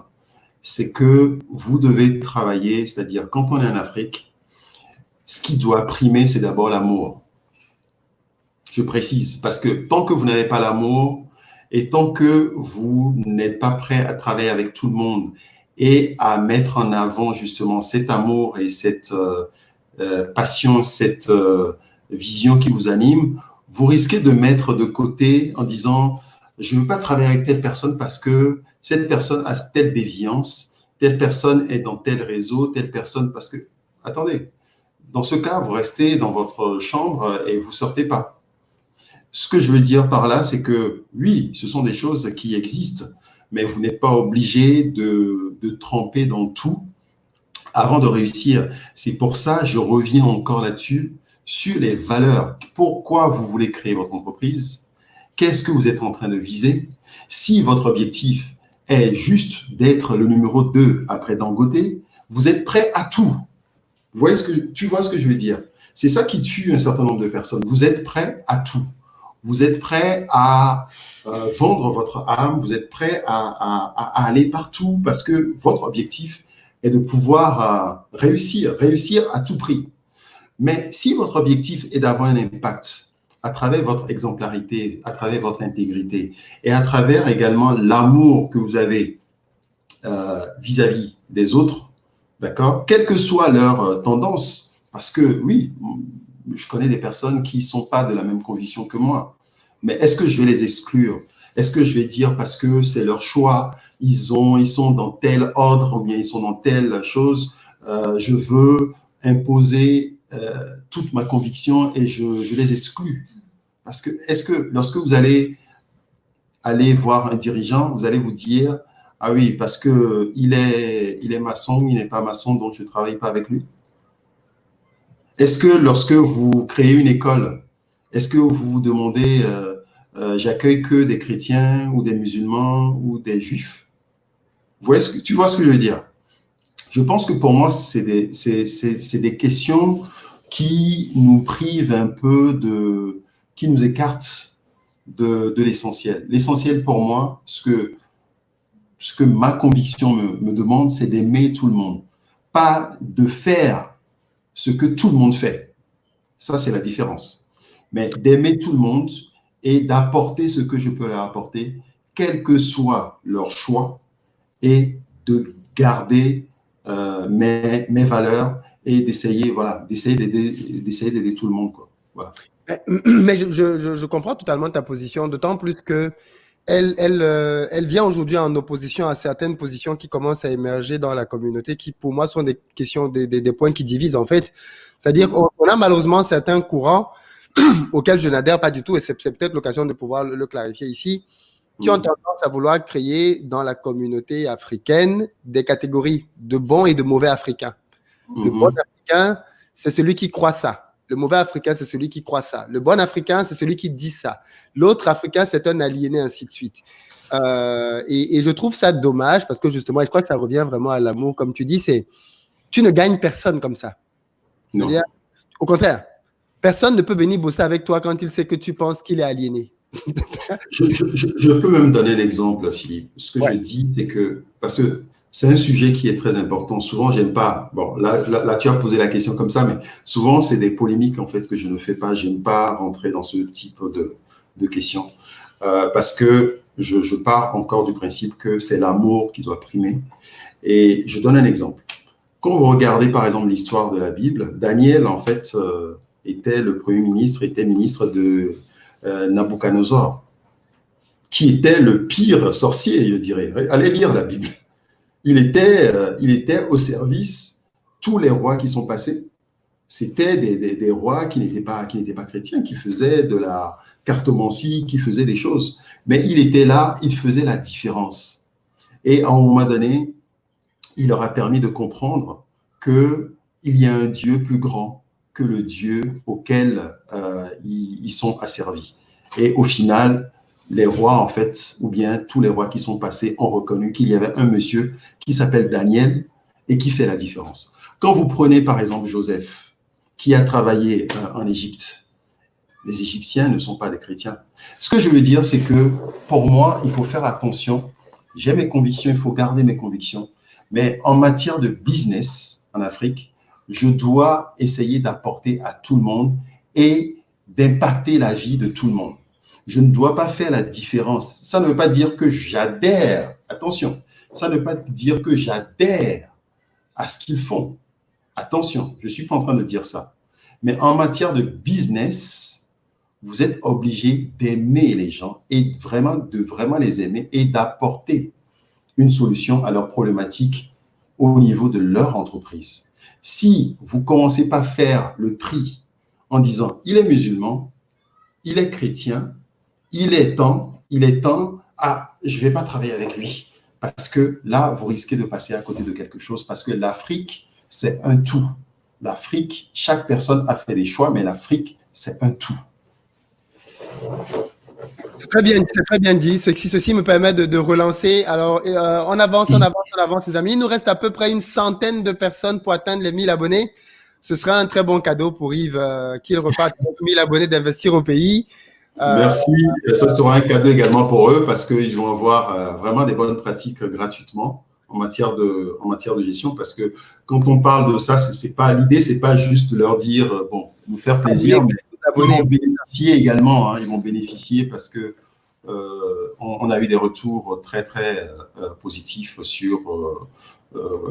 Speaker 2: C'est que vous devez travailler, c'est-à-dire quand on est en Afrique, ce qui doit primer, c'est d'abord l'amour. Je précise, parce que tant que vous n'avez pas l'amour et tant que vous n'êtes pas prêt à travailler avec tout le monde et à mettre en avant justement cet amour et cette passion, cette vision qui vous anime, vous risquez de mettre de côté en disant « je ne veux pas travailler avec telle personne parce que cette personne a telle déviance, telle personne est dans tel réseau, telle personne parce que… » Attendez, dans ce cas, vous restez dans votre chambre et vous ne sortez pas. Ce que je veux dire par là, c'est que oui, ce sont des choses qui existent, mais vous n'êtes pas obligé de tremper dans tout avant de réussir. C'est pour ça, je reviens encore là-dessus, sur les valeurs. Pourquoi vous voulez créer votre entreprise? Qu'est-ce que vous êtes en train de viser? Si votre objectif est juste d'être le numéro 2 après Dangote, vous êtes prêt à tout. Tu vois ce que je veux dire? C'est ça qui tue un certain nombre de personnes. Vous êtes prêt à tout. Vous êtes prêt à vendre votre âme. Vous êtes prêt à aller partout parce que votre objectif est de pouvoir réussir à tout prix. Mais si votre objectif est d'avoir un impact à travers votre exemplarité, à travers votre intégrité et à travers également l'amour que vous avez vis-à-vis des autres, d'accord, quelle que soit leur tendance, parce que oui, je connais des personnes qui ne sont pas de la même conviction que moi. Mais est-ce que je vais les exclure? Est-ce que je vais dire parce que c'est leur choix, ils sont dans tel ordre ou bien ils sont dans telle chose, je veux imposer toute ma conviction et je les exclus? Parce que est-ce que lorsque vous allez voir un dirigeant, vous allez vous dire, ah oui, parce qu'il est maçon, il n'est pas maçon, donc je ne travaille pas avec lui? Est-ce que lorsque vous créez une école, est-ce que vous vous demandez, j'accueille que des chrétiens ou des musulmans ou des juifs? Tu vois ce que je veux dire? Je pense que pour moi, c'est des questions qui nous privent un peu qui nous écartent de l'essentiel. L'essentiel pour moi, ce que ma conviction me demande, c'est d'aimer tout le monde, pas de faire ce que tout le monde fait. Ça, c'est la différence. Mais d'aimer tout le monde et d'apporter ce que je peux leur apporter, quel que soit leur choix, et de garder mes valeurs et d'essayer d'aider tout le monde, quoi. Voilà.
Speaker 1: Mais je comprends totalement ta position, d'autant plus que elle vient aujourd'hui en opposition à certaines positions qui commencent à émerger dans la communauté, qui pour moi sont des questions, des points qui divisent en fait. C'est-à-dire qu'on a malheureusement certains courants auxquels je n'adhère pas du tout, et c'est peut-être l'occasion de pouvoir le clarifier ici, qui ont tendance à vouloir créer dans la communauté africaine des catégories de bons et de mauvais Africains. Le bon Africain, c'est celui qui croit ça. Le mauvais Africain, c'est celui qui croit ça. Le bon Africain, c'est celui qui dit ça. L'autre Africain, c'est un aliéné, ainsi de suite. Et je trouve ça dommage parce que justement, et je crois que ça revient vraiment à l'amour, comme tu dis, c'est tu ne gagnes personne comme ça. C'est-à-dire, au contraire, personne ne peut venir bosser avec toi quand il sait que tu penses qu'il est aliéné.
Speaker 2: Je peux même donner l'exemple, Philippe. Ce que je dis, c'est que, parce que c'est un sujet qui est très important. Souvent, j'aime pas. Bon, là, tu as posé la question comme ça, mais souvent, c'est des polémiques, en fait, que je ne fais pas. J'aime pas rentrer dans ce type de questions. Parce que je pars encore du principe que c'est l'amour qui doit primer. Et je donne un exemple. Quand vous regardez, par exemple, l'histoire de la Bible, Daniel, en fait, était ministre de Nabuchodonosor, qui était le pire sorcier, je dirais. Allez lire la Bible. Il était au service, tous les rois qui sont passés, c'était des rois qui n'étaient pas chrétiens, qui faisaient de la cartomancie, qui faisaient des choses. Mais il était là, il faisait la différence. Et à un moment donné, il leur a permis de comprendre qu'il y a un Dieu plus grand que le Dieu auquel ils sont asservis. Et au final, les rois, en fait, ou bien tous les rois qui sont passés ont reconnu qu'il y avait un monsieur qui s'appelle Daniel et qui fait la différence. Quand vous prenez, par exemple, Joseph, qui a travaillé en Égypte, les Égyptiens ne sont pas des chrétiens. Ce que je veux dire, c'est que pour moi, il faut faire attention. J'ai mes convictions, il faut garder mes convictions. Mais en matière de business en Afrique, je dois essayer d'apporter à tout le monde et d'impacter la vie de tout le monde. Je ne dois pas faire la différence. Ça ne veut pas dire que j'adhère. Attention, ça ne veut pas dire que j'adhère à ce qu'ils font. Attention, je ne suis pas en train de dire ça. Mais en matière de business, vous êtes obligé d'aimer les gens et de vraiment les aimer et d'apporter une solution à leurs problématiques au niveau de leur entreprise. Si vous ne commencez pas à faire le tri en disant il est musulman, il est chrétien, il est temps, je ne vais pas travailler avec lui. Parce que là, vous risquez de passer à côté de quelque chose. Parce que l'Afrique, c'est un tout. L'Afrique, chaque personne a fait des choix, mais l'Afrique, c'est un tout.
Speaker 1: C'est très bien dit. Ceci me permet de relancer. Alors, on avance, les amis. Il nous reste à peu près une centaine de personnes pour atteindre les 1000 abonnés. Ce sera un très bon cadeau pour Yves, qu'il reparte avec 1000 abonnés d'investir au pays.
Speaker 2: Merci. Ça sera un cadeau également pour eux parce qu'ils vont avoir vraiment des bonnes pratiques gratuitement en matière de gestion. Parce que quand on parle de ça, l'idée, c'est pas juste de leur dire, bon, nous faire plaisir, mais ils vont bénéficier également. Hein, ils vont bénéficier parce que on a eu des retours très, très positifs sur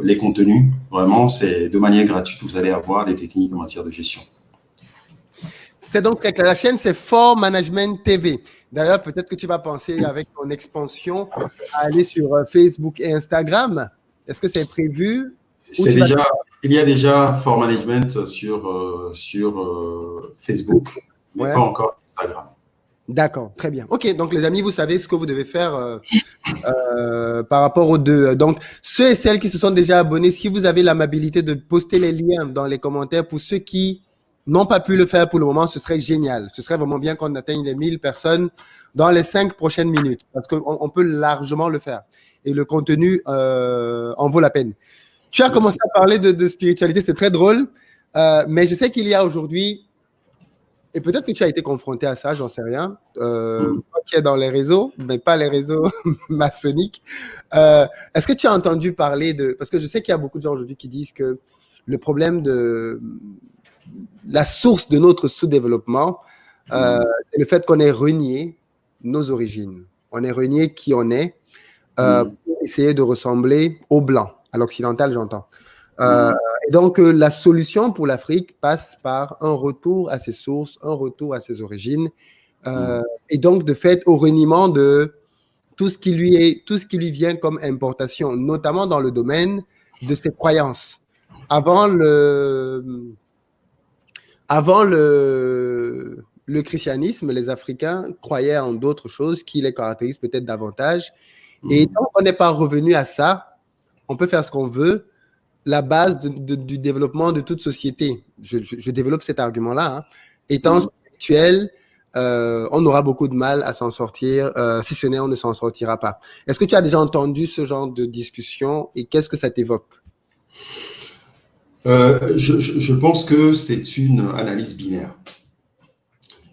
Speaker 2: les contenus. Vraiment, c'est de manière gratuite, vous allez avoir des techniques en matière de gestion.
Speaker 1: C'est donc très clair. La chaîne, c'est For Management TV. D'ailleurs, peut-être que tu vas penser avec ton expansion à aller sur Facebook et Instagram. Est-ce que c'est prévu?
Speaker 2: Il y a déjà For Management sur Facebook, mais pas encore Instagram.
Speaker 1: D'accord, très bien. OK, donc les amis, vous savez ce que vous devez faire par rapport aux deux. Donc, ceux et celles qui se sont déjà abonnés, si vous avez l'amabilité de poster les liens dans les commentaires pour ceux qui n'ont pas pu le faire pour le moment, ce serait génial. Ce serait vraiment bien qu'on atteigne les 1000 personnes dans les 5 prochaines minutes parce qu'on peut largement le faire. Et le contenu en vaut la peine. Tu as commencé à parler de spiritualité, c'est très drôle, mais je sais qu'il y a aujourd'hui, et peut-être que tu as été confronté à ça, j'en sais rien, qui est dans les réseaux, mais pas les réseaux maçonniques. Est-ce que tu as entendu parler de... Parce que je sais qu'il y a beaucoup de gens aujourd'hui qui disent que le problème de la source de notre sous-développement, c'est le fait qu'on ait renié nos origines. On ait renié qui on est pour essayer de ressembler aux Blancs, à l'occidental, j'entends. Et donc, la solution pour l'Afrique passe par un retour à ses sources, un retour à ses origines, et donc, de fait, au reniement de tout ce qui lui vient comme importation, notamment dans le domaine de ses croyances. Avant le christianisme, les Africains croyaient en d'autres choses qui les caractérisent peut-être davantage. Et tant qu'on n'est pas revenu à ça, on peut faire ce qu'on veut. La base du développement de toute société, je développe cet argument-là, hein, étant spirituel, on aura beaucoup de mal à s'en sortir, si ce n'est on ne s'en sortira pas. Est-ce que tu as déjà entendu ce genre de discussion et qu'est-ce que ça t'évoque?
Speaker 2: Je pense que c'est une analyse binaire.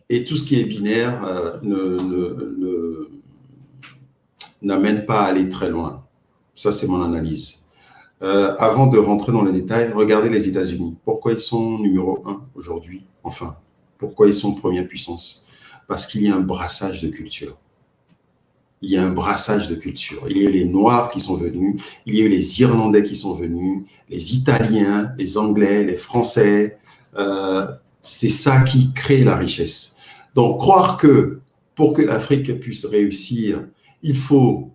Speaker 2: Et tout ce qui est binaire n'amène pas à aller très loin. Ça, c'est mon analyse. Avant de rentrer dans les détails, regardez les États-Unis. Pourquoi ils sont numéro 1 aujourd'hui? Enfin, pourquoi ils sont première puissance? Parce qu'il y a un brassage de culture. Il y a un brassage de culture. Il y a eu les Noirs qui sont venus, il y a eu les Irlandais qui sont venus, les Italiens, les Anglais, les Français. C'est ça qui crée la richesse. Donc, croire que pour que l'Afrique puisse réussir, il faut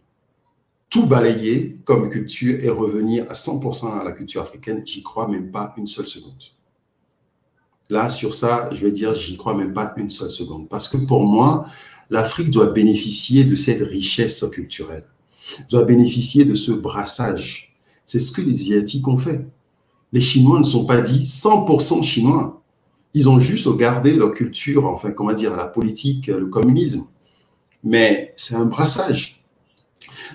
Speaker 2: tout balayer comme culture et revenir à 100% à la culture africaine, j'y crois même pas une seule seconde. Là, sur ça, je vais dire, j'y crois même pas une seule seconde. Parce que pour moi, l'Afrique doit bénéficier de cette richesse culturelle, doit bénéficier de ce brassage. C'est ce que les Asiatiques ont fait. Les Chinois ne sont pas dit 100% chinois. Ils ont juste gardé leur culture, enfin, comment dire, la politique, le communisme. Mais c'est un brassage.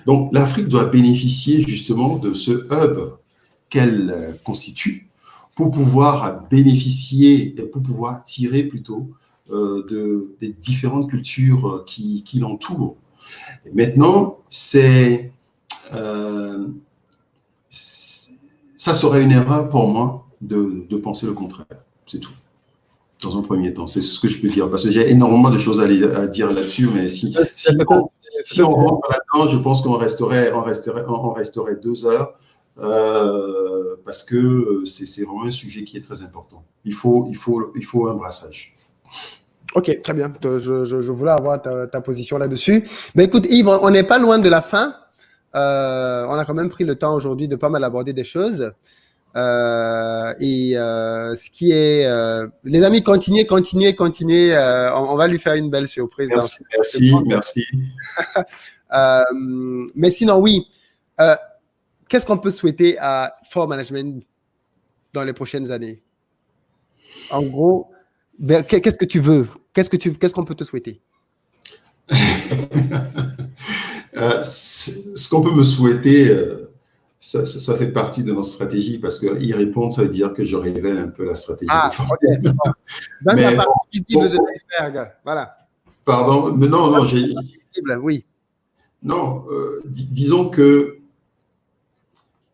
Speaker 2: Donc, l'Afrique doit bénéficier justement de ce hub qu'elle constitue pour pouvoir bénéficier, pour pouvoir tirer plutôt des différentes cultures qui l'entourent. Maintenant, ça serait une erreur pour moi de penser le contraire. C'est tout. Dans un premier temps, c'est ce que je peux dire, parce que j'ai énormément de choses à dire là-dessus, mais si on rentre là-dedans, je pense qu'on resterait 2 heures, parce que c'est vraiment un sujet qui est très important. Il faut un brassage.
Speaker 1: Ok, très bien. Je voulais avoir ta position là-dessus. Mais écoute, Yves, on n'est pas loin de la fin. On a quand même pris le temps aujourd'hui de pas mal aborder des choses. Ce qui est les amis, continuez, on va lui faire une belle surprise.
Speaker 2: Merci.
Speaker 1: Mais sinon, oui, qu'est-ce qu'on peut souhaiter à For Management dans les prochaines années? En gros, qu'est-ce que tu veux? Qu'est-ce qu'on peut te souhaiter?
Speaker 2: Ce qu'on peut me souhaiter, ça fait partie de notre stratégie, parce qu'y répondre, ça veut dire que je révèle un peu la stratégie.
Speaker 1: Ok. Dans la partie de l'iceberg, voilà.
Speaker 2: Pardon, mais non,
Speaker 1: oui.
Speaker 2: Non, disons que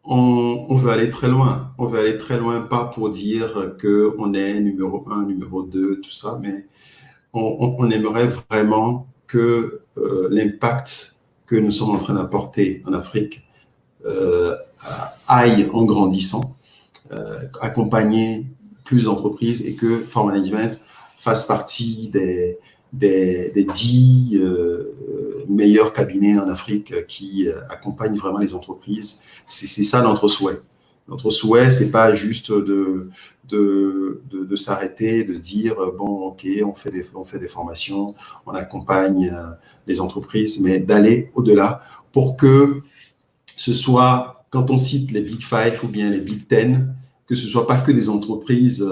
Speaker 2: on veut aller très loin. On veut aller très loin, pas pour dire qu'on est numéro 1, numéro 2, tout ça, mais on aimerait vraiment que l'impact que nous sommes en train d'apporter en Afrique aille en grandissant, accompagner plus d'entreprises, et que For Management fasse partie des 10 meilleurs cabinets en Afrique qui accompagnent vraiment les entreprises. C'est ça notre souhait. Notre souhait, c'est pas juste de s'arrêter, de dire bon, ok, on fait des formations, on accompagne les entreprises, mais d'aller au-delà pour que ce soit, quand on cite les Big Five ou bien les Big Ten, que ce soit pas que des entreprises,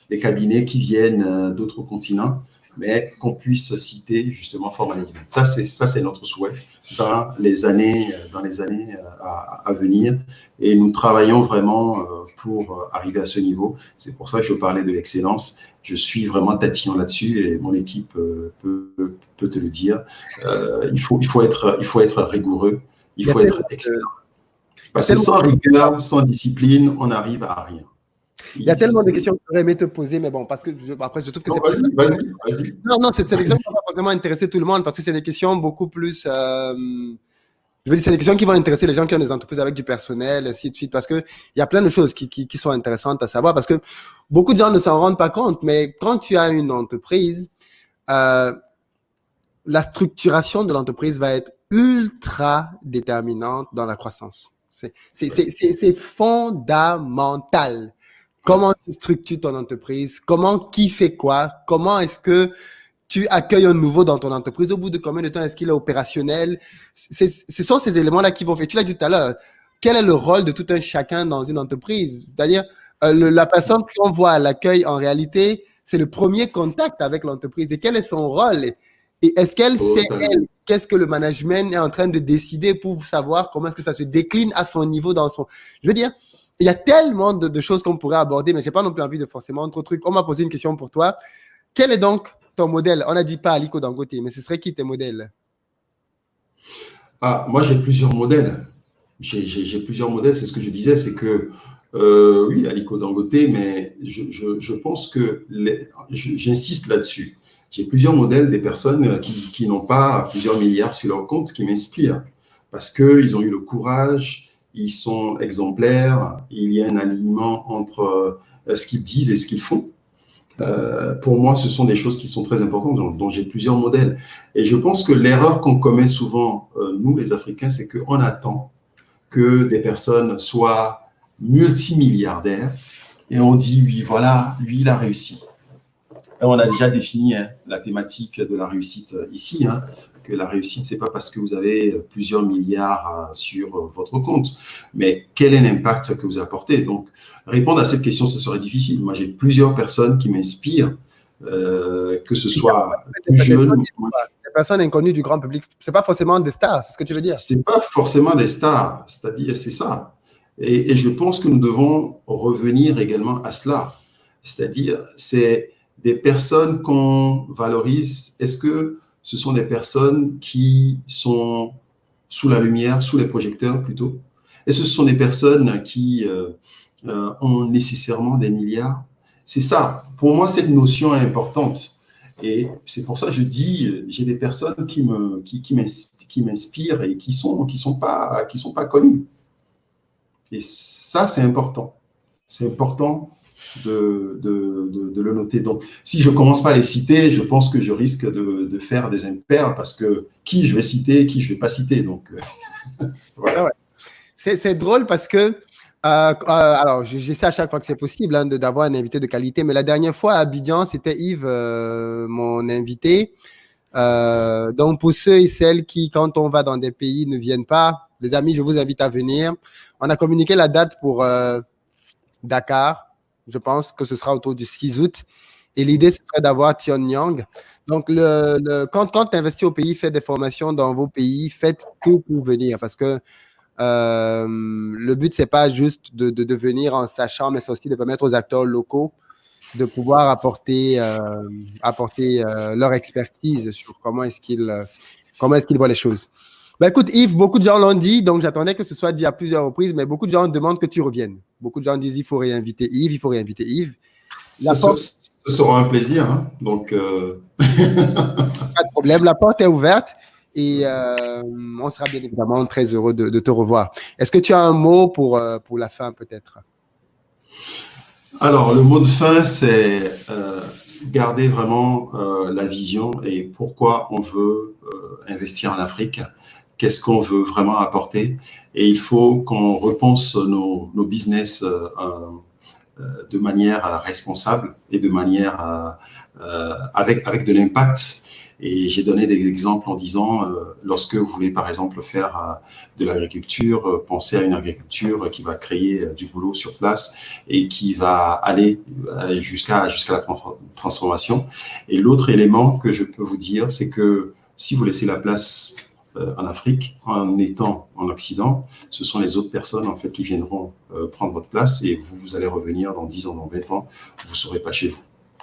Speaker 2: des cabinets qui viennent d'autres continents, mais qu'on puisse citer justement Forma Management. Ça, c'est notre souhait dans les années à venir. Et nous travaillons vraiment pour arriver à ce niveau. C'est pour ça que je parlais de l'excellence. Je suis vraiment tatillon là-dessus et mon équipe peut te le dire. Il faut être rigoureux. Il faut être excellent. Parce que sans rigueur, sans discipline, on n'arrive à rien.
Speaker 1: Il y a tellement de questions que j'aurais aimé te poser, mais bon, parce que après, je trouve que c'est...
Speaker 2: Vas-y.
Speaker 1: Non, c'est des questions qui vont vraiment intéresser tout le monde, parce que c'est des questions beaucoup plus... je veux dire, c'est des questions qui vont intéresser les gens qui ont des entreprises avec du personnel, ainsi de suite, parce qu'il y a plein de choses qui sont intéressantes à savoir, parce que beaucoup de gens ne s'en rendent pas compte, mais quand tu as une entreprise, la structuration de l'entreprise va être ultra déterminante dans la croissance. C'est fondamental. Comment tu structures ton entreprise? Qui fait quoi? Comment est-ce que tu accueilles un nouveau dans ton entreprise? Au bout de combien de temps est-ce qu'il est opérationnel? Ce sont ces éléments-là qui vont faire. Tu l'as dit tout à l'heure. Quel est le rôle de tout un chacun dans une entreprise? C'est-à-dire, la personne qu'on voit à l'accueil, en réalité, c'est le premier contact avec l'entreprise. Et quel est son rôle? Et est-ce qu'elle sait, elle, qu'est-ce que le management est en train de décider pour savoir comment est-ce que ça se décline à son niveau dans son... Je veux dire, il y a tellement de choses qu'on pourrait aborder, mais je n'ai pas non plus envie de forcément trop trucs. On m'a posé une question pour toi. Quel est donc ton modèle? On n'a dit pas Aliko Dangote, mais ce serait qui tes modèles?
Speaker 2: Moi, j'ai plusieurs modèles. J'ai plusieurs modèles, c'est ce que je disais, c'est que, oui, Aliko Dangote, mais je pense que, j'insiste là-dessus, j'ai plusieurs modèles des personnes qui n'ont pas plusieurs milliards sur leur compte, qui m'inspirent, parce qu'ils ont eu le courage, ils sont exemplaires, il y a un alignement entre ce qu'ils disent et ce qu'ils font. Pour moi, ce sont des choses qui sont très importantes, dont j'ai plusieurs modèles. Et je pense que l'erreur qu'on commet souvent, nous les Africains, c'est qu'on attend que des personnes soient multimilliardaires et on dit, oui, voilà, lui, il a réussi. Et on a déjà défini la thématique de la réussite ici, que la réussite, ce n'est pas parce que vous avez plusieurs milliards sur votre compte, mais quel est l'impact que vous apportez? Donc, répondre à cette question, ce serait difficile. Moi, j'ai plusieurs personnes qui m'inspirent, que ce soit plus jeunes.
Speaker 1: Des personnes inconnues du grand public, ce n'est pas forcément des stars, c'est ce que tu veux dire?
Speaker 2: Ce n'est pas forcément des stars, c'est-à-dire, c'est ça. Et je pense que nous devons revenir également à cela. C'est-à-dire, c'est des personnes qu'on valorise. Est-ce que ce sont des personnes qui sont sous la lumière, sous les projecteurs plutôt? Est-ce que ce sont des personnes qui ont nécessairement des milliards? C'est ça. Pour moi, cette notion est importante. Et c'est pour ça que je dis, j'ai des personnes qui m'inspirent et qui sont pas connues. Et ça, c'est important. C'est important de le noter. Donc, si je ne commence pas à les citer, je pense que je risque de faire des impairs parce que qui je vais citer, qui je ne vais pas citer. Donc, voilà.
Speaker 1: Ouais. C'est drôle parce que, alors, j'essaie à chaque fois que c'est possible d'avoir un invité de qualité, mais la dernière fois à Abidjan, c'était Yves, mon invité. Donc, pour ceux et celles qui, quand on va dans des pays, ne viennent pas, les amis, je vous invite à venir. On a communiqué la date pour Dakar. Je pense que ce sera autour du 6 août. Et l'idée, ce serait d'avoir Tion Nyang. Donc, quand tu investis au pays, faites des formations dans vos pays, faites tout pour venir. Parce que le but, ce n'est pas juste de venir en sachant, mais c'est aussi de permettre aux acteurs locaux de pouvoir apporter leur expertise sur comment est-ce qu'ils voient les choses. Ben écoute, Yves, beaucoup de gens l'ont dit, donc j'attendais que ce soit dit à plusieurs reprises, mais beaucoup de gens demandent que tu reviennes. Beaucoup de gens disent il faut réinviter Yves.
Speaker 2: Ce sera un plaisir. Donc,
Speaker 1: pas de problème, la porte est ouverte et on sera bien évidemment très heureux de te revoir. Est-ce que tu as un mot pour la fin peut-être?
Speaker 2: Alors, le mot de fin, c'est garder vraiment la vision et pourquoi on veut investir en Afrique, qu'est-ce qu'on veut vraiment apporter. Et il faut qu'on repense nos business de manière responsable et de manière avec de l'impact. Et j'ai donné des exemples en disant, lorsque vous voulez par exemple faire de l'agriculture, pensez à une agriculture qui va créer du boulot sur place et qui va aller jusqu'à la transformation. Et l'autre élément que je peux vous dire, c'est que si vous laissez la place en Afrique, en étant en Occident, ce sont les autres personnes en fait qui viendront prendre votre place et vous allez revenir dans 10 ans, dans 20 ans, vous ne serez pas chez vous.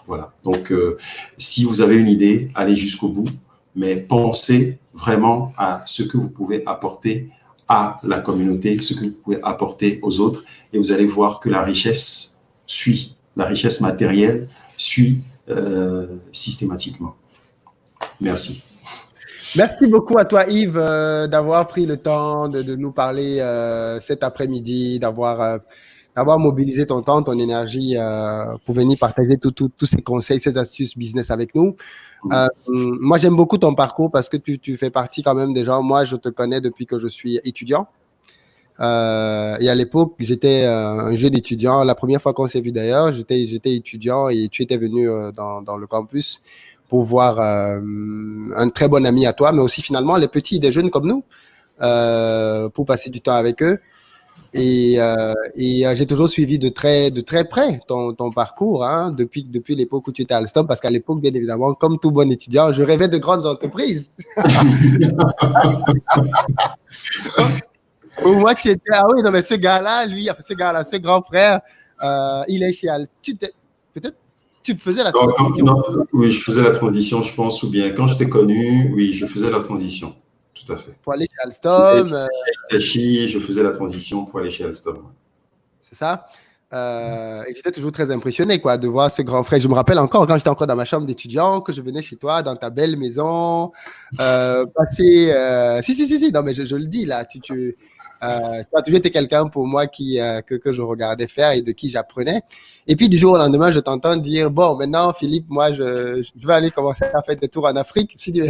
Speaker 2: Voilà. Donc, si vous avez une idée, allez jusqu'au bout, mais pensez vraiment à ce que vous pouvez apporter à la communauté, ce que vous pouvez apporter aux autres, et vous allez voir que la richesse suit, la richesse matérielle suit systématiquement. Merci.
Speaker 1: Merci beaucoup à toi, Yves, d'avoir pris le temps de nous parler cet après-midi, d'avoir mobilisé ton temps, ton énergie pour venir partager tous ces conseils, ces astuces business avec nous. Moi, j'aime beaucoup ton parcours parce que tu fais partie quand même des gens. Moi, je te connais depuis que je suis étudiant. Et à l'époque, j'étais un jeune étudiant. La première fois qu'on s'est vu d'ailleurs, j'étais étudiant et tu étais venu dans le campus pour voir un très bon ami à toi, mais aussi finalement les petits, des jeunes comme nous, pour passer du temps avec eux. Et j'ai toujours suivi de très près ton parcours, hein, depuis l'époque où tu étais à Alstom, parce qu'à l'époque, bien évidemment, comme tout bon étudiant, je rêvais de grandes entreprises. Pour moi, tu étais, ah oui, non, mais ce gars-là, ce grand frère, il est chez Alstom. Peut-être tu faisais la transition.
Speaker 2: Oui, je faisais la transition, je pense, ou bien quand je t'ai connu, oui, je faisais la transition. Tout à fait.
Speaker 1: Pour aller chez Alstom.
Speaker 2: Je faisais la transition pour aller chez Alstom.
Speaker 1: C'est ça. Et j'étais toujours très impressionné quoi, de voir ce grand frère. Je me rappelle encore quand j'étais encore dans ma chambre d'étudiant, que je venais chez toi, dans ta belle maison, passer. Si. Non, mais je le dis là. Tu as toujours été quelqu'un pour moi que je regardais faire et de qui j'apprenais. Et puis du jour au lendemain, je t'entends dire bon, maintenant, Philippe, moi, je vais aller commencer à faire des tours en Afrique. Je me suis dit,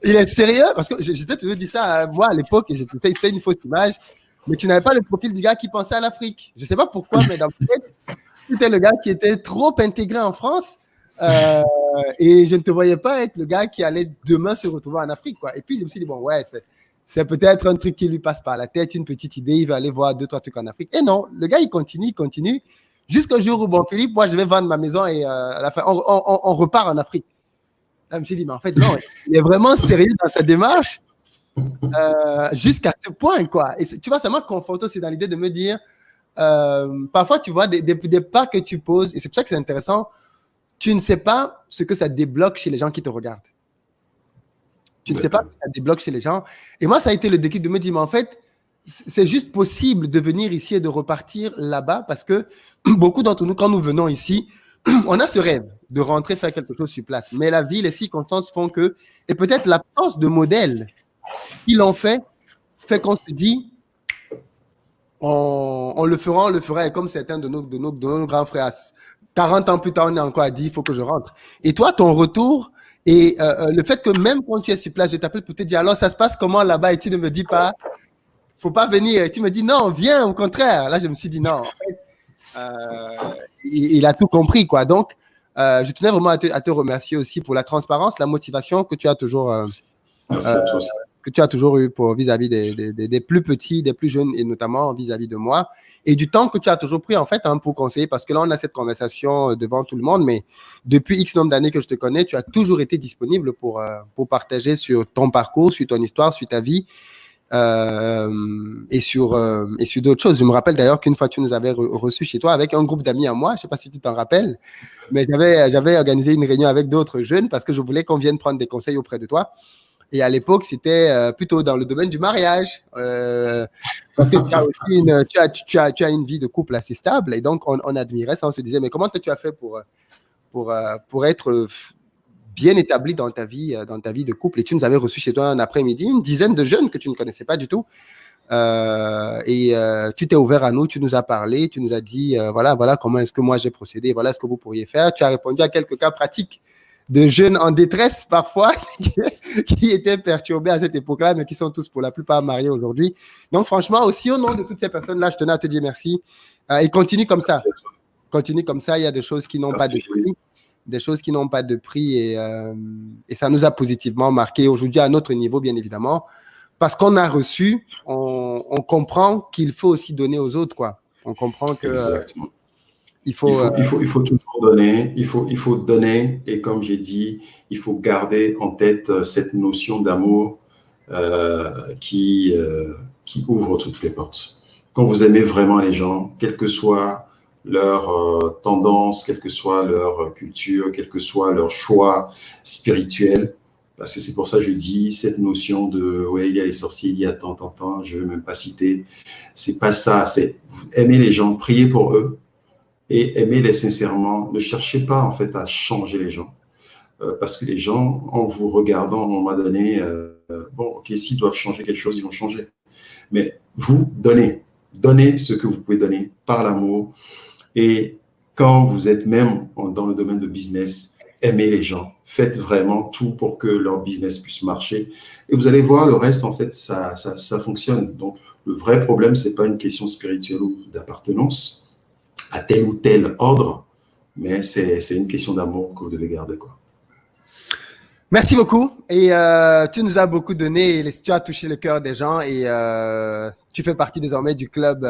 Speaker 1: il est sérieux? Parce que je t'ai toujours dit ça, moi, à l'époque, et c'était une fausse image, mais tu n'avais pas le profil du gars qui pensait à l'Afrique. Je ne sais pas pourquoi, mais dans ma tête, tu étais le gars qui était trop intégré en France et je ne te voyais pas être le gars qui allait demain se retrouver en Afrique, quoi. Et puis, je me suis dit, bon, ouais, c'est peut-être un truc qui lui passe par la tête, une petite idée, il va aller voir 2-3 trucs en Afrique. Et non, le gars, il continue, jusqu'au jour où, bon, Philippe, moi, je vais vendre ma maison et à la fin, on repart en Afrique. Là, je me suis dit, mais en fait, non, il est vraiment sérieux dans sa démarche jusqu'à ce point, quoi. Et tu vois, ça m'a conforté aussi dans l'idée de me dire, parfois, tu vois, des pas que tu poses, et c'est pour ça que c'est intéressant, tu ne sais pas ce que ça débloque chez les gens qui te regardent. Tu ne sais pas ce que ça débloque chez les gens. Et moi, ça a été le déclic de me dire, mais en fait, c'est juste possible de venir ici et de repartir là-bas parce que beaucoup d'entre nous, quand nous venons ici, on a ce rêve de rentrer faire quelque chose sur place. Mais la vie, les circonstances font que, et peut-être l'absence de modèles qui l'ont fait qu'on se dit, on le fera, et comme certains de nos grands frères, 40 ans plus tard, on est encore à dire, il faut que je rentre. Et toi, ton retour, et le fait que même quand tu es sur place, je t'appelle pour te dire, alors ça se passe comment là-bas, et tu ne me dis pas, faut pas venir, et tu me dis, non, viens, au contraire. Là, je me suis dit, non, en fait, il a tout compris, quoi. Donc, je tenais vraiment à te remercier aussi pour la transparence, la motivation que tu as toujours, que tu as toujours eu pour vis-à-vis des plus petits, des plus jeunes, et notamment vis-à-vis de moi, et du temps que tu as toujours pris, en fait, hein, pour conseiller, parce que là, on a cette conversation devant tout le monde, mais depuis X nombre d'années que je te connais, tu as toujours été disponible pour partager sur ton parcours, sur ton histoire, sur ta vie, et sur d'autres choses. Je me rappelle d'ailleurs qu'une fois tu nous avais reçus chez toi avec un groupe d'amis à moi, je ne sais pas si tu t'en rappelles, mais j'avais organisé une réunion avec d'autres jeunes parce que je voulais qu'on vienne prendre des conseils auprès de toi. Et à l'époque, c'était plutôt dans le domaine du mariage, parce que tu as aussi tu as une vie de couple assez stable, et donc on admirait ça, on se disait, mais comment tu as fait pour être bien établi dans ta vie de couple? Et tu nous avais reçu chez toi un après-midi, une dizaine de jeunes que tu ne connaissais pas du tout, Tu t'es ouvert à nous, tu nous as parlé, tu nous as dit, voilà comment est-ce que moi j'ai procédé, voilà ce que vous pourriez faire. Tu as répondu à quelques cas pratiques de jeunes en détresse parfois qui étaient perturbés à cette époque-là, mais qui sont tous pour la plupart mariés aujourd'hui. Donc franchement, aussi au nom de toutes ces personnes-là, je tenais à te dire merci. Et continue comme ça. Continue comme ça, il y a des choses qui n'ont pas de prix. Des choses qui n'ont pas de prix et ça nous a positivement marqué aujourd'hui à notre niveau, bien évidemment. Parce qu'on a reçu, on comprend qu'il faut aussi donner aux autres, quoi. On comprend que
Speaker 2: Exactement.
Speaker 1: Il faut
Speaker 2: toujours donner, il faut donner et comme j'ai dit, il faut garder en tête cette notion d'amour qui ouvre toutes les portes. Quand vous aimez vraiment les gens, quelle que soit leur tendance, quelle que soit leur culture, quel que soit leur choix spirituel, parce que c'est pour ça que je dis cette notion de ouais, il y a les sorciers, il y a tant, je ne veux même pas citer. C'est pas ça, c'est aimer les gens, prier pour eux et aimez-les sincèrement. Ne cherchez pas en fait à changer les gens. Parce que les gens, en vous regardant à un moment donné, bon, ok, s'ils doivent changer quelque chose, ils vont changer. Mais vous, donnez ce que vous pouvez donner par l'amour. Et quand vous êtes même dans le domaine de business, aimez les gens. Faites vraiment tout pour que leur business puisse marcher. Et vous allez voir, le reste, en fait, ça fonctionne. Donc, le vrai problème, ce n'est pas une question spirituelle ou d'appartenance à tel ou tel ordre, mais c'est une question d'amour que vous devez garder, quoi.
Speaker 1: Merci beaucoup. Et tu nous as beaucoup donné, et tu as touché le cœur des gens et tu fais partie désormais du club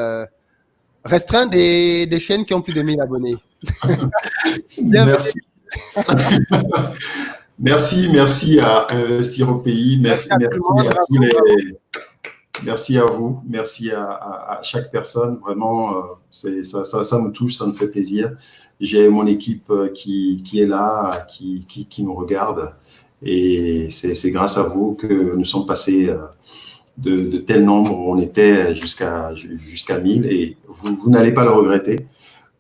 Speaker 1: restreint des chaînes qui ont plus de 1000 abonnés.
Speaker 2: Merci. merci à Investir au pays. Merci à tous les. Merci à vous, merci à chaque personne. Vraiment, ça me touche, ça me fait plaisir. J'ai mon équipe qui est là, qui nous regarde. Et c'est grâce à vous que nous sommes passés de tel nombre où on était jusqu'à 1000. Et vous n'allez pas le regretter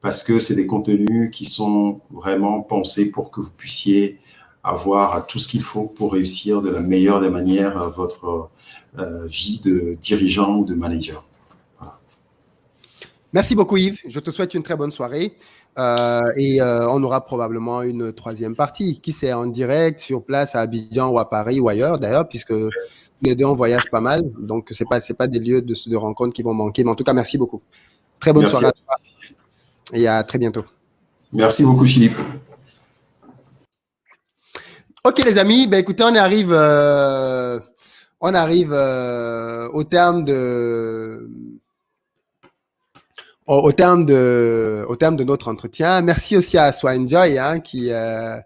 Speaker 2: parce que c'est des contenus qui sont vraiment pensés pour que vous puissiez avoir tout ce qu'il faut pour réussir de la meilleure des manières votre vie de dirigeant ou de manager. Voilà.
Speaker 1: Merci beaucoup Yves, je te souhaite une très bonne soirée et on aura probablement une troisième partie, qui sait, en direct, sur place à Abidjan ou à Paris ou ailleurs d'ailleurs, puisque les deux on voyage pas mal, donc c'est pas des lieux de rencontre qui vont manquer, mais en tout cas merci beaucoup. Très bonne soirée à toi et à très bientôt.
Speaker 2: Merci beaucoup Philippe.
Speaker 1: Ok les amis, ben écoutez, on arrive au terme de notre entretien. Merci aussi à Swanjoy qui est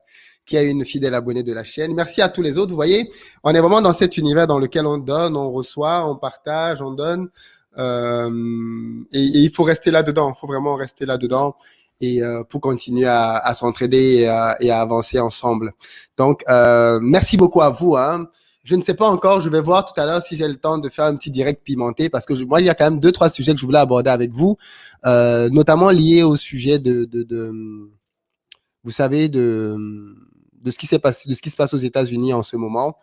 Speaker 1: une fidèle abonnée de la chaîne. Merci à tous les autres. Vous voyez, on est vraiment dans cet univers dans lequel on donne, on reçoit, on partage, on donne. Et il faut rester là-dedans. Il faut vraiment rester là-dedans et pour continuer à s'entraider et à avancer ensemble. Donc, merci beaucoup à vous. Je ne sais pas encore, je vais voir tout à l'heure si j'ai le temps de faire un petit direct pimenté parce que moi, il y a quand même 2-3 sujets que je voulais aborder avec vous, notamment liés au sujet vous savez, de ce qui s'est passé, de ce qui se passe aux États-Unis en ce moment.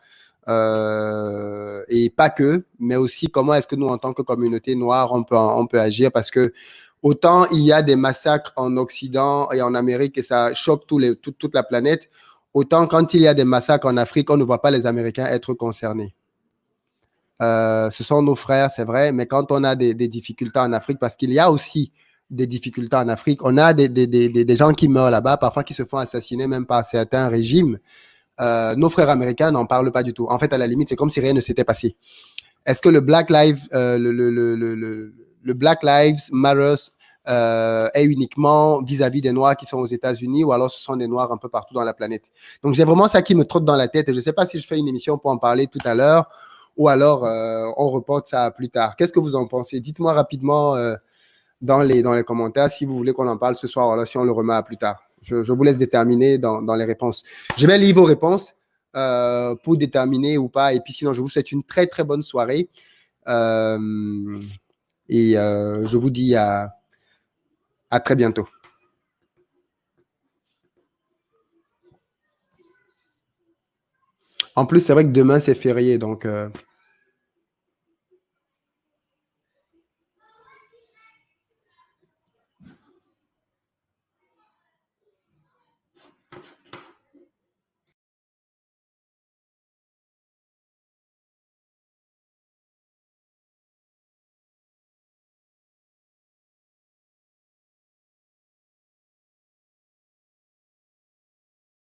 Speaker 1: Et pas que, mais aussi comment est-ce que nous, en tant que communauté noire, on peut agir parce que autant il y a des massacres en Occident et en Amérique et ça choque toute la planète, autant quand il y a des massacres en Afrique, on ne voit pas les Américains être concernés. Ce sont nos frères, c'est vrai, mais quand on a des difficultés en Afrique, parce qu'il y a aussi des difficultés en Afrique, on a des gens qui meurent là-bas, parfois qui se font assassiner même par certains régimes. Nos frères américains n'en parlent pas du tout. En fait, à la limite, c'est comme si rien ne s'était passé. Est-ce que le Black Lives Matter est uniquement vis-à-vis des Noirs qui sont aux États-Unis ou alors ce sont des Noirs un peu partout dans la planète? Donc, j'ai vraiment ça qui me trotte dans la tête et je ne sais pas si je fais une émission pour en parler tout à l'heure ou alors on reporte ça plus tard. Qu'est-ce que vous en pensez? Dites-moi rapidement dans les commentaires si vous voulez qu'on en parle ce soir ou alors si on le remet à plus tard. Je vous laisse déterminer dans les réponses. Je vais lire vos réponses pour déterminer ou pas. Et puis sinon, je vous souhaite une très, très bonne soirée. Je vous dis à très bientôt. En plus, c'est vrai que demain, c'est férié. Donc,